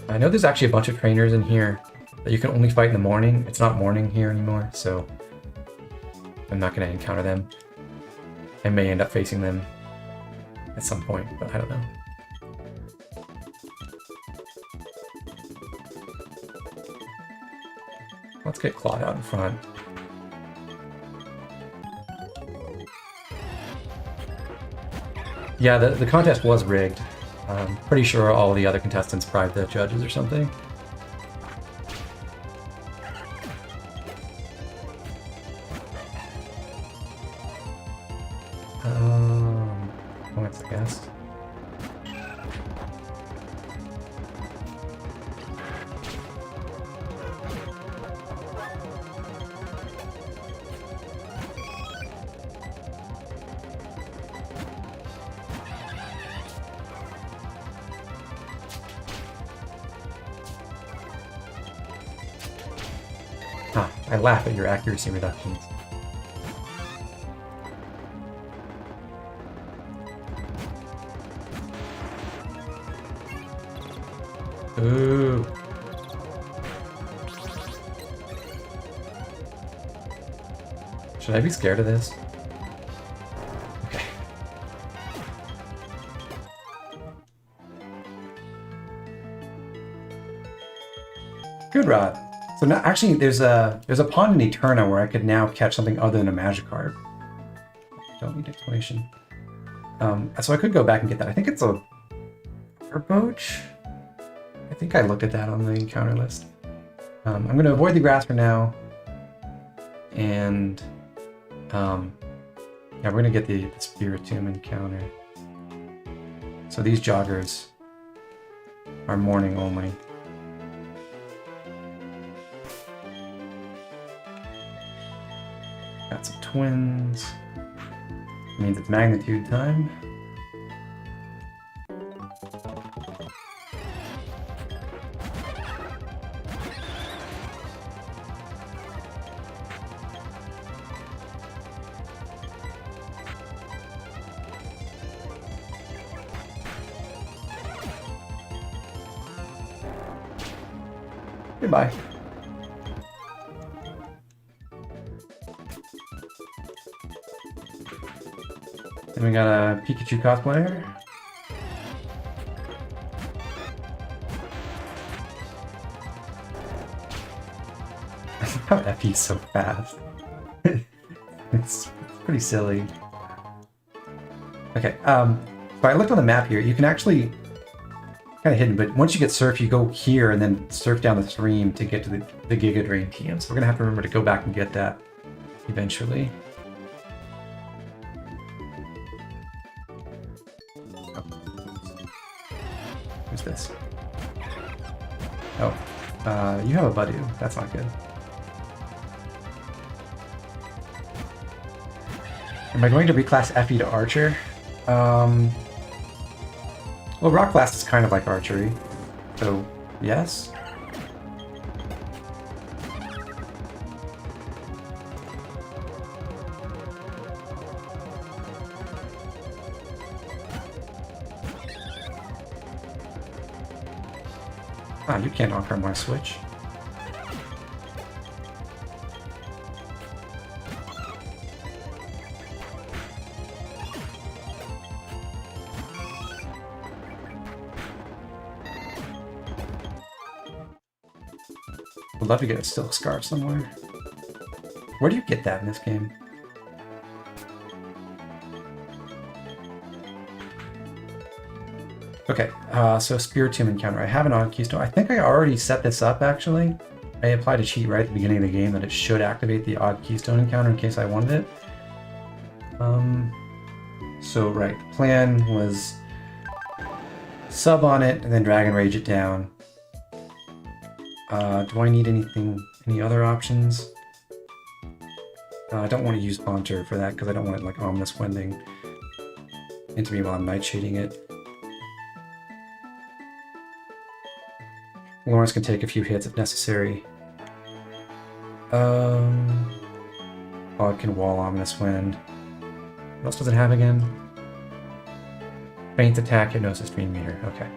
I know there's actually a bunch of trainers in here that you can only fight in the morning. It's not morning here anymore, so I'm not going to encounter them. I may end up facing them at some point, but I don't know. Let's get Claude out in front. Yeah, the contest was rigged. I'm pretty sure all the other contestants bribed the judges or something. Points, I guess. Ah, I laugh at your accuracy reductions. Ooh. Should I be scared of this? Okay. Good rod. So now, actually, there's a pond in Eterna where I could now catch something other than a Magikarp. Don't need explanation. So I could go back and get that. I think it's a Herboach. I think I looked at that on the encounter list. I'm going to avoid the grass for now, and yeah, we're going to get the Spiritomb encounter. So these joggers are morning only. Got some twins. Means it's magnitude time. Goodbye. Then we got a Pikachu cosplayer. How Effie's so fast. It's pretty silly. Okay, so I looked on the map here. You can actually kind of hidden, but once you get surf, you go here and then surf down the stream to get to the Giga Drain TM. So we're gonna have to remember to go back and get that eventually. Oh. Who's this? Oh, you have a Budew. That's not good. Am I going to reclass Effie to Archer? Well, Rock Blast is kind of like archery, so yes. Ah, you can't offer my switch. Would love to get a Silk Scarf somewhere. Where do you get that in this game? Okay, so Spiritomb encounter. I have an Odd Keystone. I think I already set this up, actually. I applied a cheat right at the beginning of the game that it should activate the Odd Keystone encounter in case I wanted it. So, right, the plan was sub on it and then Dragon Rage it down. Do I need any other options? I don't want to use Haunter for that because I don't want it like Ominous Wending into me while I'm Nightshading it. Lawrence can take a few hits if necessary. Odd can wall Ominous Wind. What else does it have again? Faint attack, Hypnosis, Dream Meter. Okay.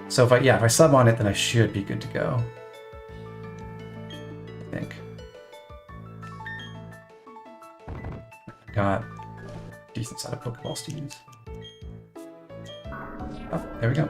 So if I sub on it, then I should be good to go. I think. Got a decent set of Pokeball Steeds. Oh, there we go.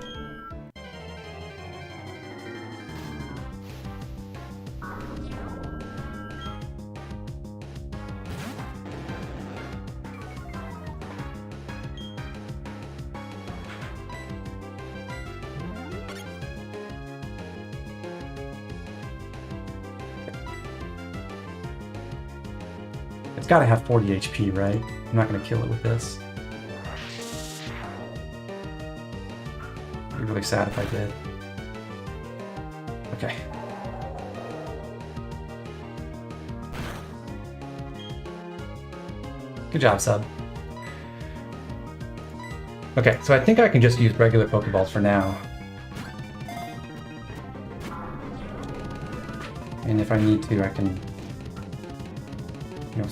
It's gotta have 40 HP, right? I'm not gonna kill it with this. I'd be really sad if I did. Okay. Good job, Sub. Okay, so I think I can just use regular Pokeballs for now. And if I need to, I can you know,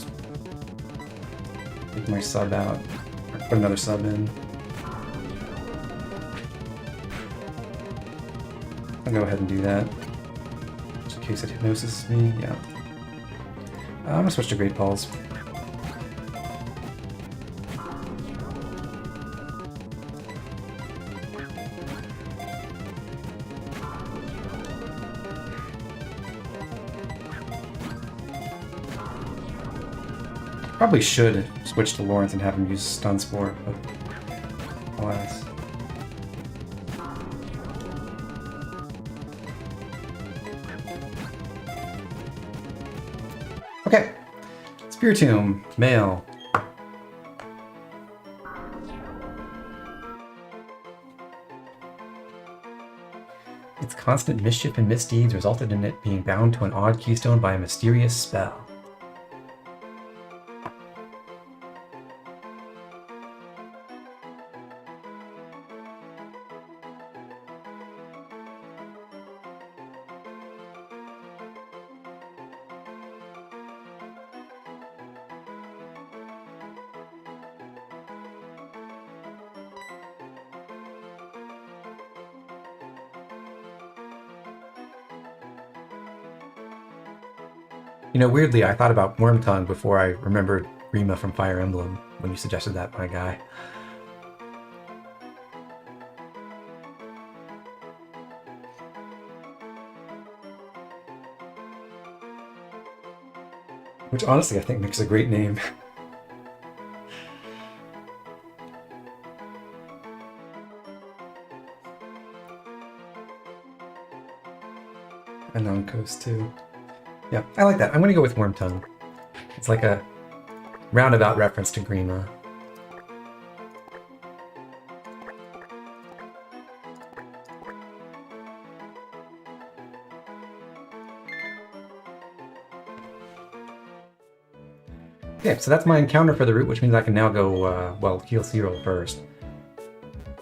take my sub out, or put another sub in. I'll go ahead and do that, just in case it hypnoses me. Yeah. I'm gonna switch to Great Balls. Probably should switch to Lawrence and have him use Stun Spore, but alas. Okay, Spiritomb, male. Its constant mischief and misdeeds resulted in it being bound to an odd keystone by a mysterious spell. You know, weirdly, I thought about Wormtongue before I remembered Rima from Fire Emblem when you suggested that, my guy. Which honestly I think makes a great name. And on Coast too. Yeah, I like that. I'm gonna go with Wormtongue. It's like a roundabout reference to Grima. Okay, so that's my encounter for the route, which means I can now go, well, heal Cyril first.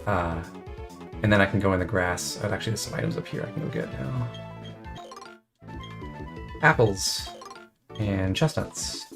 And then I can go in the grass. Oh, actually, there's some items up here I can go get now. Apples and chestnuts.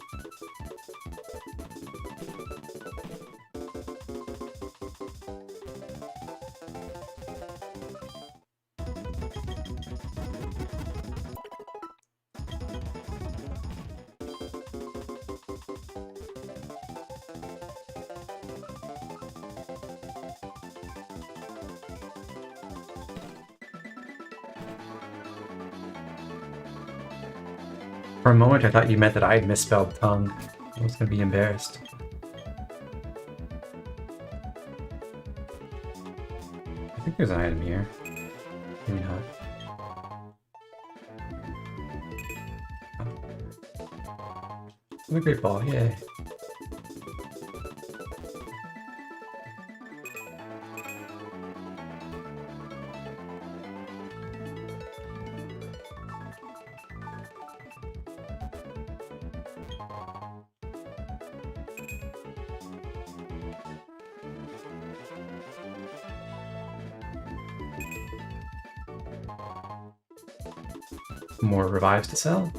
For a moment, I thought you meant that I had misspelled tongue. I was going to be embarrassed. I think there's an item here. Maybe not. Oh. The Great Ball, yay. More revives to sell.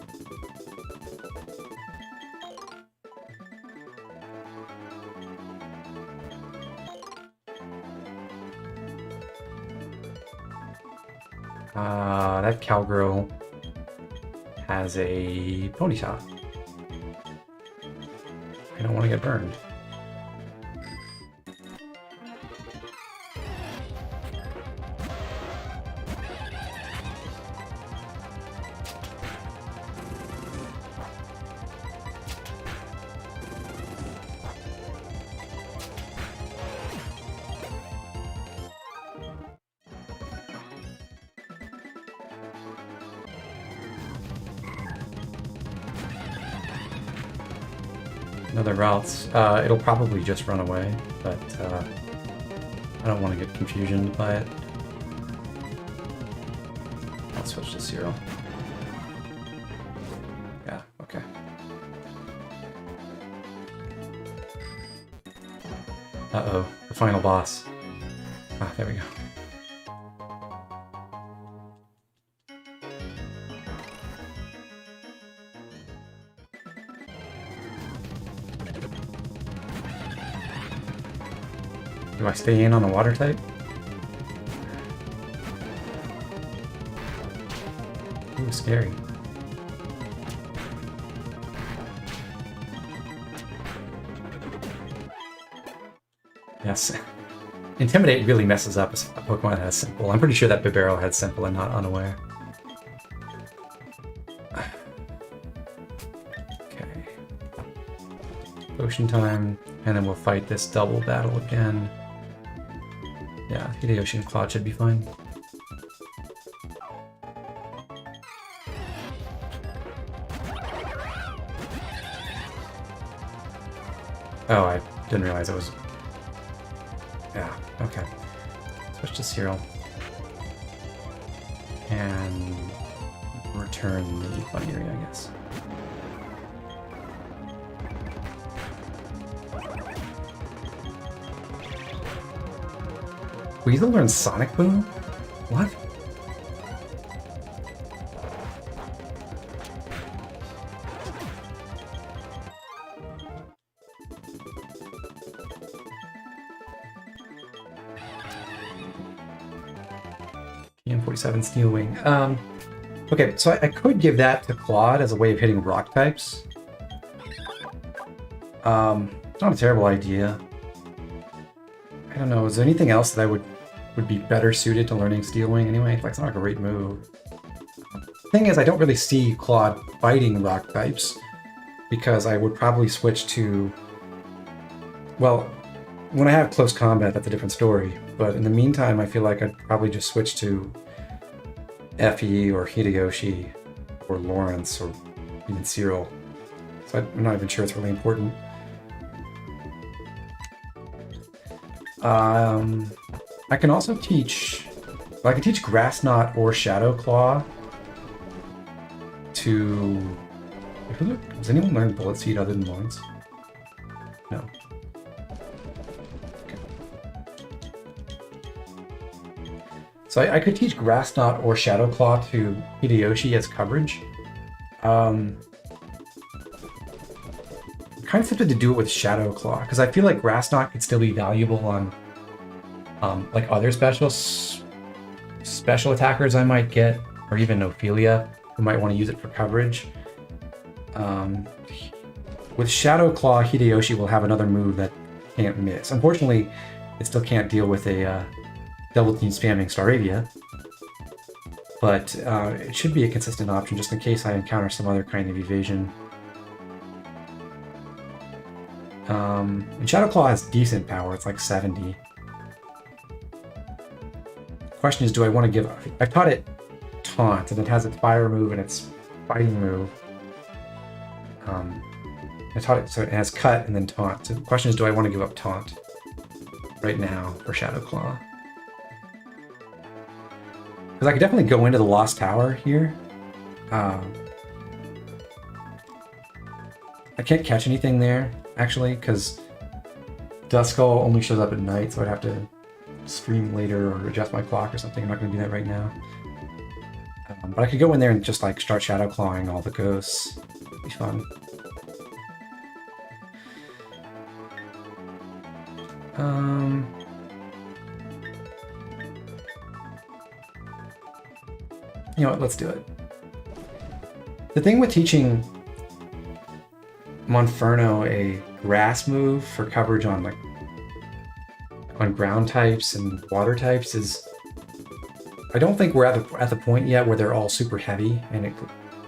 That cowgirl has a pony top. I don't want to get burned. Another routes. It'll probably just run away, but I don't want to get confusioned by it. I'll switch to Cyril. Yeah, okay. Uh-oh, the final boss. Ah, there we go. Do I stay in on the water type? Ooh, scary. Yes. Intimidate really messes up a Pokemon that has Simple. I'm pretty sure that Bibarel had Simple and not Unaware. Okay. Potion time, and then we'll fight this double battle again. Yeah, Hideyoshi and Claude should be fine. Oh, I didn't realize it was... Yeah, okay. Switch to Cyril. And return the bunny area, I guess. Weasel learns Sonic Boom? What? TM47 Steel Wing. Okay, so I could give that to Claude as a way of hitting rock types. It's not a terrible idea. I don't know, is there anything else that I would be better suited to learning Steel Wing anyway? Like, it's not a great move. Thing is, I don't really see Claude fighting rock types, because I would probably switch to... Well, when I have close combat, that's a different story. But in the meantime, I feel like I'd probably just switch to Effie or Hideyoshi or Lawrence or even Cyril. So I'm not even sure it's really important. I can also teach... Well, I can teach Grass Knot or Shadow Claw to... Does anyone learn Bullet Seed other than Lawrence? No. Okay. So I could teach Grass Knot or Shadow Claw to Hideyoshi as coverage. I'm kind of tempted to do it with Shadow Claw, because I feel like Grass Knot could still be valuable on like other special attackers I might get, or even Ophelia, who might want to use it for coverage. With Shadow Claw, Hideyoshi will have another move that can't miss. Unfortunately, it still can't deal with a double team spamming Staravia, but it should be a consistent option just in case I encounter some other kind of evasion. And Shadow Claw has decent power, it's like 70. Question is, do I want to give... I've taught it Taunt, and it has its fire move and its fighting move. I taught it, so it has Cut and then Taunt. So the question is, do I want to give up Taunt right now for Shadow Claw? Because I could definitely go into the Lost Tower here. I can't catch anything there, actually, because Duskull only shows up at night, so I'd have to stream later or adjust my clock or something. I'm not going to do that right now. But I could go in there and just like start Shadow Clawing all the ghosts. It'd be fun. You know what, let's do it. The thing with teaching Monferno a grass move for coverage on like on ground types and water types is I don't think we're at the point yet where they're all super heavy and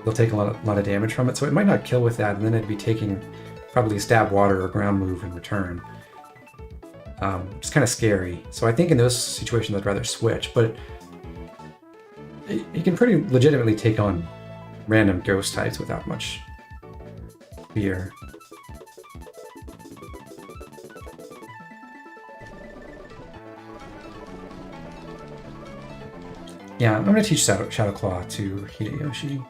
they'll take a lot of damage from it, so it might not kill with that, and then it'd be taking probably a stab water or ground move in return. It's kind of scary. So I think in those situations I'd rather switch, but you can pretty legitimately take on random ghost types without much fear. Yeah, I'm going to teach Shadow Claw to Hideyoshi.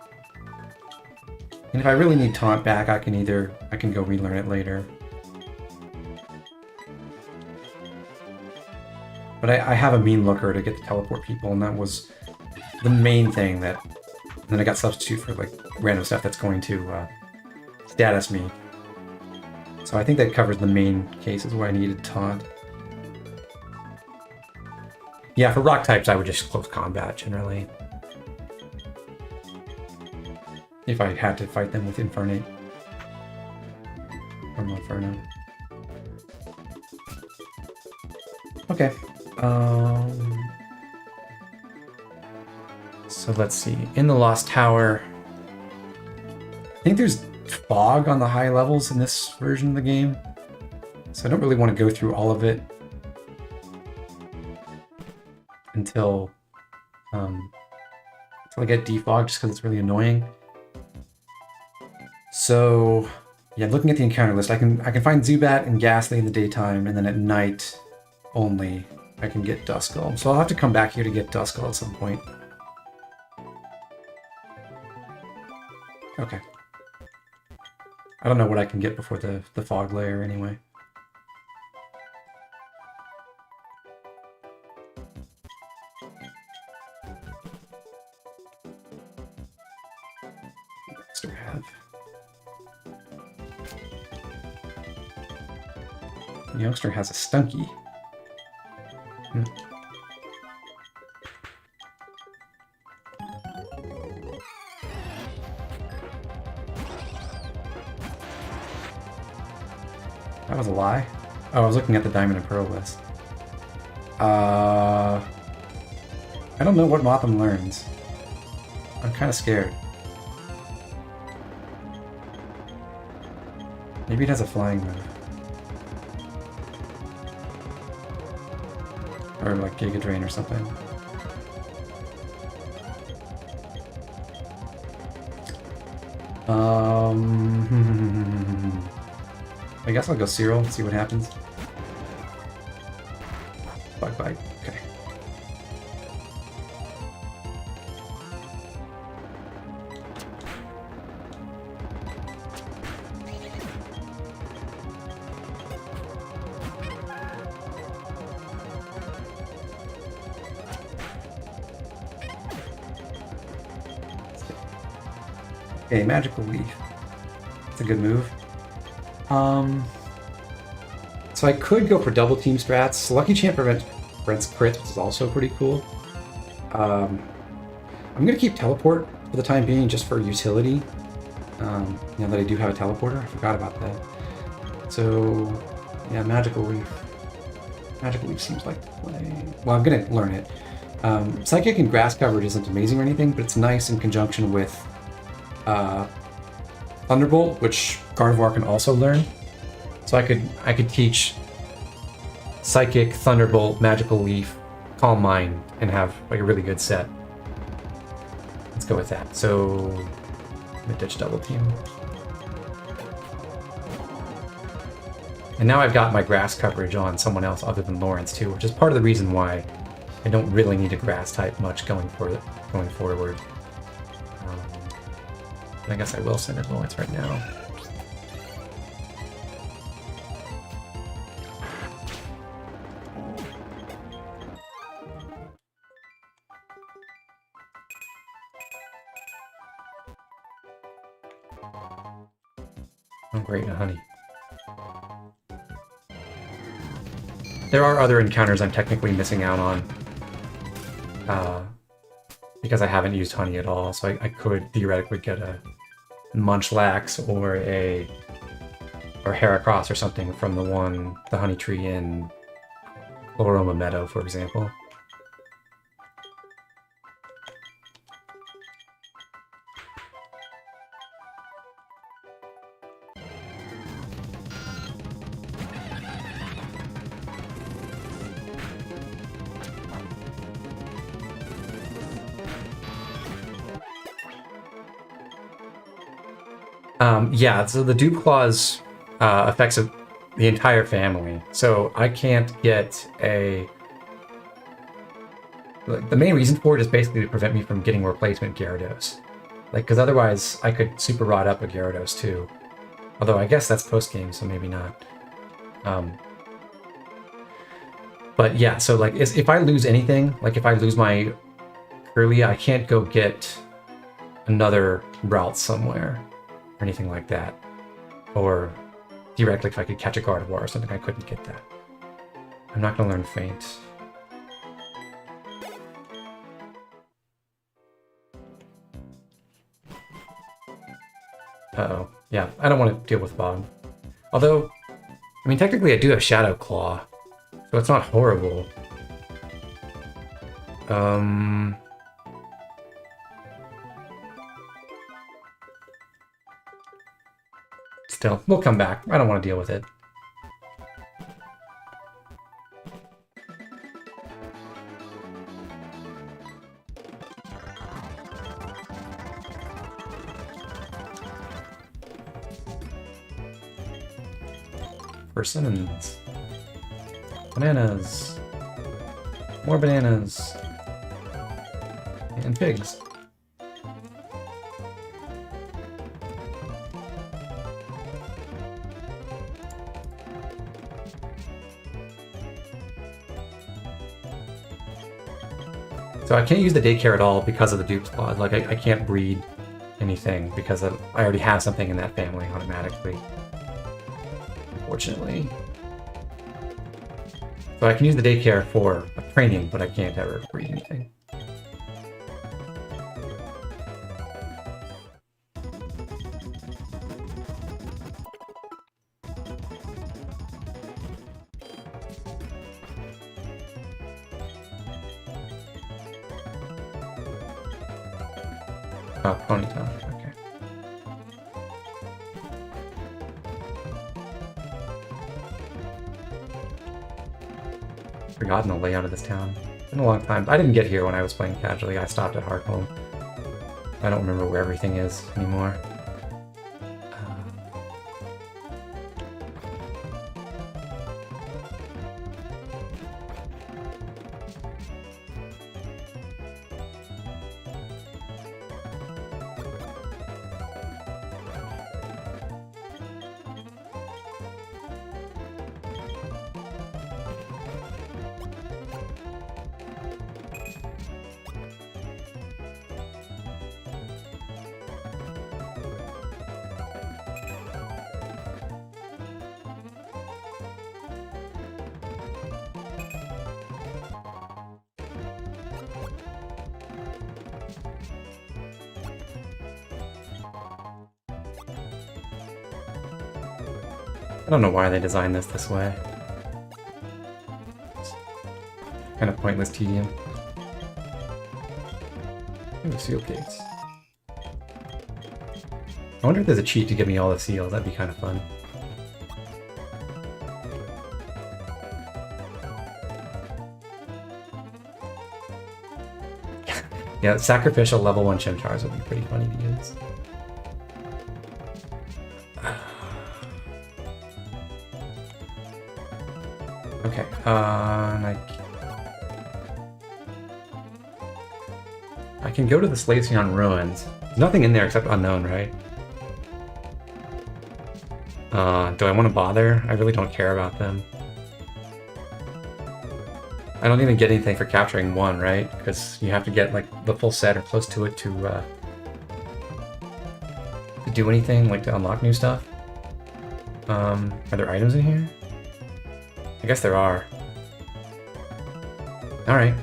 And if I really need Taunt back, I can go relearn it later. But I have a Mean Looker to get to teleport people, and that was the main thing that... And then I got Substitute for like random stuff that's going to status me. So I think that covers the main cases where I needed Taunt. Yeah, for rock types, I would just close combat generally. If I had to fight them with Infernape. Or Monferno. Okay. So let's see. In the Lost Tower, I think there's fog on the high levels in this version of the game. So I don't really want to go through all of it until I get defogged, just because it's really annoying. So yeah, looking at the encounter list, I can find Zubat and Ghastly in the daytime, and then at night only I can get Duskull. So I'll have to come back here to get Duskull at some point. Okay. I don't know what I can get before the fog layer anyway. What do we have? The youngster has a Stunky. That was a lie. Oh, I was looking at the Diamond and Pearl list. I don't know what Motham learns. I'm kind of scared. Maybe it has a flying move. Or like Giga Drain or something. I guess I'll go Cyril and see what happens. Bug Bite. Okay. Okay, Magical Leaf. It's a good move. So I could go for double team strats. Lucky Champ prevents crits, which is also pretty cool. I'm gonna keep Teleport for the time being, just for utility. Now that I do have a teleporter, I forgot about that. So yeah, Magical Leaf. Magical Leaf seems like the play. Well, I'm gonna learn it. Psychic and Grass coverage isn't amazing or anything, but it's nice in conjunction with Thunderbolt, which Gardevoir can also learn. So I could teach Psychic, Thunderbolt, Magical Leaf, Calm Mind, and have like a really good set. Let's go with that. So I'm gonna ditch Double Team. And now I've got my Grass coverage on someone else other than Lawrence too, which is part of the reason why I don't really need a Grass type much going forward. I guess I will send it Lawrence right now. Oh great, a honey. There are other encounters I'm technically missing out on. Because I haven't used honey at all, so I could theoretically get a Munchlax or Heracross or something from the honey tree in Loroma Meadow, for example. Yeah, so the Dupe Claws affects the entire family, so I can't get a... The main reason for it is basically to prevent me from getting a replacement Gyarados. Because otherwise I could Super Rod up a Gyarados too. Although I guess that's post-game, so maybe not. But yeah, so like if I lose anything, like if I lose my Kirlia, I can't go get another route somewhere. Or anything like that. Or theoretically, if I could catch a Gardevoir or something, I couldn't get that. I'm not going to learn Faint. Uh-oh. Yeah, I don't want to deal with fog. Although, I mean, technically I do have Shadow Claw, so it's not horrible. Still, we'll come back. I don't want to deal with it. Persimmons. Bananas. More bananas. And pigs. So I can't use the daycare at all because of the dupe squad. Like, I can't breed anything because I already have something in that family automatically. Unfortunately. So I can use the daycare for training, but I can't ever breed anything. Oh, ponytail. Okay. Forgotten the layout of this town. It's been a long time. I didn't get here when I was playing casually. I stopped at Hearthome. I don't remember where everything is anymore. I don't know why they designed this way. It's kind of pointless tedium. Ooh, seal gates. I wonder if there's a cheat to give me all the seals. That'd be kind of fun. Yeah, sacrificial level 1 Chimchars would be pretty funny to use. Okay, I can go to the Slaceon ruins. There's nothing in there except unknown, right? Do I want to bother? I really don't care about them. I don't even get anything for capturing one, right? Because you have to get like the full set or close to it to do anything, like to unlock new stuff. Are there items in here? I guess there are. Alright.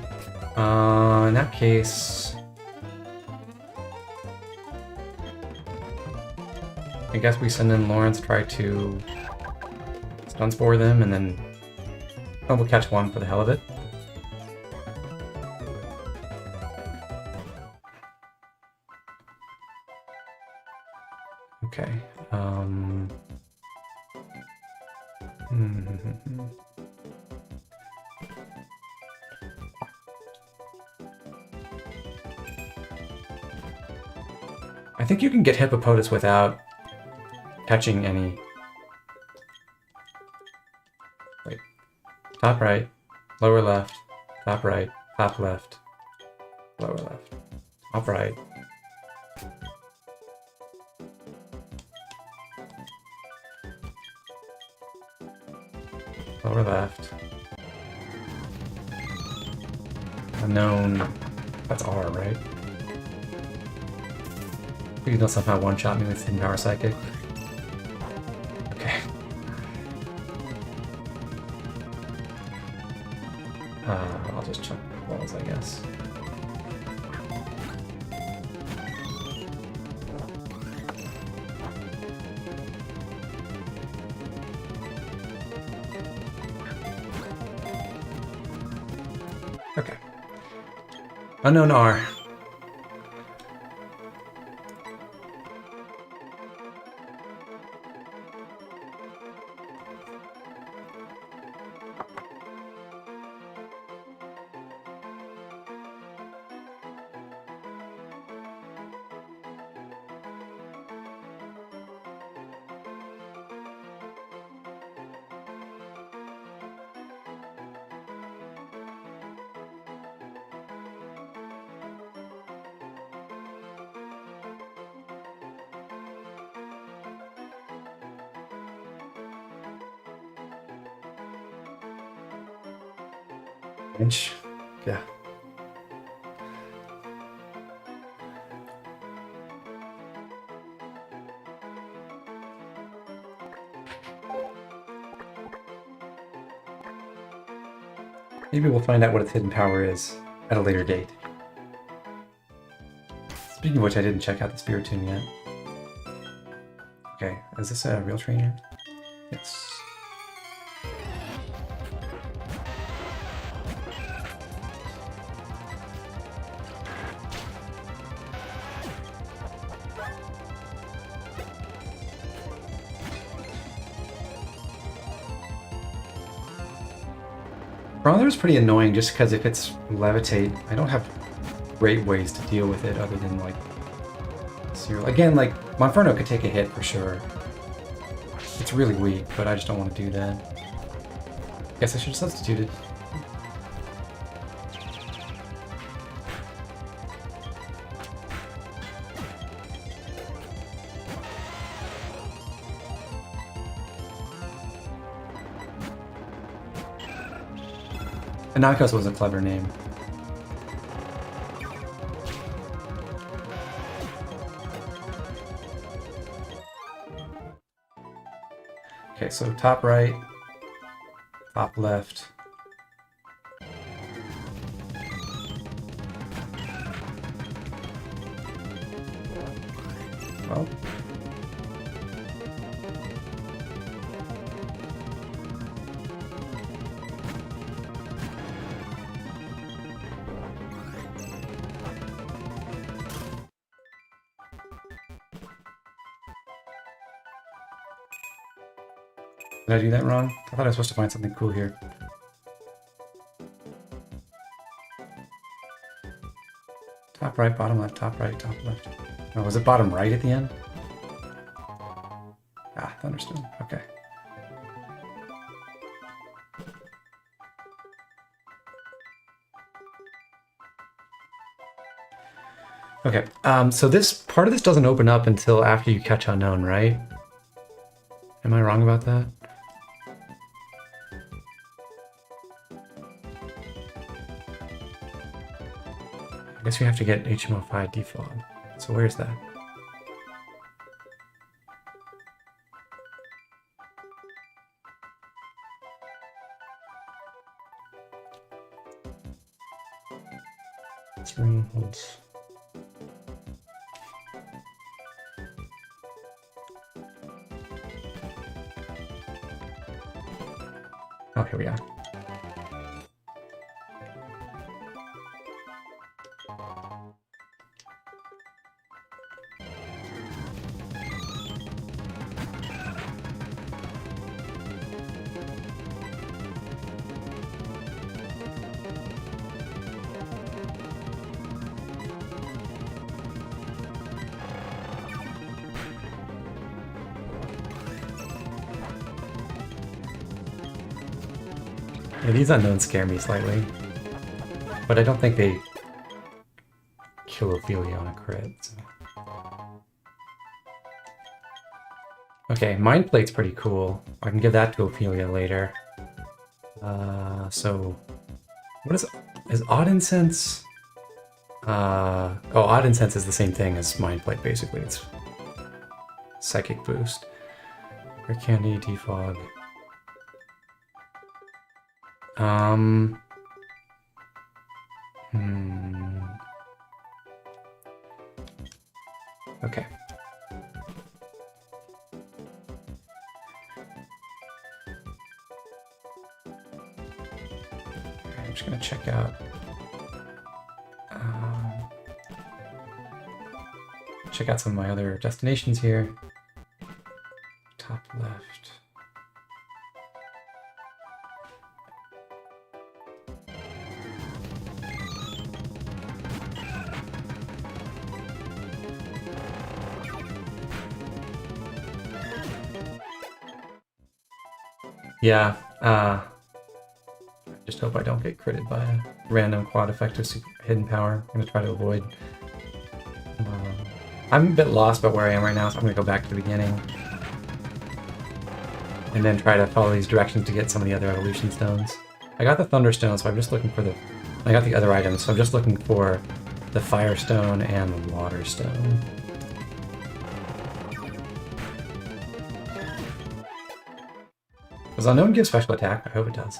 In that case... I guess we send in Lawrence, try to stun spore them, and then... Oh, we'll catch one for the hell of it. Okay. I think you can get Hippopotas without catching any. Wait. Top right, lower left, top right, top left, lower left, top right. Lower left. Unknown. That's R, right? Please don't somehow one-shot me with Hidden Power Psychic. Okay. I'll just chuck balls, I guess. Unknown R. Inch. Yeah. Maybe we'll find out what its hidden power is at a later date. Speaking of which, I didn't check out the Spiritomb yet. Okay, is this a real trainer? Yes. Brawler is pretty annoying just because if it's levitate, I don't have great ways to deal with it other than like serial. Again, like Monferno could take a hit for sure. It's really weak, but I just don't want to do that. Guess I should have substituted. Anakos was a clever name. Okay, so top right, top left. Well. Did I do that wrong? I thought I was supposed to find something cool here. Top right, bottom left, top right, top left. Oh, was it bottom right at the end? Ah, Thunderstone. Okay. Okay, so this part of this doesn't open up until after you catch Unknown, right? Am I wrong about that? I guess we have to get HMO5 defog. So where's that? Holds. Oh, here we are. Yeah, these unknowns scare me slightly, but I don't think they kill Ophelia on a crit. So. Okay, Mind Plate's pretty cool. I can give that to Ophelia later. So what is Odd Incense? Odd Incense is the same thing as Mind Plate, basically. It's psychic boost. Rare Candy, Defog. Okay. I'm just gonna check out. check out some of my other destinations here. Top left. Yeah, just hope I don't get critted by a random quad effective hidden power. I'm gonna try to avoid. I'm a bit lost about where I am right now, so I'm gonna go back to the beginning. And then try to follow these directions to get some of the other evolution stones. I got the Thunderstone, so I'm just looking for the... I got the other items, so I'm just looking for the Firestone and the Waterstone. Does Unknown give special attack? I hope it does.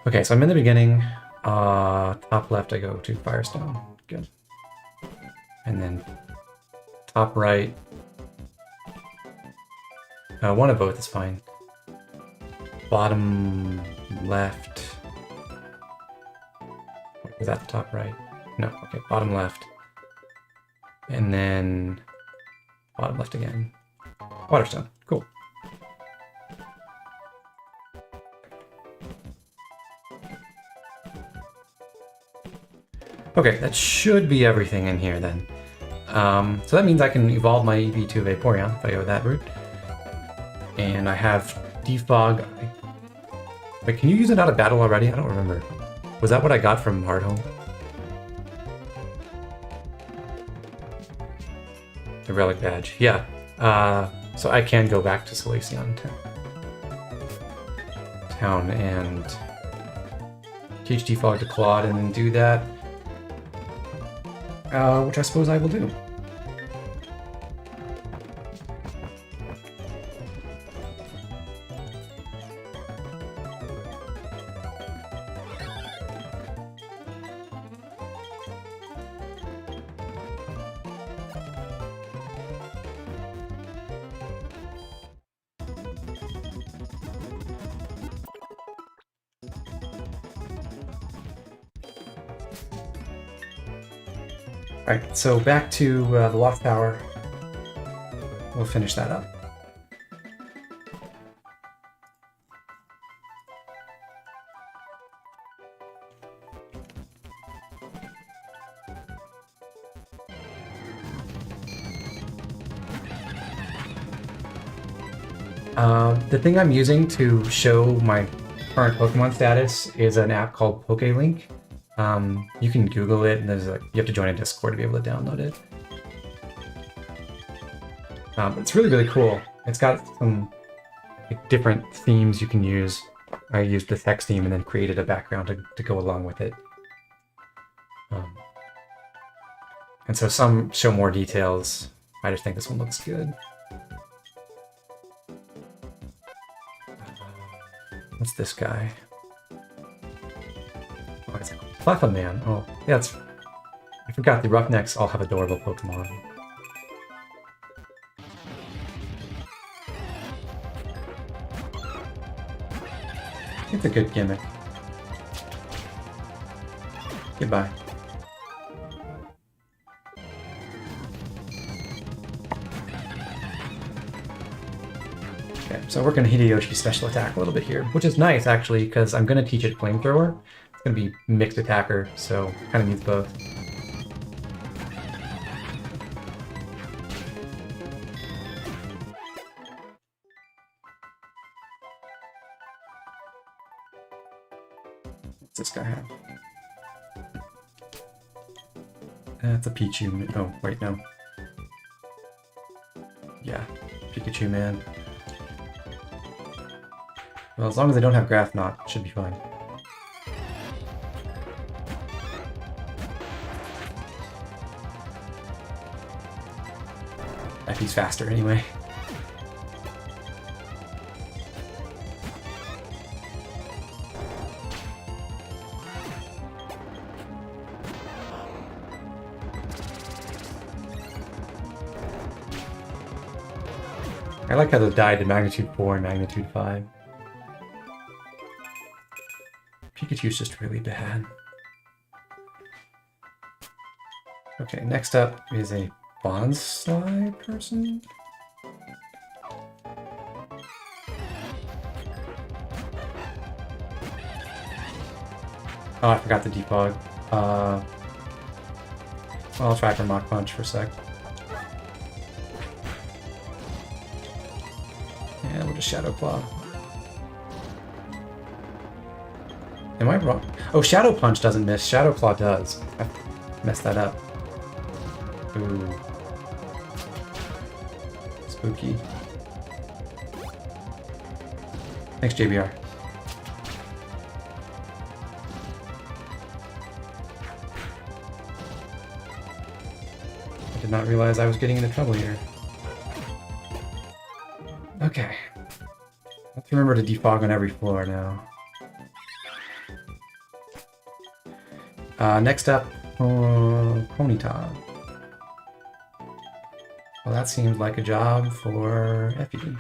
Okay, so I'm in the beginning. Top left, I go to Firestone. Good. And then top right. One of both is fine. Bottom left. Was that the top right? No, okay, bottom left. And then bottom left again. Waterstone, cool. Okay, that should be everything in here then. So that means I can evolve my EV to Vaporeon if I go that route. And I have Defog. Wait, can you use it out of battle already? I don't remember. Was that what I got from Hearthome? The Relic Badge, yeah. So I can go back to Solaceon Town and teach Defog to Claude and then do that. Which I suppose I will do. Alright, so back to the Lost Tower. We'll finish that up. The thing I'm using to show my current Pokemon status is an app called PokeLink. You can Google it, and there's you have to join a Discord to be able to download it. It's really, really cool. It's got some different themes you can use. I used the text theme and then created a background to go along with it. And so some show more details. I just think this one looks good. What's this guy? Oh, it's Cleffa Man. Oh, yeah, it's... I forgot the Roughnecks all have adorable Pokemon. It's a good gimmick. Goodbye. Okay, so we're going to Hideyoshi special attack a little bit here, which is nice actually, because I'm going to teach it Flamethrower. It's going to be mixed attacker, so kind of needs both. What's this guy have? That's a Pichu. Oh, wait, no. Yeah, Pikachu man. Well, as long as I don't have Grass Knot, it should be fine. He's faster anyway. like how those died to magnitude 4 and magnitude 5. Pikachu's just really bad. Okay, next up is a bonsai person. Oh, I forgot the defog. Well, I'll try for Mach Punch for a sec. Yeah, we'll just Shadow Claw. Am I wrong? Oh, Shadow Punch doesn't miss. Shadow Claw does. I messed that up. Ooh. Spooky. Thanks, JBR. I did not realize I was getting into trouble here. Okay. Let's remember to defog on every floor now. Next up, Ponyta. Well, that seems like a job for Effie.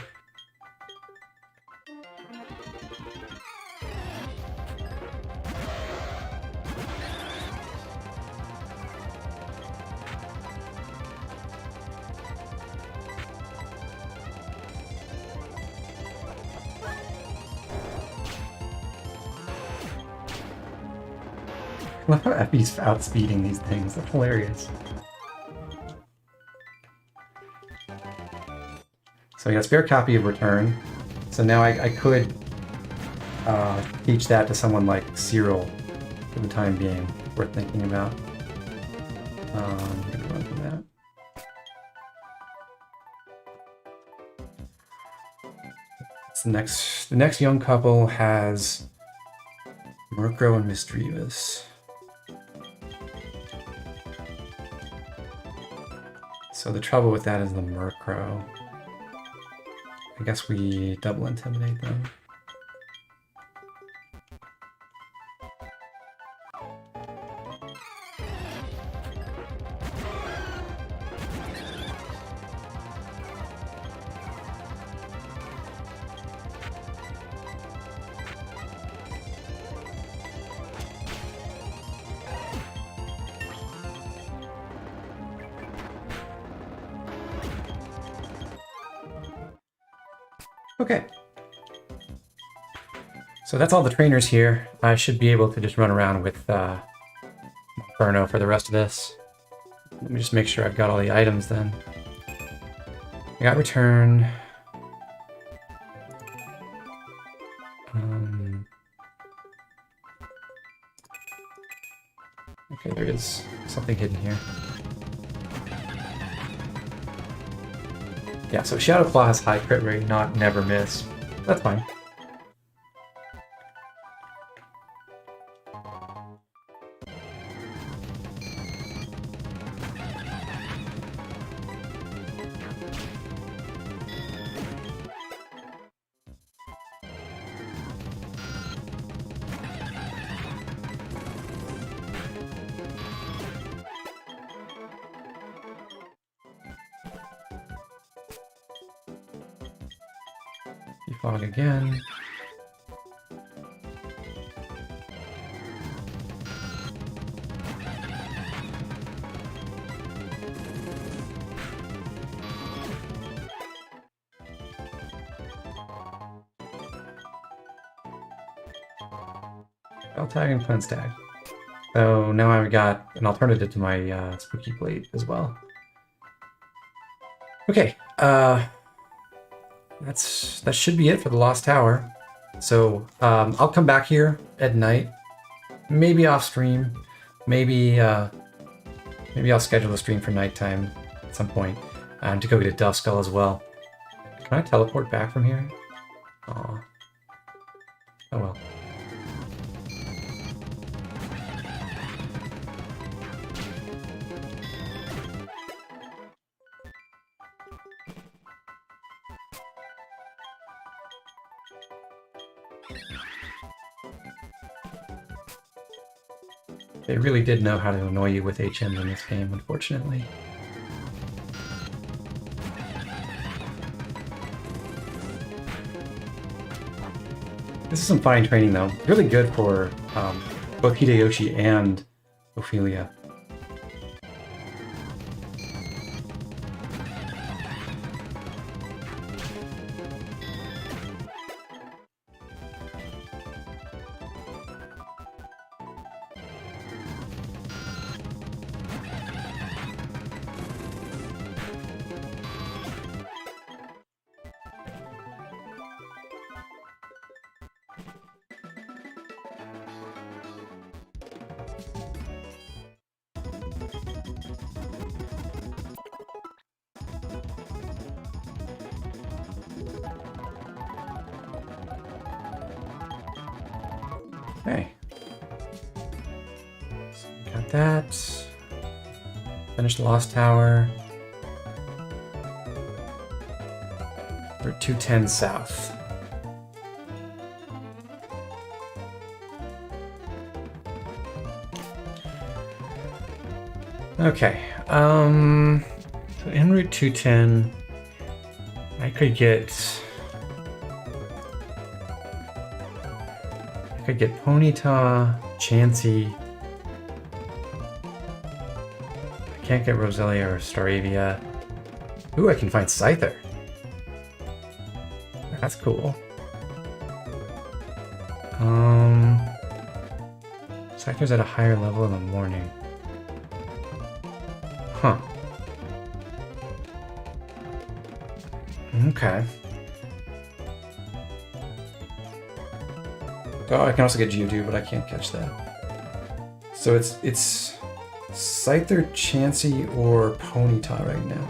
I love how Effie's outspeeding these things. That's hilarious. So I got a spare copy of Return. So now I could teach that to someone like Cyril for the time being. Worth thinking about. I'm gonna run from that. It's the next young couple has Murkrow and Misdreavus. So the trouble with that is the Murkrow. I guess we double intimidate them. Okay. So that's all the trainers here. I should be able to just run around with Inferno for the rest of this. Let me just make sure I've got all the items then. I got Return. Okay, there is something hidden here. Yeah, so Shadow Claw has high crit rate, not never miss. That's fine. Defog again. Spell tag and cleanse tag. So now I've got an alternative to my Spooky Blade as well. Okay, that should be it for the Lost Tower. So I'll come back here at night, maybe off stream, maybe I'll schedule a stream for nighttime at some point to go get a Duskull as well. Can I teleport back from here? Aw. Oh well. They really did know how to annoy you with HMs in this game, unfortunately. This is some fine training, though. Really good for both Hideyoshi and Ophelia. Okay. So we got that. Finish the Lost Tower. We're 210 south. Okay. So en route 210, I could get Ponyta, Chansey. I can't get Roselia or Staravia. Ooh, I can find Scyther. That's cool. Scyther's at a higher level in the morning. Huh. Okay. Oh, I can also get Geodude, but I can't catch that. So it's Scyther, Chansey, or Ponyta right now.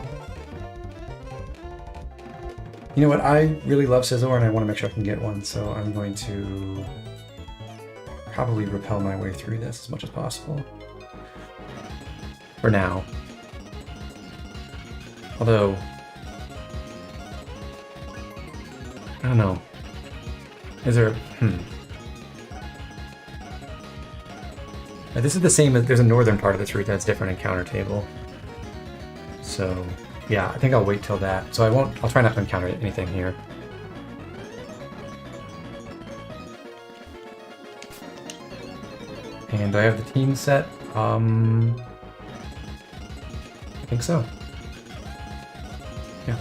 You know what? I really love Scizor, and I want to make sure I can get one, so I'm going to probably repel my way through this as much as possible. For now. Although, I don't know. Is there... This is the same as... There's a northern part of this route that's different encounter table. So, yeah, I think I'll wait till that. So I'll try not to encounter anything here. And do I have the team set? I think so. Yeah.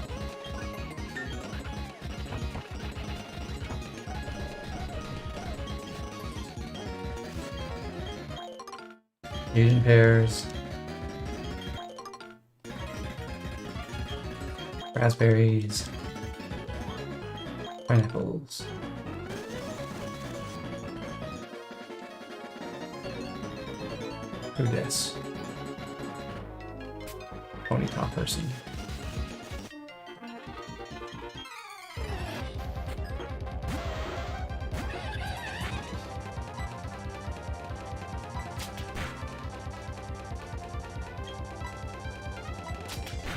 Fusion pairs. Raspberries. Pineapples. Who dis? Ponyta person.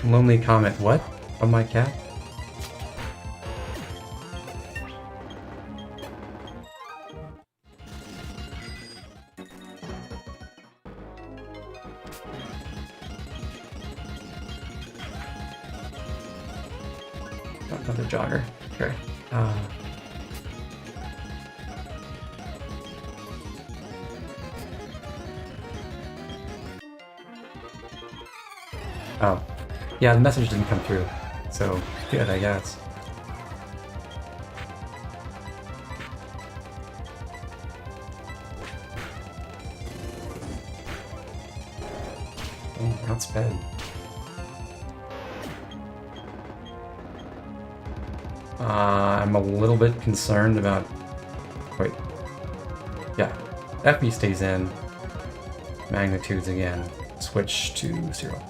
Lonely comment, what? From my cat? Another jogger. Okay. Oh. Yeah, the message didn't come through. So, good, I guess. Oh, outsped. I'm a little bit concerned about... Wait. Yeah. FB stays in. Magnitudes again. Switch to 0.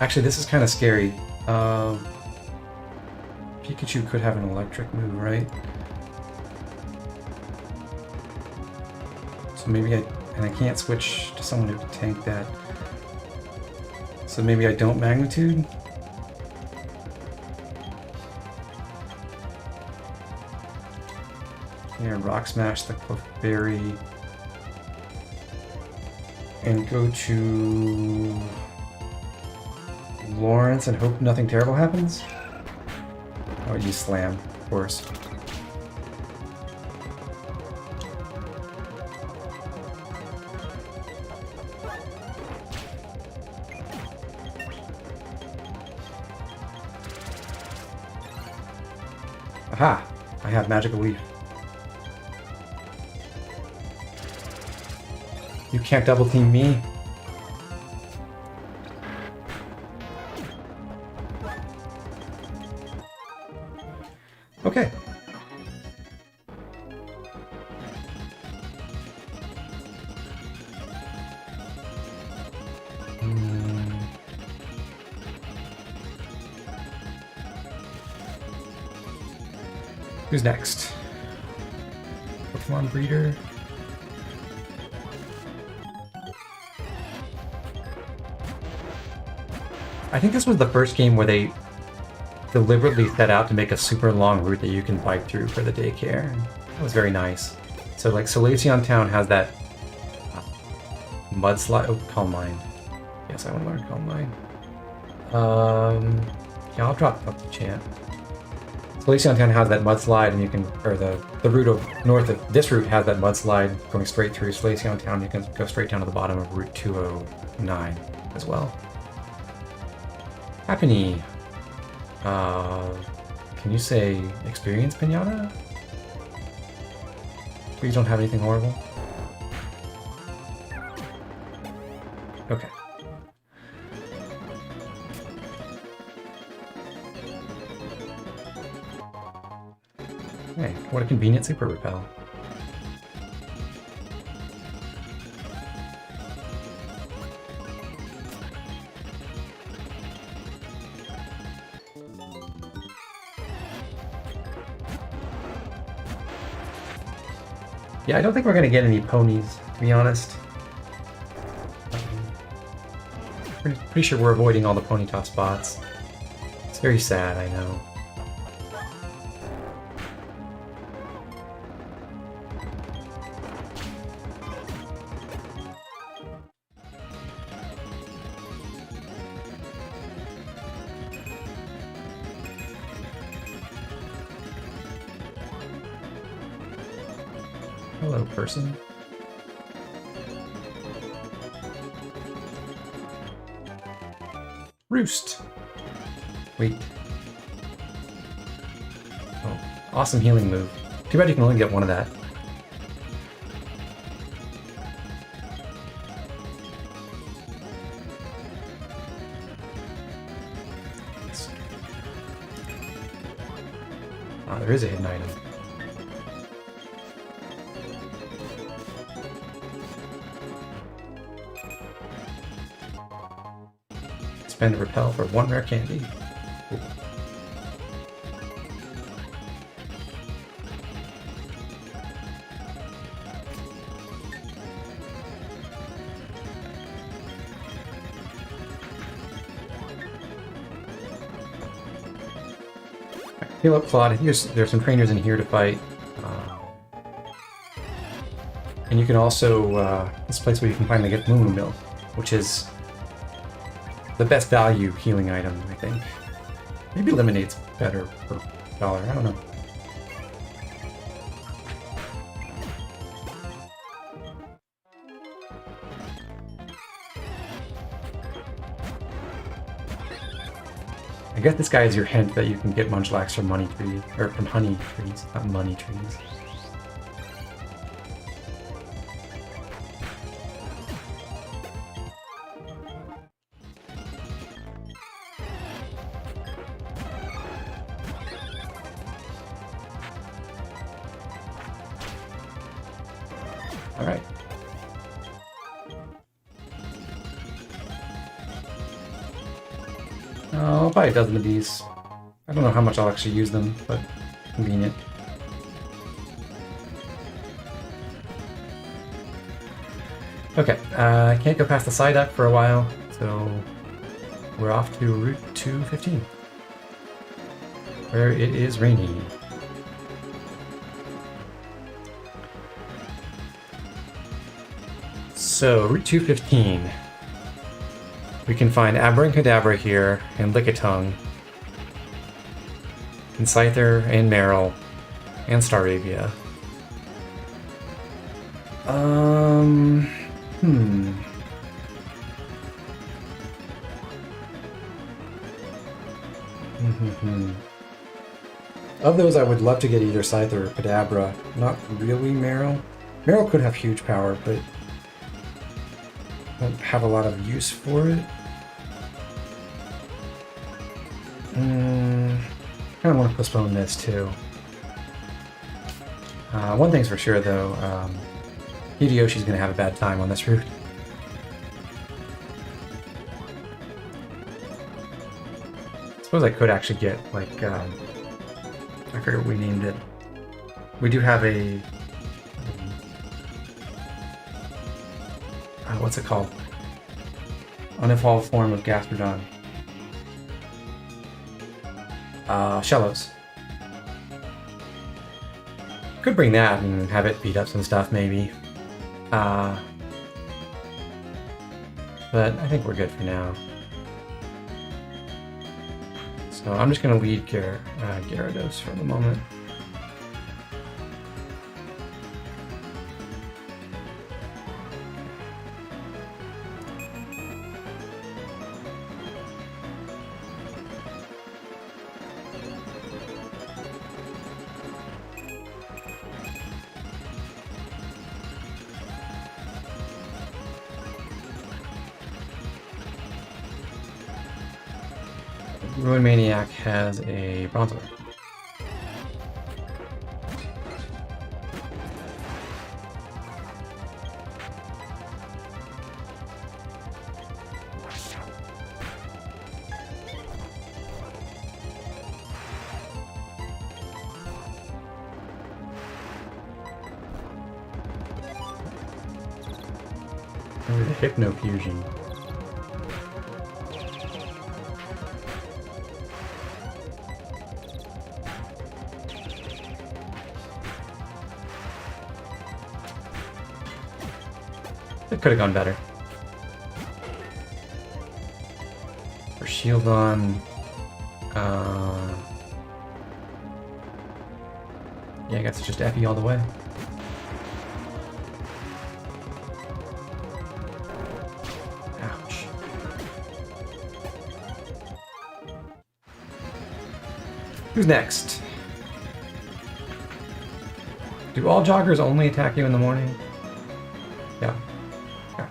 Actually, this is kind of scary. Pikachu could have an electric move, right? So maybe I can't switch to someone who can tank that. So maybe I don't magnitude? Yeah, rock smash the Clefairy. And go to Lawrence and hope nothing terrible happens? I would use Slam, of course. Aha! I have Magical Leaf. You can't double team me. Okay. Who's next? Pokemon Breeder. I think this was the first game where they deliberately set out to make a super long route that you can bike through for the daycare. That was very nice. So like Solaceon Town has that mudslide. Oh, Calm Mind. Yes, I want to learn Calm Mind. Yeah, I'll drop up the chant. Solaceon Town has that mudslide, and you can, or the route of north of this route has that mudslide going straight through Solaceon Town. You can go straight down to the bottom of Route 209 as well. Happiny. Can you say experience Pinata? Please don't have anything horrible. Okay. Hey, what a convenient super repel. Yeah, I don't think we're gonna get any ponies, to be honest. Pretty sure we're avoiding all the pony top spots. It's very sad, I know. Hello, person. Roost. Wait. Oh, awesome healing move. Too bad you can only get one of that. Ah, there is a hidden item. Spend repel for one rare candy. Ooh. Heal up Claude. I think there's some trainers in here to fight. And you can also, this place where you can finally get Moo Moo Milk, which is the best value healing item, I think. Maybe Lemonade's better per dollar, I don't know. I guess this guy is your hint that you can get Munchlax from money trees, or from honey trees, not money trees. Alright. I'll buy a dozen of these. I don't know how much I'll actually use them, but convenient. Okay, I can't go past the side duck for a while, so we're off to Route 215, where it is rainy. So, Route 215. We can find Abracadabra here, and Lickitung, and Scyther, and Meryl, and Staravia. Of those, I would love to get either Scyther or Kadabra. Not really Meryl. Meryl could have huge power, but I don't have a lot of use for it. I kind of want to postpone this too. One thing's for sure though, Hideyoshi's going to have a bad time on this route. I suppose I could actually get, like, I forget what we named it. We do have a... what's it called? Unevolved form of Gastrodon. Shellos. Could bring that and have it beat up some stuff, maybe. But I think we're good for now. So I'm just going to lead Gyarados for the moment. Ruin Maniac has a Bronzor. With a Hypno Fusion. It could have gone better. For shield on, yeah, I guess it's just Effie all the way. Ouch. Who's next? Do all joggers only attack you in the morning? Yeah. Okay.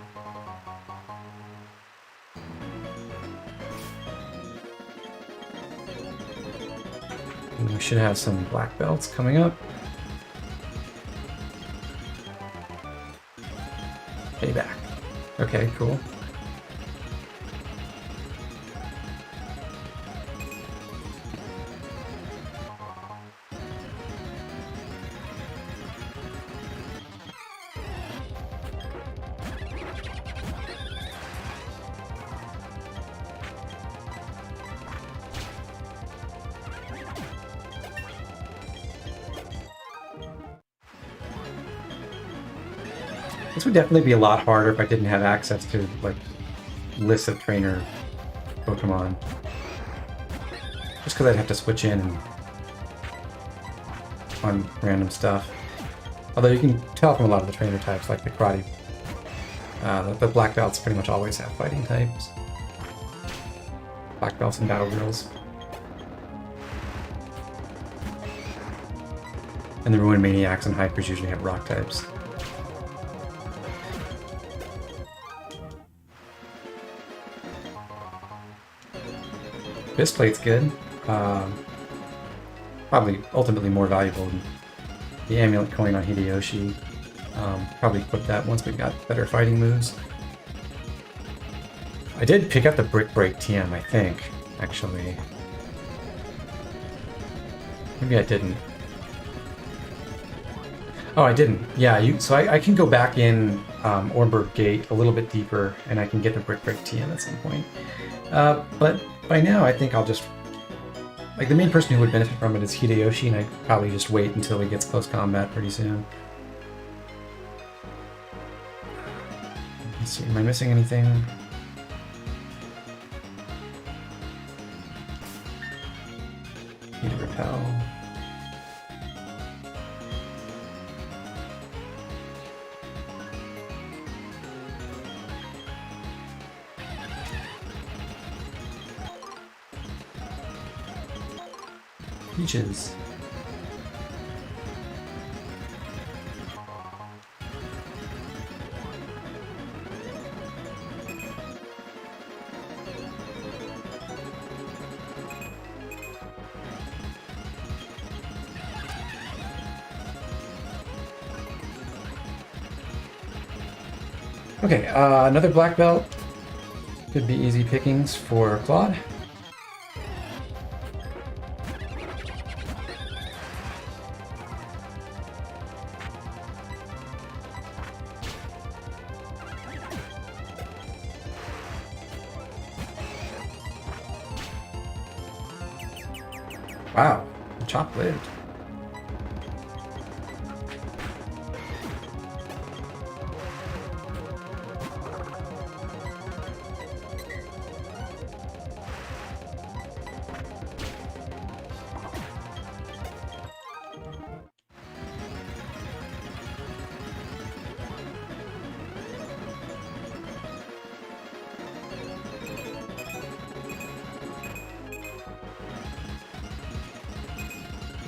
And we should have some black belts coming up. Payback. Okay, cool. This would definitely be a lot harder if I didn't have access to, like, lists of trainer Pokemon. Just because I'd have to switch in and on random stuff. Although you can tell from a lot of the trainer types, like the karate, the black belts pretty much always have fighting types. Black belts and battle girls. And the Ruin Maniacs and Hypers usually have rock types. This plate's good. Probably ultimately more valuable than the amulet coin on Hideyoshi. Probably equip that once we've got better fighting moves. I did pick up the Brick Break TM, I think, actually. Maybe I didn't. Oh, I didn't. Yeah, so I can go back in Ornberg Gate a little bit deeper, and I can get the Brick Break TM at some point. But by now, I think I'll just... Like, the main person who would benefit from it is Hideyoshi, and I'd probably just wait until he gets close combat pretty soon. Let's see, am I missing anything? Need to repel. Peaches. Okay, another black belt. Could be easy pickings for Claude. Wow, the chop lived.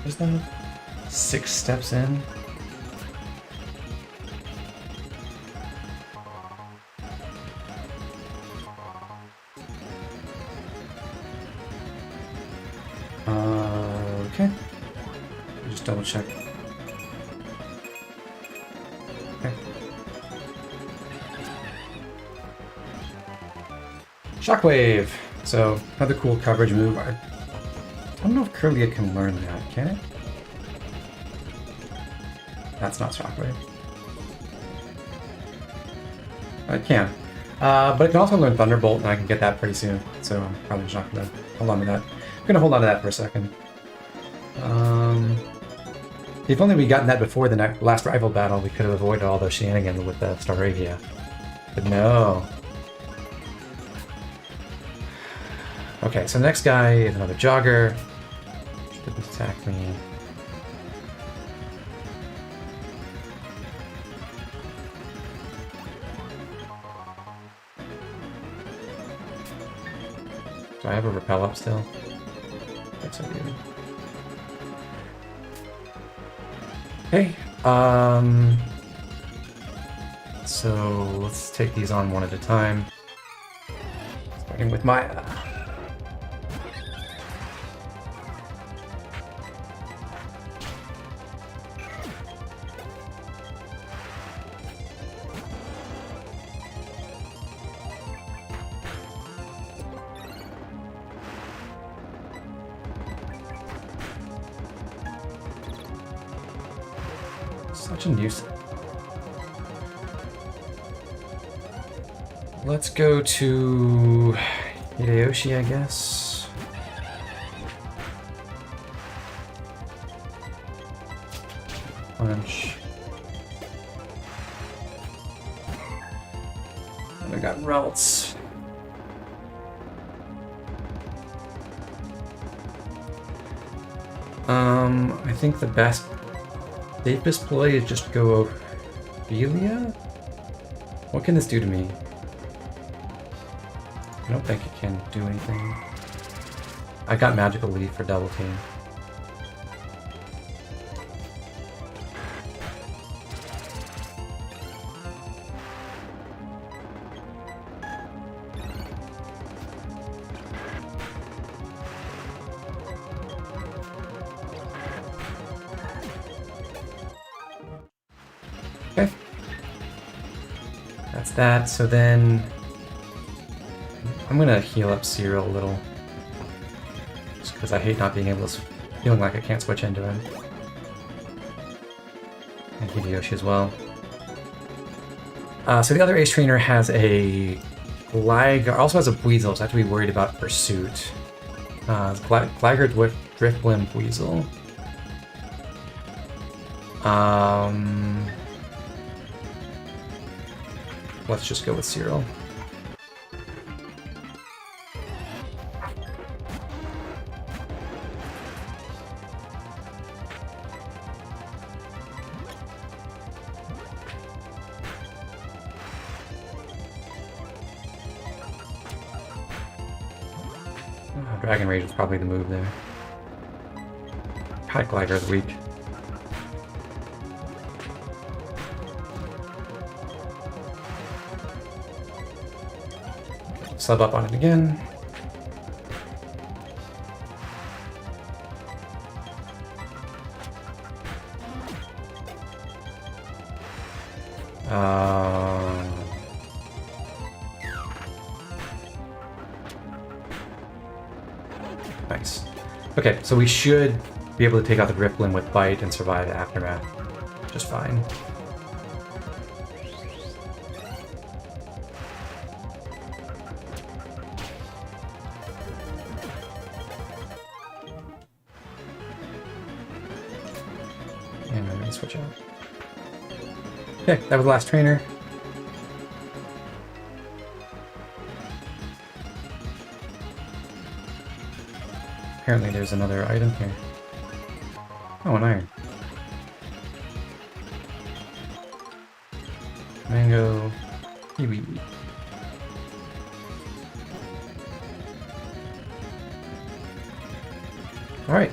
Is that 6 steps in? Okay. Just double check. Okay. Shockwave! So, another cool coverage move. I don't know if Curlia can learn that, can it? That's not Shockwave. It can. But it can also learn Thunderbolt, and I can get that pretty soon. So I'm probably just not going to hold on to that. I'm going to hold on to that for a second. If only we'd gotten that before the last rival battle, we could have avoided all those shenanigans with the Staravia. But no. Okay, so the next guy is another Jogger. Didn't attack me. Do I have a repel up still? Yes, I do. Okay. So let's take these on one at a time. Starting with Maya. Such a nuisance. Let's go to Hideyoshi, I guess. Punch. And I got Relts. I think the safest play is just go Ophelia? What can this do to me? I don't think it can do anything. I got Magical Leaf for double team. Okay. That's that. So then I'm gonna heal up Cyril a little. Just because I hate not being able to feeling like I can't switch into him. And Hideyoshi as well. So the other ace trainer has a Gligar, also has a Weasel, so I have to be worried about Pursuit. Gligar Driftblim Weasel. Let's just go with Cyril. Dragon Rage is probably the move there. High Glider is weak. Sub up on it again. Nice. Okay, so we should be able to take out the Drifblim with Bite and survive Aftermath just fine. And I'm going to switch out. Okay, that was the last trainer. Apparently there's another item here. Oh, an iron. Mango, kiwi. Alright,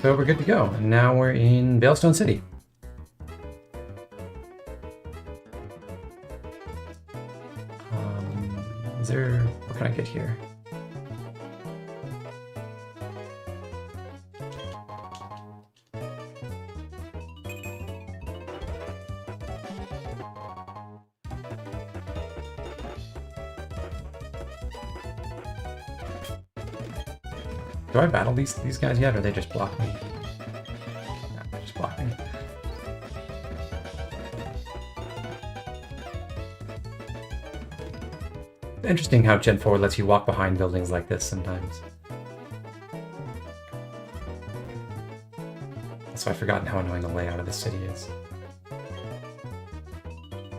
so we're good to go. And now we're in Veilstone City. Is there... what can I get here? Do I battle these guys yet, or they just block me? No, they just block me. Interesting how Gen 4 lets you walk behind buildings like this sometimes. So I've forgotten how annoying the layout of this city is.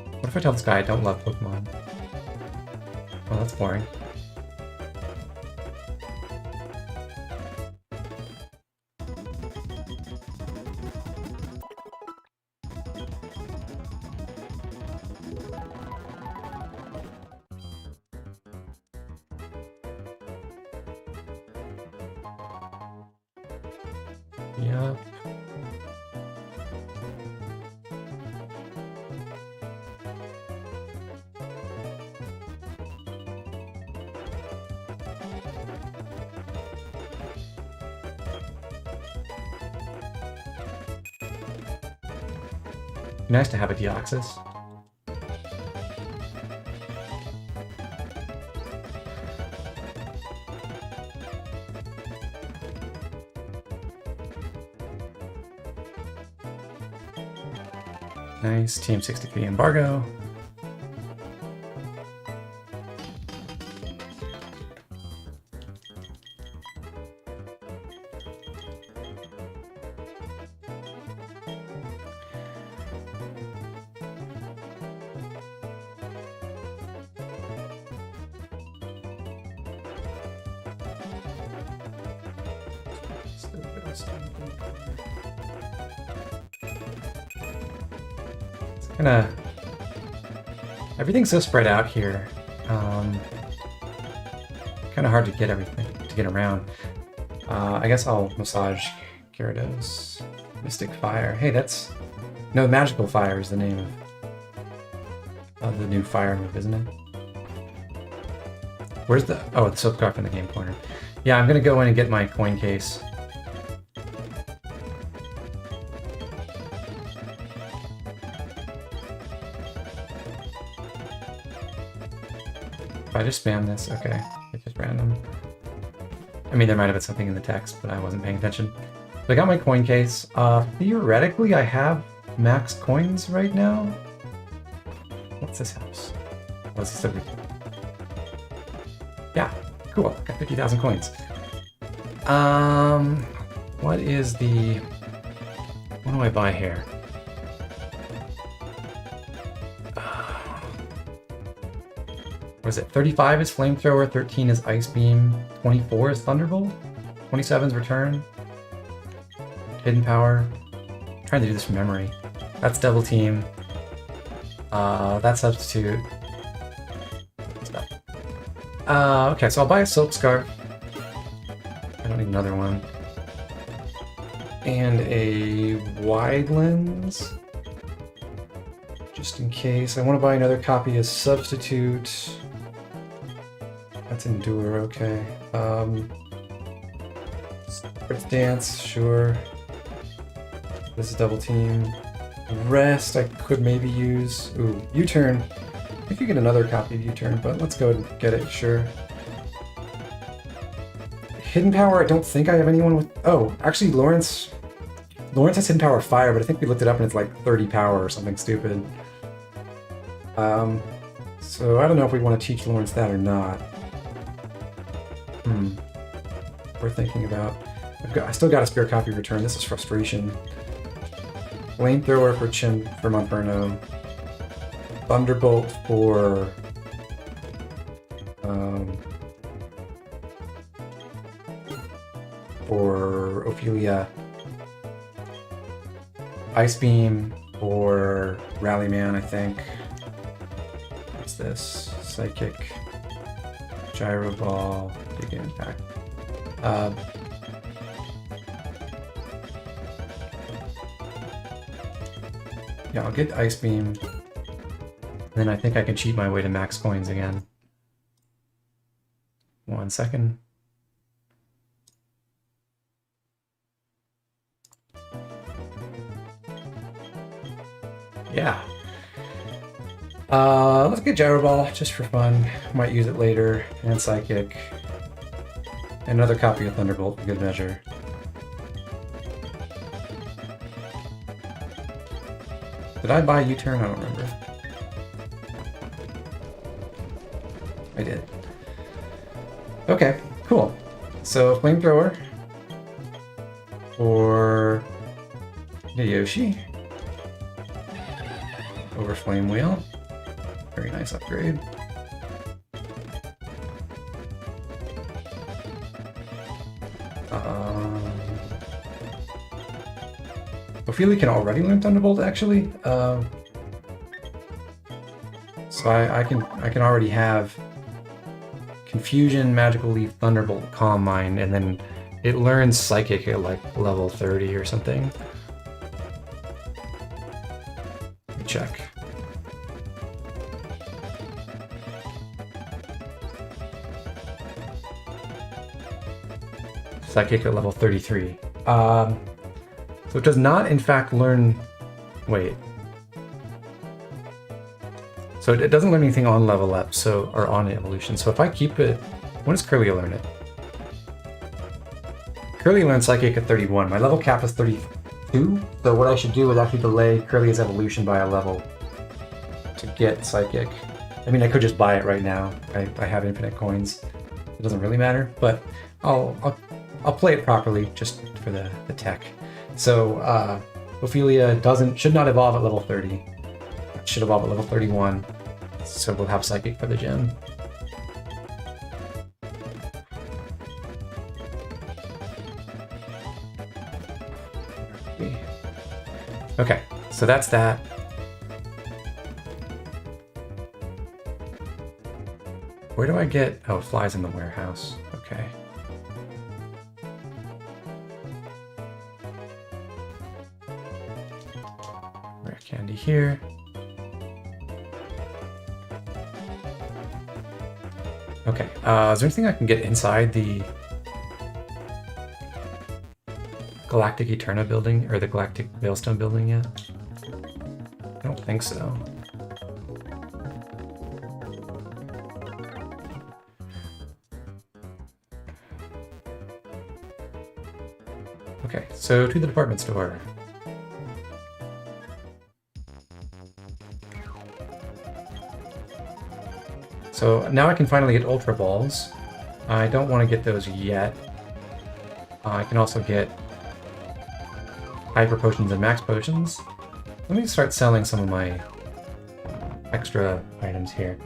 What if I tell this guy I don't love Pokemon? Well, that's boring. Yep. Nice to have a Deoxys. Nice. Team 63 embargo. Kinda... everything's so spread out here. Kinda hard to get everything, to get around. I guess I'll massage Gyarados. Mystic Fire. Hey, that's... no, Magical Fire is the name of the new fire move, isn't it? Where's the... oh, the Silk Scarf in the game corner. Yeah, I'm gonna go in and get my coin case. I just spam this, okay. It's just random. I mean, there might have been something in the text, but I wasn't paying attention. So I got my coin case. Theoretically, I have max coins right now. What's this house? What's this over? Yeah, cool. Got 50,000 coins. What is the... What do I buy here? What is it? 35 is Flamethrower, 13 is Ice Beam, 24 is Thunderbolt, 27 is Return, Hidden Power. I'm trying to do this from memory. That's Double Team. That's Substitute. Stuff. Okay, so I'll buy a Silk Scarf. I don't need another one. And a Wide Lens. Just in case. I want to buy another copy of Substitute. That's Endure, okay. Sports Dance, sure. This is Double Team. Rest I could maybe use. Ooh, U-Turn. I could get another copy of U-Turn, but let's go and get it, sure. Hidden Power, I don't think I have anyone with... Oh, actually Lawrence has Hidden Power Fire, but I think we looked it up and it's like 30 power or something stupid. So I don't know if we want to teach Lawrence that or not. We're thinking about... I still got a spare copy of Return. This is Frustration. Flamethrower for Monferno. Thunderbolt for Ophelia. Ice Beam for Rallyman, I think. What's this? Psychic. Gyro Ball. Big Impact. Yeah, I'll get Ice Beam. Then I think I can cheat my way to max coins again. 1 second. Yeah. Let's get Gyro Ball just for fun. Might use it later. And Psychic. And another copy of Thunderbolt for good measure. Did I buy U-Turn? I don't remember. I did. Okay, cool. So Flamethrower for Yoshi over Flame Wheel. Very nice upgrade. Ophelia can already learn Thunderbolt, actually. So I can already have Confusion, Magical Leaf, Thunderbolt, Calm Mind, and then it learns Psychic at like level 30 or something. Let me check. Psychic at level 33. So it does not, in fact, learn... Wait. So it doesn't learn anything on level up, so or on evolution. So if I keep it... When does Curly learn it? Curly learns Psychic at 31. My level cap is 32. So what I should do is actually delay Curly's evolution by a level to get Psychic. I mean, I could just buy it right now. I have infinite coins. It doesn't really matter, but I'll play it properly just for the tech. So Ophelia should not evolve at level 30. It should evolve at level 31. So we'll have Psychic for the gym. Okay, so that's that. Where do I get... Oh, Flies in the Warehouse. Okay. Rare Candy here. Okay, is there anything I can get inside the Galactic Eterna building, or the Galactic Veilstone building yet? I don't think so. Okay, so to the department store. So now I can finally get Ultra Balls. I don't want to get those yet. I can also get Hyper Potions and Max Potions. Let me start selling some of my extra items here.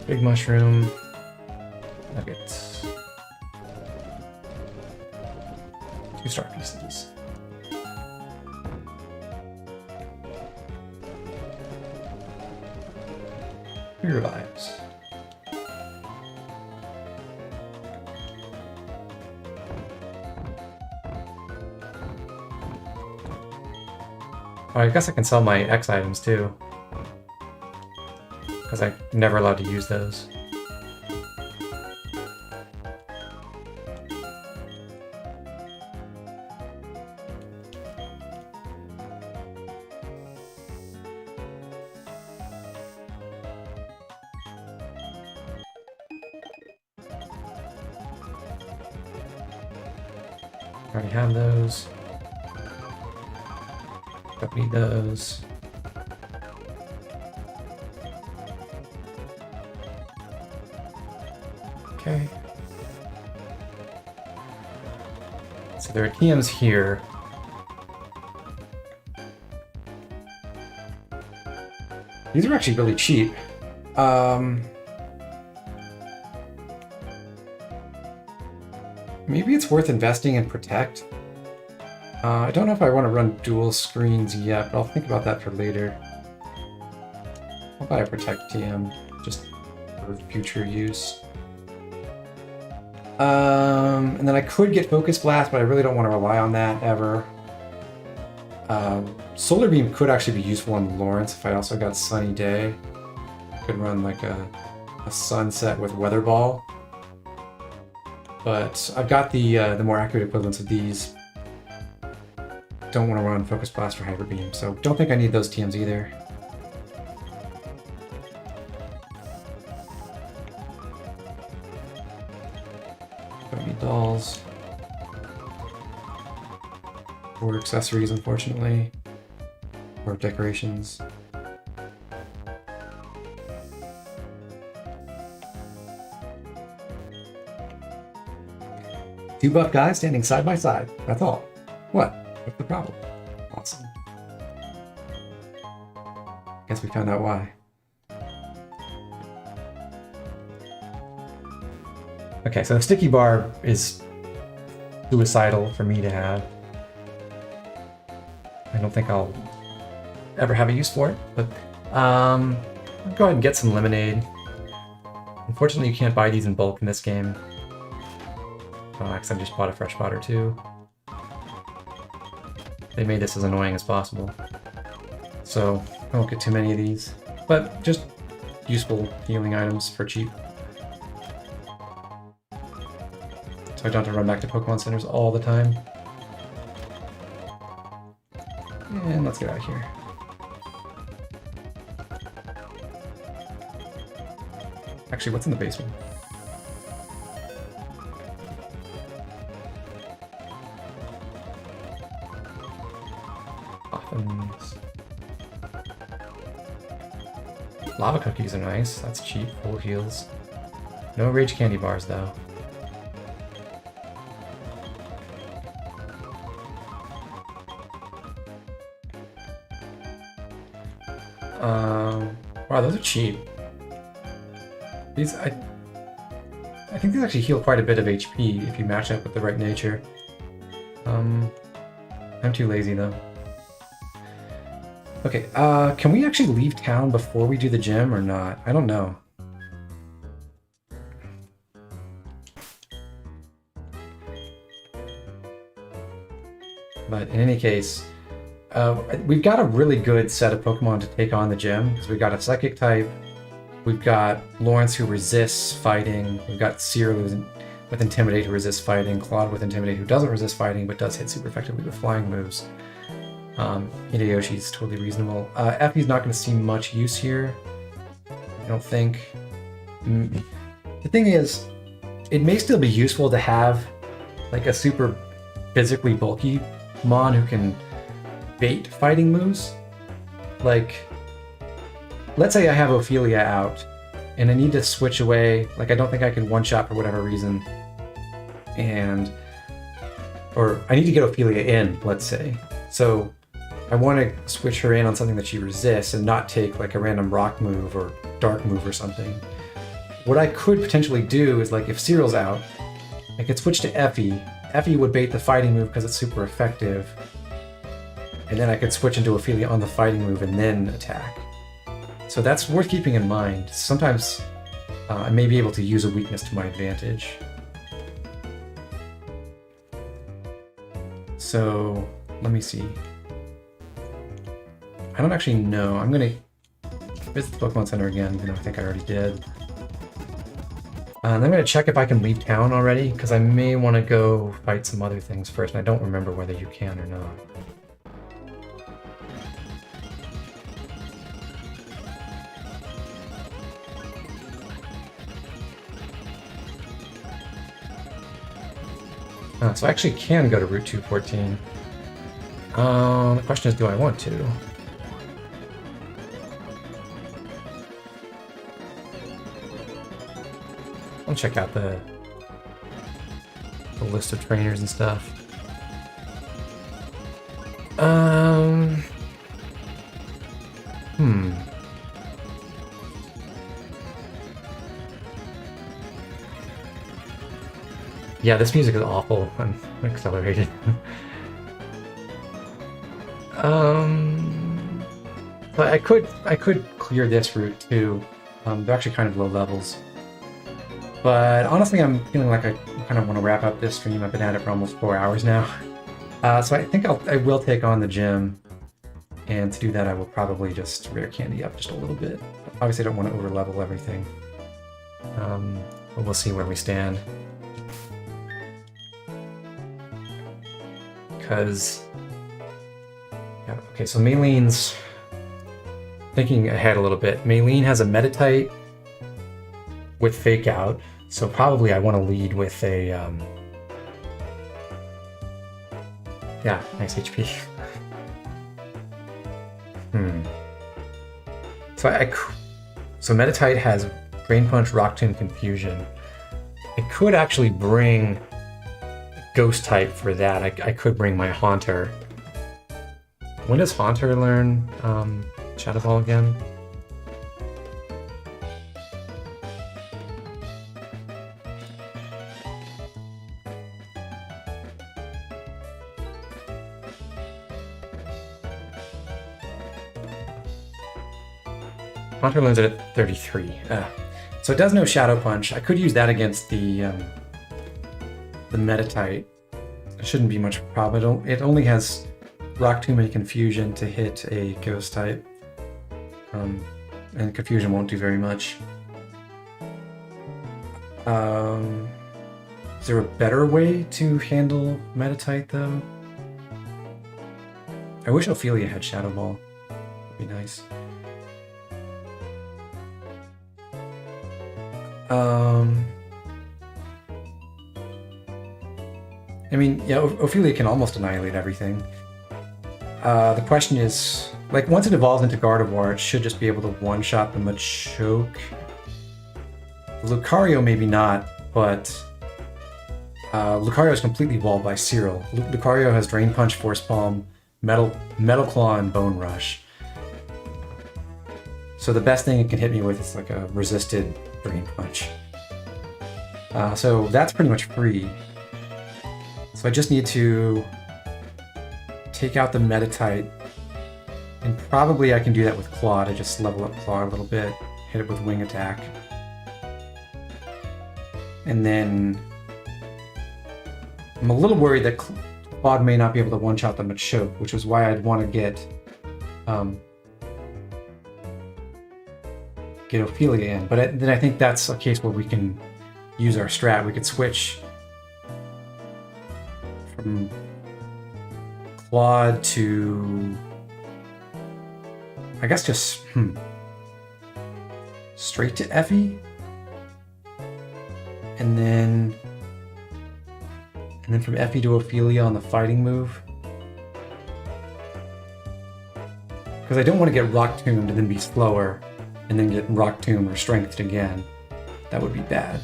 Big Mushroom. Nuggets. 2-star pieces. Revives. Oh, I guess I can sell my X items too. Because I'm never allowed to use those. Already have those. Don't need those. Okay. So there are TMs here. These are actually really cheap. Maybe it's worth investing in Protect. I don't know if I want to run dual screens yet, but I'll think about that for later. I'll buy a Protect TM, just for future use. And then I could get Focus Blast, but I really don't want to rely on that ever. Solar Beam could actually be useful on Lawrence if I also got Sunny Day. I could run like a Sunset with Weather Ball. But I've got the more accurate equivalents of these. Don't want to run Focus Blast for Hyper Beam, so don't think I need those TMs either. Don't need dolls. Or accessories, unfortunately. Or decorations. Two buff guys standing side by side. That's all. What? What's the problem? Awesome. Guess we found out why. Okay, so the sticky bar is suicidal for me to have. I don't think I'll ever have a use for it, but I'll go ahead and get some lemonade. Unfortunately, you can't buy these in bulk in this game. Because I just bought a fresh pot or two. They made this as annoying as possible. So I won't get too many of these, but just useful healing items for cheap. So I don't have to run back to Pokemon centers all the time. And let's get out of here. Actually, what's in the basement? Lava cookies are nice. That's cheap. Full heals. No rage candy bars though. Wow, those are cheap. These I think these actually heal quite a bit of HP if you match up with the right nature. I'm too lazy though. Okay, can we actually leave town before we do the gym or not? I don't know. But in any case, we've got a really good set of Pokemon to take on the gym, because we've got a Psychic type, we've got Lawrence who resists fighting, we've got Seer with Intimidate who resists fighting, Claude with Intimidate who doesn't resist fighting but does hit super effectively with flying moves. Hideyoshi's totally reasonable. Effie's not going to see much use here, I don't think. The thing is, it may still be useful to have like a super physically bulky Mon who can bait fighting moves. Like, let's say I have Ophelia out, and I need to switch away. Like I don't think I can one-shot for whatever reason, or I need to get Ophelia in, let's say. So I want to switch her in on something that she resists and not take like a random rock move or dark move or something. What I could potentially do is, like, if Cyril's out, I could switch to Effie. Effie would bait the fighting move because it's super effective. And then I could switch into Ophelia on the fighting move and then attack. So that's worth keeping in mind. Sometimes I may be able to use a weakness to my advantage. So let me see. I don't actually know. I'm going to visit the Pokemon Center again, even though I think I already did. And I'm going to check if I can leave town already, because I may want to go fight some other things first, and I don't remember whether you can or not. So I actually can go to Route 214. The question is, do I want to? I'll check out the list of trainers and stuff. Yeah, this music is awful. I'm accelerated. But I could clear this route too. They're actually kind of low levels. But honestly, I'm feeling like I kind of want to wrap up this stream. I've been at it for almost 4 hours now. So I think I will take on the gym. And to do that, I will probably just rare candy up just a little bit. Obviously, I don't want to over level everything. But we'll see where we stand. Because... yeah, okay, so Maylene's... thinking ahead a little bit. Maylene has a Meditite with Fake Out, so probably I want to lead with a... yeah, nice HP. So Meditite has Drain Punch, Rock Tomb, Confusion. I could actually bring Ghost type for that. I could bring my Haunter. When does Haunter learn Shadow Ball again? Haunter learns it at 33. So it does know Shadow Punch. I could use that against the Meditite. It shouldn't be much problem. It only has Rock Tomb and Confusion to hit a Ghost type. And Confusion won't do very much. Is there a better way to handle Meditite, though? I wish Ophelia had Shadow Ball. That'd be nice. I mean, yeah, Ophelia can almost annihilate everything. The question is, like, once it evolves into Gardevoir, it should just be able to one-shot the Machoke. Lucario maybe not, but Lucario is completely walled by Cyril. Lucario has Drain Punch, Force Palm, Metal Claw, and Bone Rush. So the best thing it can hit me with is like a resisted Drain Punch. So that's pretty much free. So I just need to take out the Meditite, and probably I can do that with Claw to just level up Claw a little bit, hit it with Wing Attack. And then I'm a little worried that Claude may not be able to one-shot the Machoke, which is why I'd want to get Ophelia in. But then I think that's a case where we can use our strat. We could switch from Claude to, I guess, just straight to Effie, and then from Effie to Ophelia on the fighting move, because I don't want to get Rock Tombed and then be slower. and then get Rock Tomb or Strengthed again, that would be bad.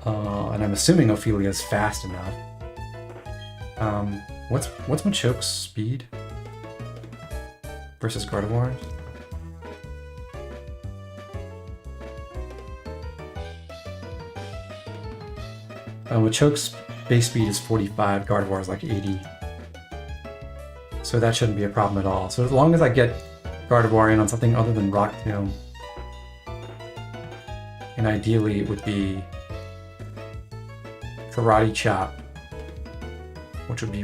And I'm assuming Ophelia's fast enough. What's Machoke's speed versus Gardevoir? Machoke's base speed is 45, Gardevoir is like 80. So that shouldn't be a problem at all. So as long as I get Gardevoir in on something other than Rock Tomb, and ideally it would be Karate Chop, which would be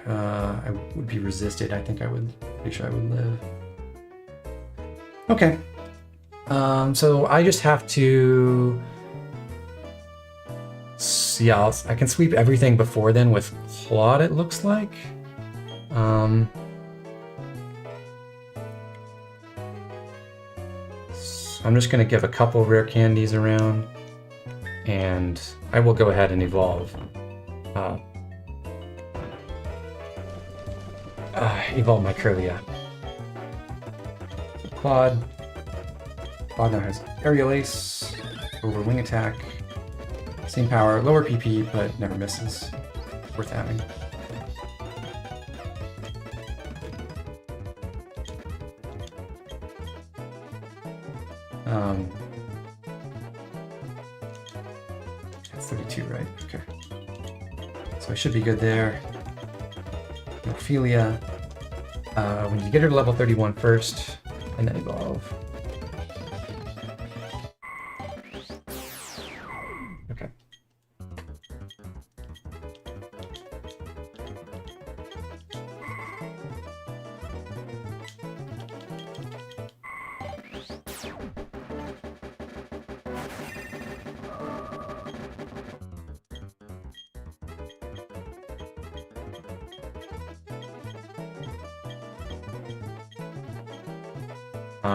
I would be resisted. I think I would pretty sure I would live. Okay. So I just have to. Yeah, I can sweep everything before then with Claude, it looks like. So I'm just going to give a couple rare candies around, and I will go ahead and evolve. Evolve my Curlia. Claude now has Aerial Ace, over Wing Attack. Same power, lower PP, but never misses. Worth having. That's 32, right? Okay. So I should be good there. Ophelia. When you get her to level 31 first, and then evolve. Okay.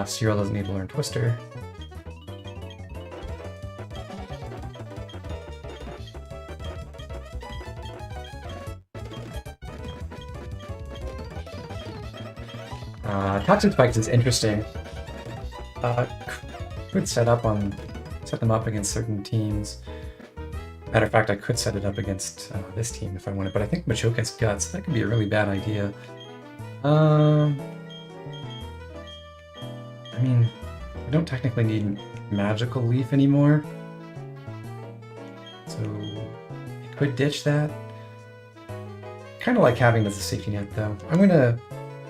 Cyril doesn't need to learn Twister. Toxic Spikes is interesting. Could set them up against certain teams. Matter of fact, I could set it up against this team if I wanted, but I think Machoke has Guts. That could be a really bad idea. I mean, I don't technically need Magical Leaf anymore, so I could ditch that. Kind of like having it as a safety net, though. I'm gonna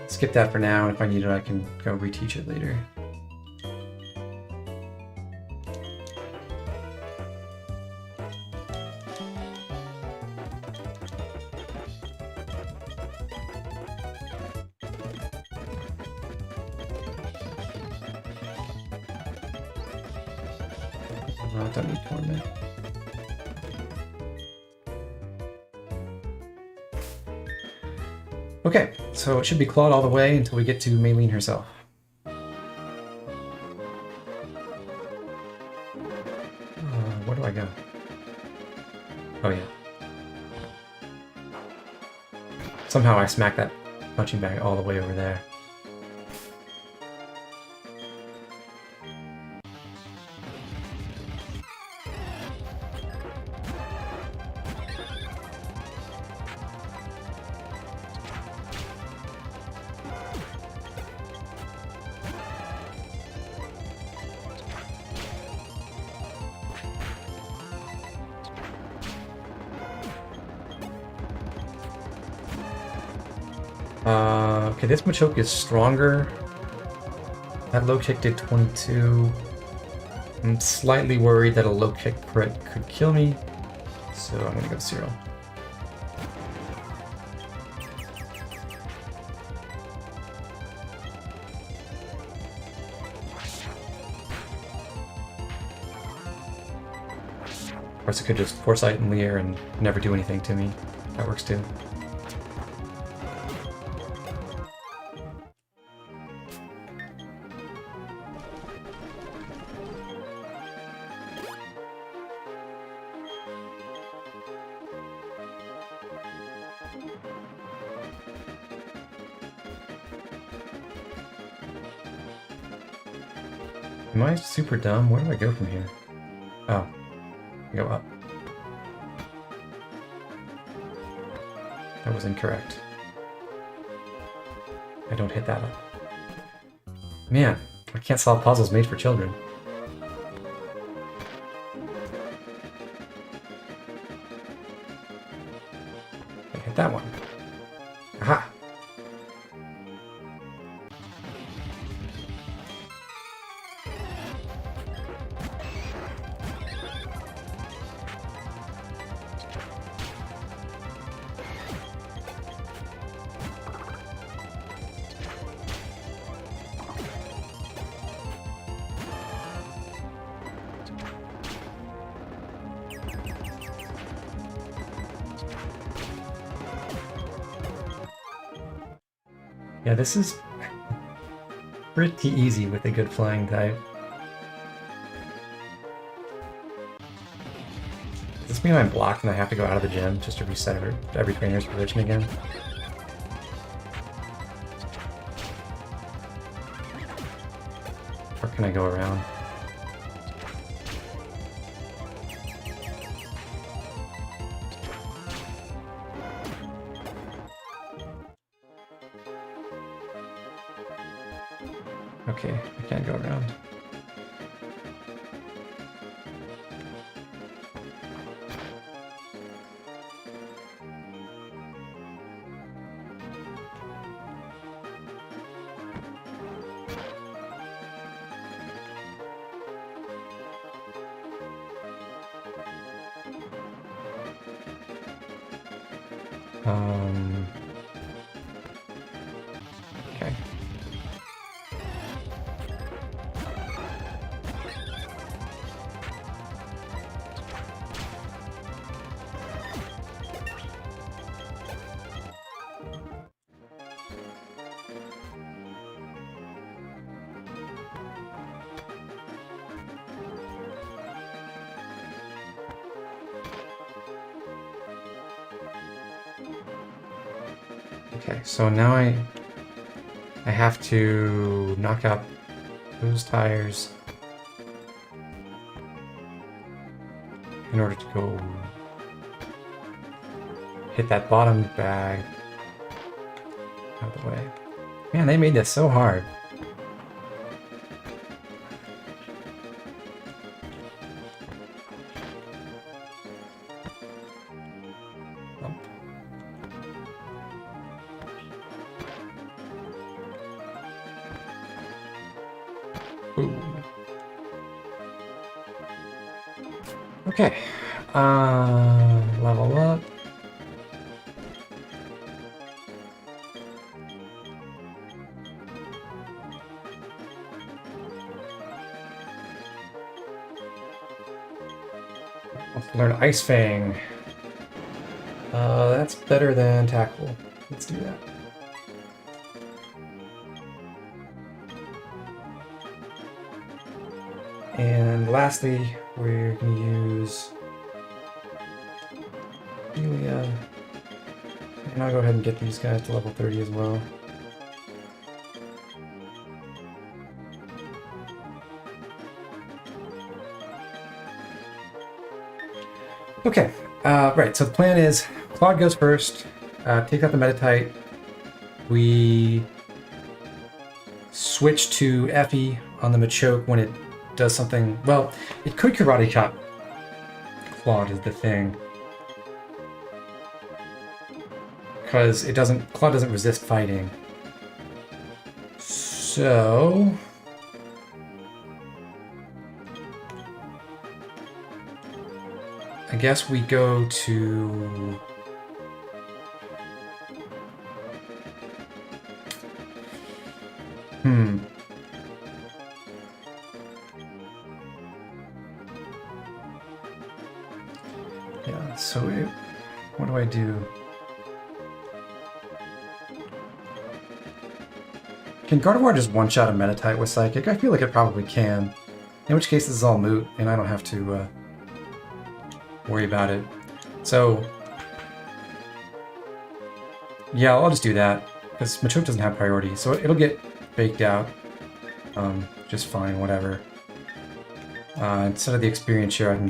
skip that for now, and if I need it, I can go reteach it later. Don't need Coronet. Okay, so it should be clawed all the way until we get to Maylene herself. Where do I go? Oh yeah. Somehow I smacked that punching bag all the way over there. Okay, this Machoke is stronger. That low kick did 22. I'm slightly worried that a low kick crit could kill me, so I'm gonna go Cyril. Of course, I could just Foresight and Leer and never do anything to me. That works too. Am I super dumb? Where do I go from here? Oh, I go up. That was incorrect. I don't hit that up. Man, I can't solve puzzles made for children. I hit that one. Aha! Yeah, this is pretty easy with a good flying type. Does this mean I'm blocked and I have to go out of the gym just to reset every trainer's position again? Or can I go around? Okay, I can't go around. Okay. Okay, so now I have to knock out those tires in order to go hit that bottom bag out of the way. Man, they made this so hard. Ooh. Okay. Level up. Let's learn Ice Fang. That's better than Tackle. Let's do that. And lastly, we're going to use Helia. And I'll go ahead and get these guys to level 30 as well. Okay, right, so the plan is Claude goes first, take out the Metatite. We switch to Effie on the Machoke when it does something. Well, it could karate chop Claude is the thing, because Claude doesn't resist fighting. So I guess we go to yeah, so what do I do? Can Gardevoir just one-shot a Metatite with Psychic? I feel like it probably can. In which case this is all moot, and I don't have to worry about it. So yeah, I'll just do that, because Machoke doesn't have priority, so it'll get baked out just fine, whatever. Instead of the experience share, I can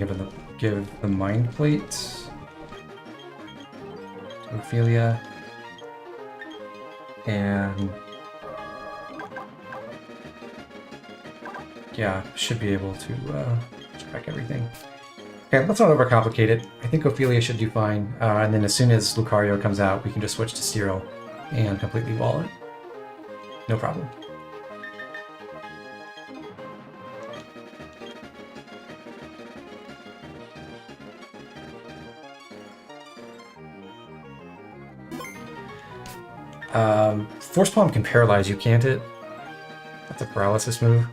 give the mind plate to Ophelia. And yeah, should be able to track everything. Okay, let's not overcomplicate it. I think Ophelia should do fine. And then as soon as Lucario comes out, we can just switch to Cyril and completely wall it. No problem. Force Palm can paralyze you, can't it? That's a paralysis move.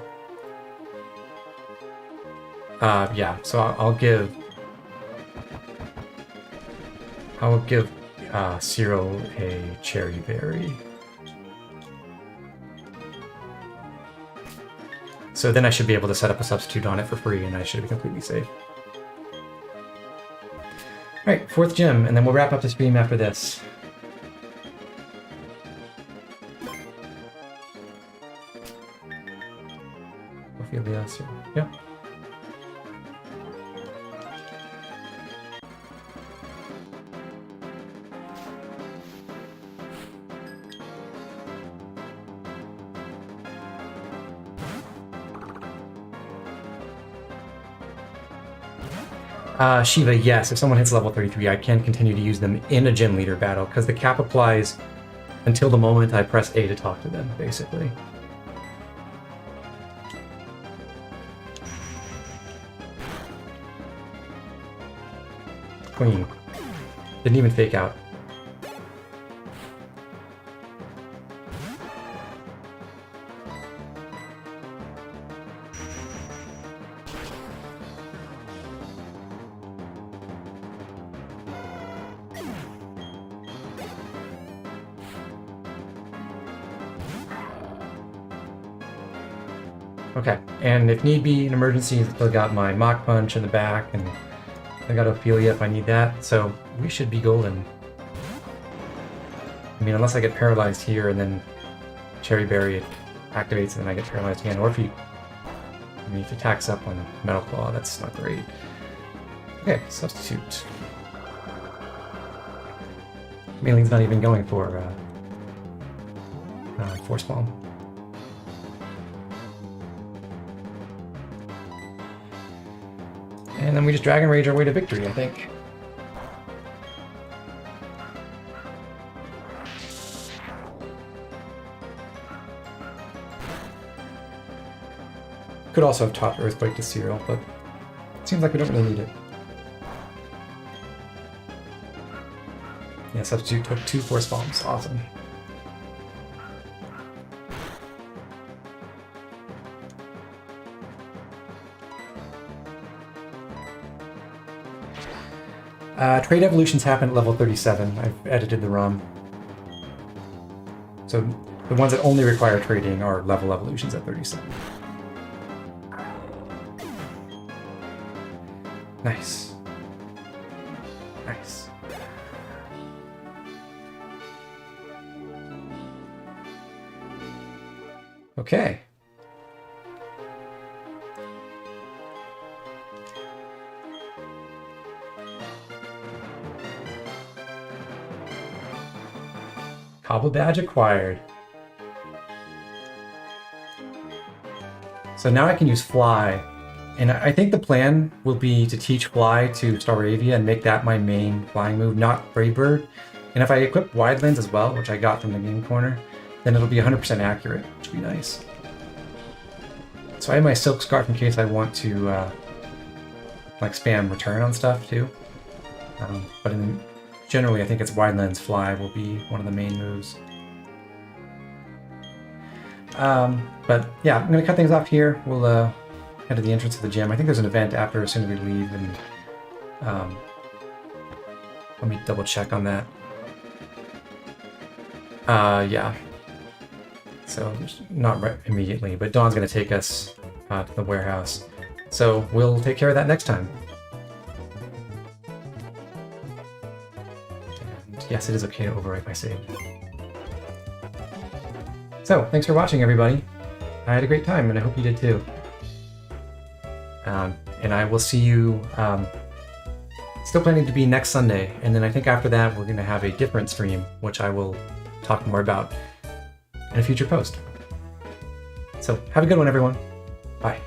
Yeah, so I'll give Cyril a Cherry Berry. So then I should be able to set up a substitute on it for free, and I should be completely safe. Alright, 4th gym, and then we'll wrap up the stream after this. Ophelia, yeah. Shiva, yes, if someone hits level 33, I can continue to use them in a gym leader battle, because the cap applies until the moment I press A to talk to them, basically. Queen. Didn't even fake out. Okay, and if need be, in emergency, I've still got my Mach Punch in the back, and I got Ophelia if I need that, so we should be golden. I mean, unless I get paralyzed here and then Cherry Berry activates and then I get paralyzed again, or if he attacks up on Metal Claw, that's not great. Okay, substitute. Maylene's not even going for Force Palm. And then we just Dragon Rage our way to victory, I think. Could also have taught Earthquake to Cyril, but it seems like we don't really need it. Yeah, substitute took 2 Force Bombs. Awesome. Trade evolutions happen at level 37. I've edited the ROM. So the ones that only require trading are level evolutions at 37. Nice. Nice. Okay. Cobble badge acquired. So now I can use Fly, and I think the plan will be to teach Fly to Staravia and make that my main flying move, not Brave Bird. And if I equip Wide Lens as well, which I got from the game corner, then it'll be 100% accurate, which would be nice. So I have my Silk Scarf in case I want to like spam return on stuff too. But generally, I think it's Wide Lens Fly will be one of the main moves. But yeah, I'm going to cut things off here. We'll head to the entrance of the gym. I think there's an event after as soon as we leave, and let me double check on that. Yeah. So not right immediately, but Dawn's going to take us to the warehouse. So we'll take care of that next time. Yes, it is okay to overwrite my save. So, thanks for watching, everybody. I had a great time, and I hope you did too. And I will see you. Still planning to be next Sunday, and then I think after that we're going to have a different stream, which I will talk more about in a future post. So have a good one, everyone. Bye.